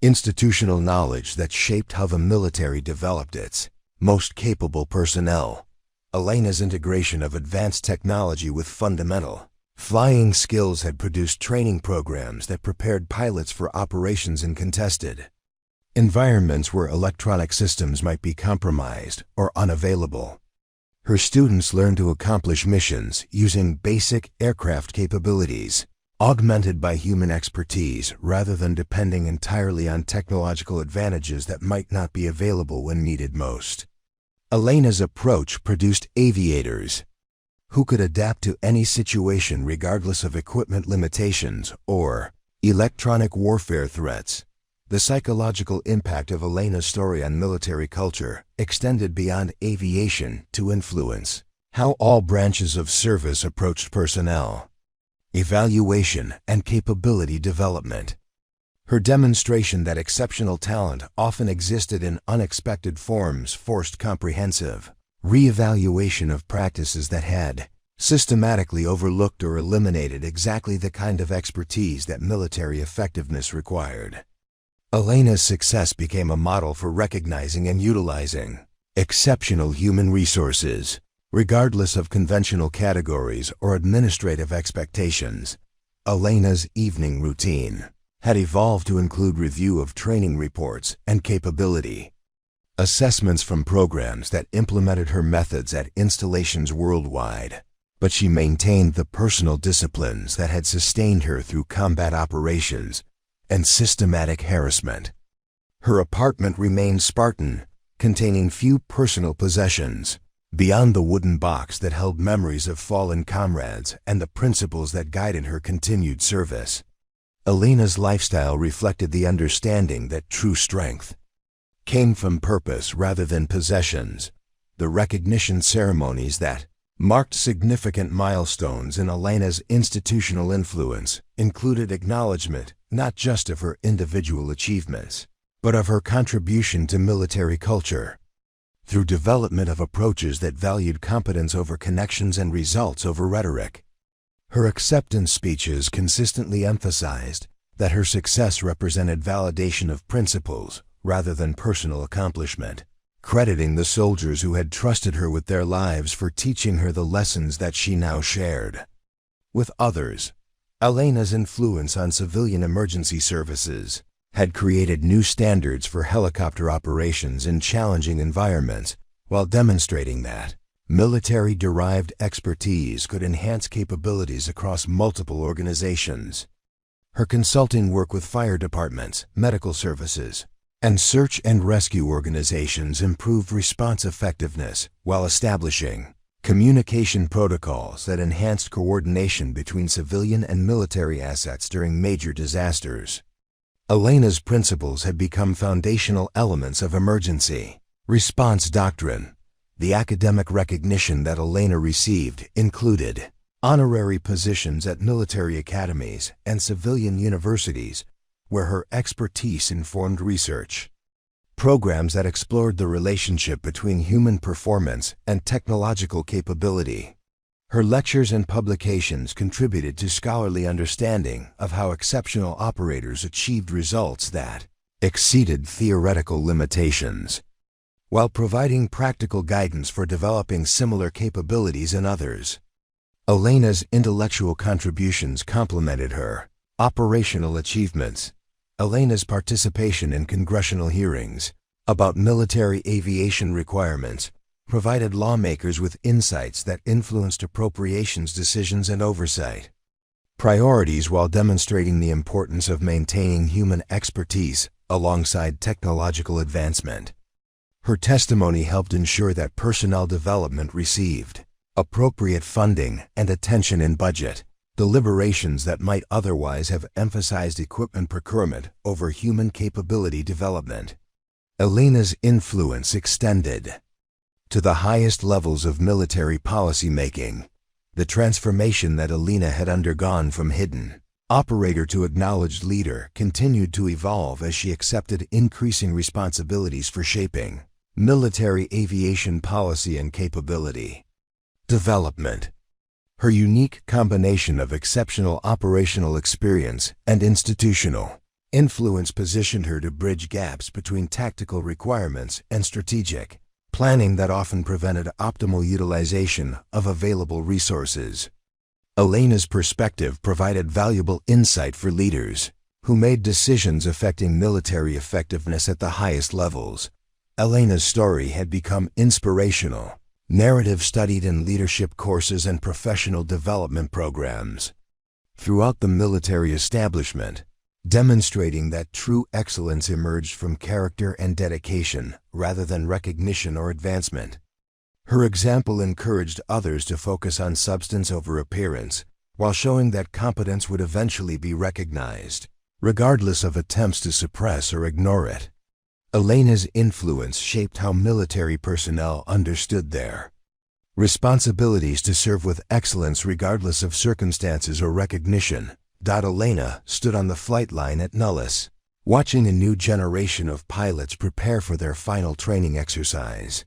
institutional knowledge that shaped how the military developed its most capable personnel. Elena's integration of advanced technology with fundamental flying skills had produced training programs that prepared pilots for operations in contested environments where electronic systems might be compromised or unavailable. Her students learned to accomplish missions using basic aircraft capabilities, augmented by human expertise rather than depending entirely on technological advantages that might not be available when needed most. Elena's approach produced aviators who could adapt to any situation regardless of equipment limitations or Electronic warfare threats. The psychological impact of Elena's story on military culture extended beyond aviation to influence how all branches of service approached personnel, evaluation, and capability development. Her demonstration that exceptional talent often existed in unexpected forms forced comprehensive re-evaluation of practices that had systematically overlooked or eliminated exactly the kind of expertise that military effectiveness required. Elena's success became a model for recognizing and utilizing exceptional human resources, regardless of conventional categories or administrative expectations. Elena's evening routine had evolved to include review of training reports and capability assessments from programs that implemented her methods at installations worldwide. But she maintained the personal disciplines that had sustained her through combat operations and systematic harassment. Her apartment remained Spartan, containing few personal possessions, beyond the wooden box that held memories of fallen comrades and the principles that guided her continued service. Elena's lifestyle reflected the understanding that true strength came from purpose rather than possessions. The recognition ceremonies that marked significant milestones in Elena's institutional influence included acknowledgement not just of her individual achievements, but of her contribution to military culture. Through development of approaches that valued competence over connections and results over rhetoric, her acceptance speeches consistently emphasized that her success represented validation of principles rather than personal accomplishment, crediting the soldiers who had trusted her with their lives for teaching her the lessons that she now shared with others. Elena's influence on civilian emergency services had created new standards for helicopter operations in challenging environments, while demonstrating that military-derived expertise could enhance capabilities across multiple organizations. Her consulting work with fire departments, medical services, and search and rescue organizations improved response effectiveness while establishing communication protocols that enhanced coordination between civilian and military assets during major disasters. Elena's principles had become foundational elements of emergency response doctrine. The academic recognition that Elena received included honorary positions at military academies and civilian universities, where her expertise informed research, programs that explored the relationship between human performance and technological capability. Her lectures and publications contributed to scholarly understanding of how exceptional operators achieved results that exceeded theoretical limitations, while providing practical guidance for developing similar capabilities in others. Elena's intellectual contributions complemented her operational achievements. Elena's participation in congressional hearings about military aviation requirements provided lawmakers with insights that influenced appropriations decisions and oversight priorities, while demonstrating the importance of maintaining human expertise alongside technological advancement. Her testimony helped ensure that personnel development received appropriate funding and attention in budget deliberations that might otherwise have emphasized equipment procurement over human capability development. Elena's influence extended to the highest levels of military policymaking. The transformation that Elena had undergone from hidden operator to acknowledged leader continued to evolve as she accepted increasing responsibilities for shaping military aviation policy and capability development. Her unique combination of exceptional operational experience and institutional influence positioned her to bridge gaps between tactical requirements and strategic planning that often prevented optimal utilization of available resources. Elena's perspective provided valuable insight for leaders who made decisions affecting military effectiveness at the highest levels. Elena's story had become inspirational narrative studied in leadership courses and professional development programs throughout the military establishment, demonstrating that true excellence emerged from character and dedication rather than recognition or advancement. Her example encouraged others to focus on substance over appearance, while showing that competence would eventually be recognized. regardless of attempts to suppress or ignore it. Elena's influence shaped how military personnel understood their responsibilities to serve with excellence regardless of circumstances or recognition. Elena stood on the flight line at Nellis, watching a new generation of pilots prepare for their final training exercise.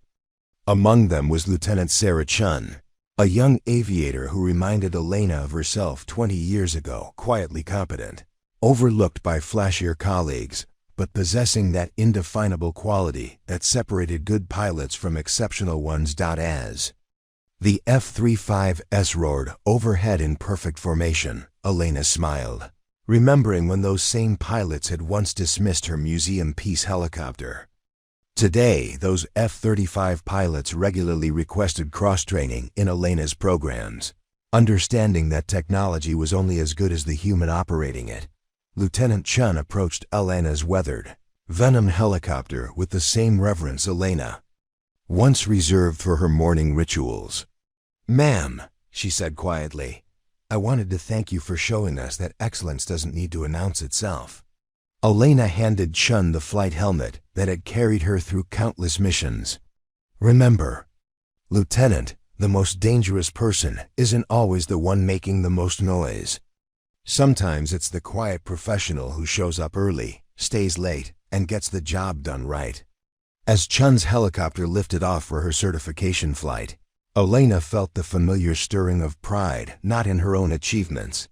Among them was Lieutenant Sarah Chun, a young aviator who reminded Elena of herself 20 years ago, quietly competent, overlooked by flashier colleagues, but possessing that indefinable quality that separated good pilots from exceptional ones. As the F-35s roared overhead in perfect formation, Elena smiled, remembering when those same pilots had once dismissed her museum piece helicopter. Today, those F-35 pilots regularly requested cross-training in Elena's programs, understanding that technology was only as good as the human operating it. Lieutenant Chun approached Elena's weathered, Venom helicopter with the same reverence Elena once reserved for her morning rituals. "Ma'am," she said quietly, "I wanted to thank you for showing us that excellence doesn't need to announce itself." Elena handed Chun the flight helmet that had carried her through countless missions. "Remember, Lieutenant, the most dangerous person isn't always the one making the most noise. Sometimes it's the quiet professional who shows up early, stays late, and gets the job done right." As Chun's helicopter lifted off for her certification flight, Elena felt the familiar stirring of pride, not in her own achievements,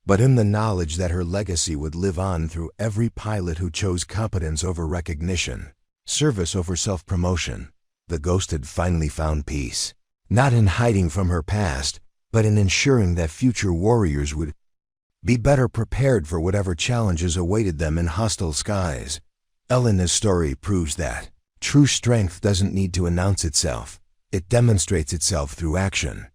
but in the knowledge that her legacy would live on through every pilot who chose competence over recognition, service over self-promotion. The ghost had finally found peace, not in hiding from her past, but in ensuring that future warriors would be better prepared for whatever challenges awaited them in hostile skies. Elena's story proves that true strength doesn't need to announce itself. It demonstrates itself through action.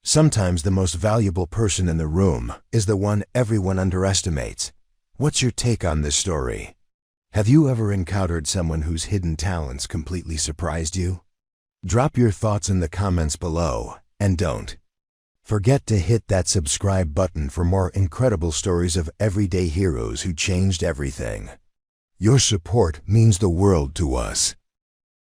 Sometimes the most valuable person in the room is the one everyone underestimates. What's your take on this story? Have you ever encountered someone whose hidden talents completely surprised you? Drop your thoughts in the comments below, and don't forget to hit that subscribe button for more incredible stories of everyday heroes who changed everything. Your support means the world to us.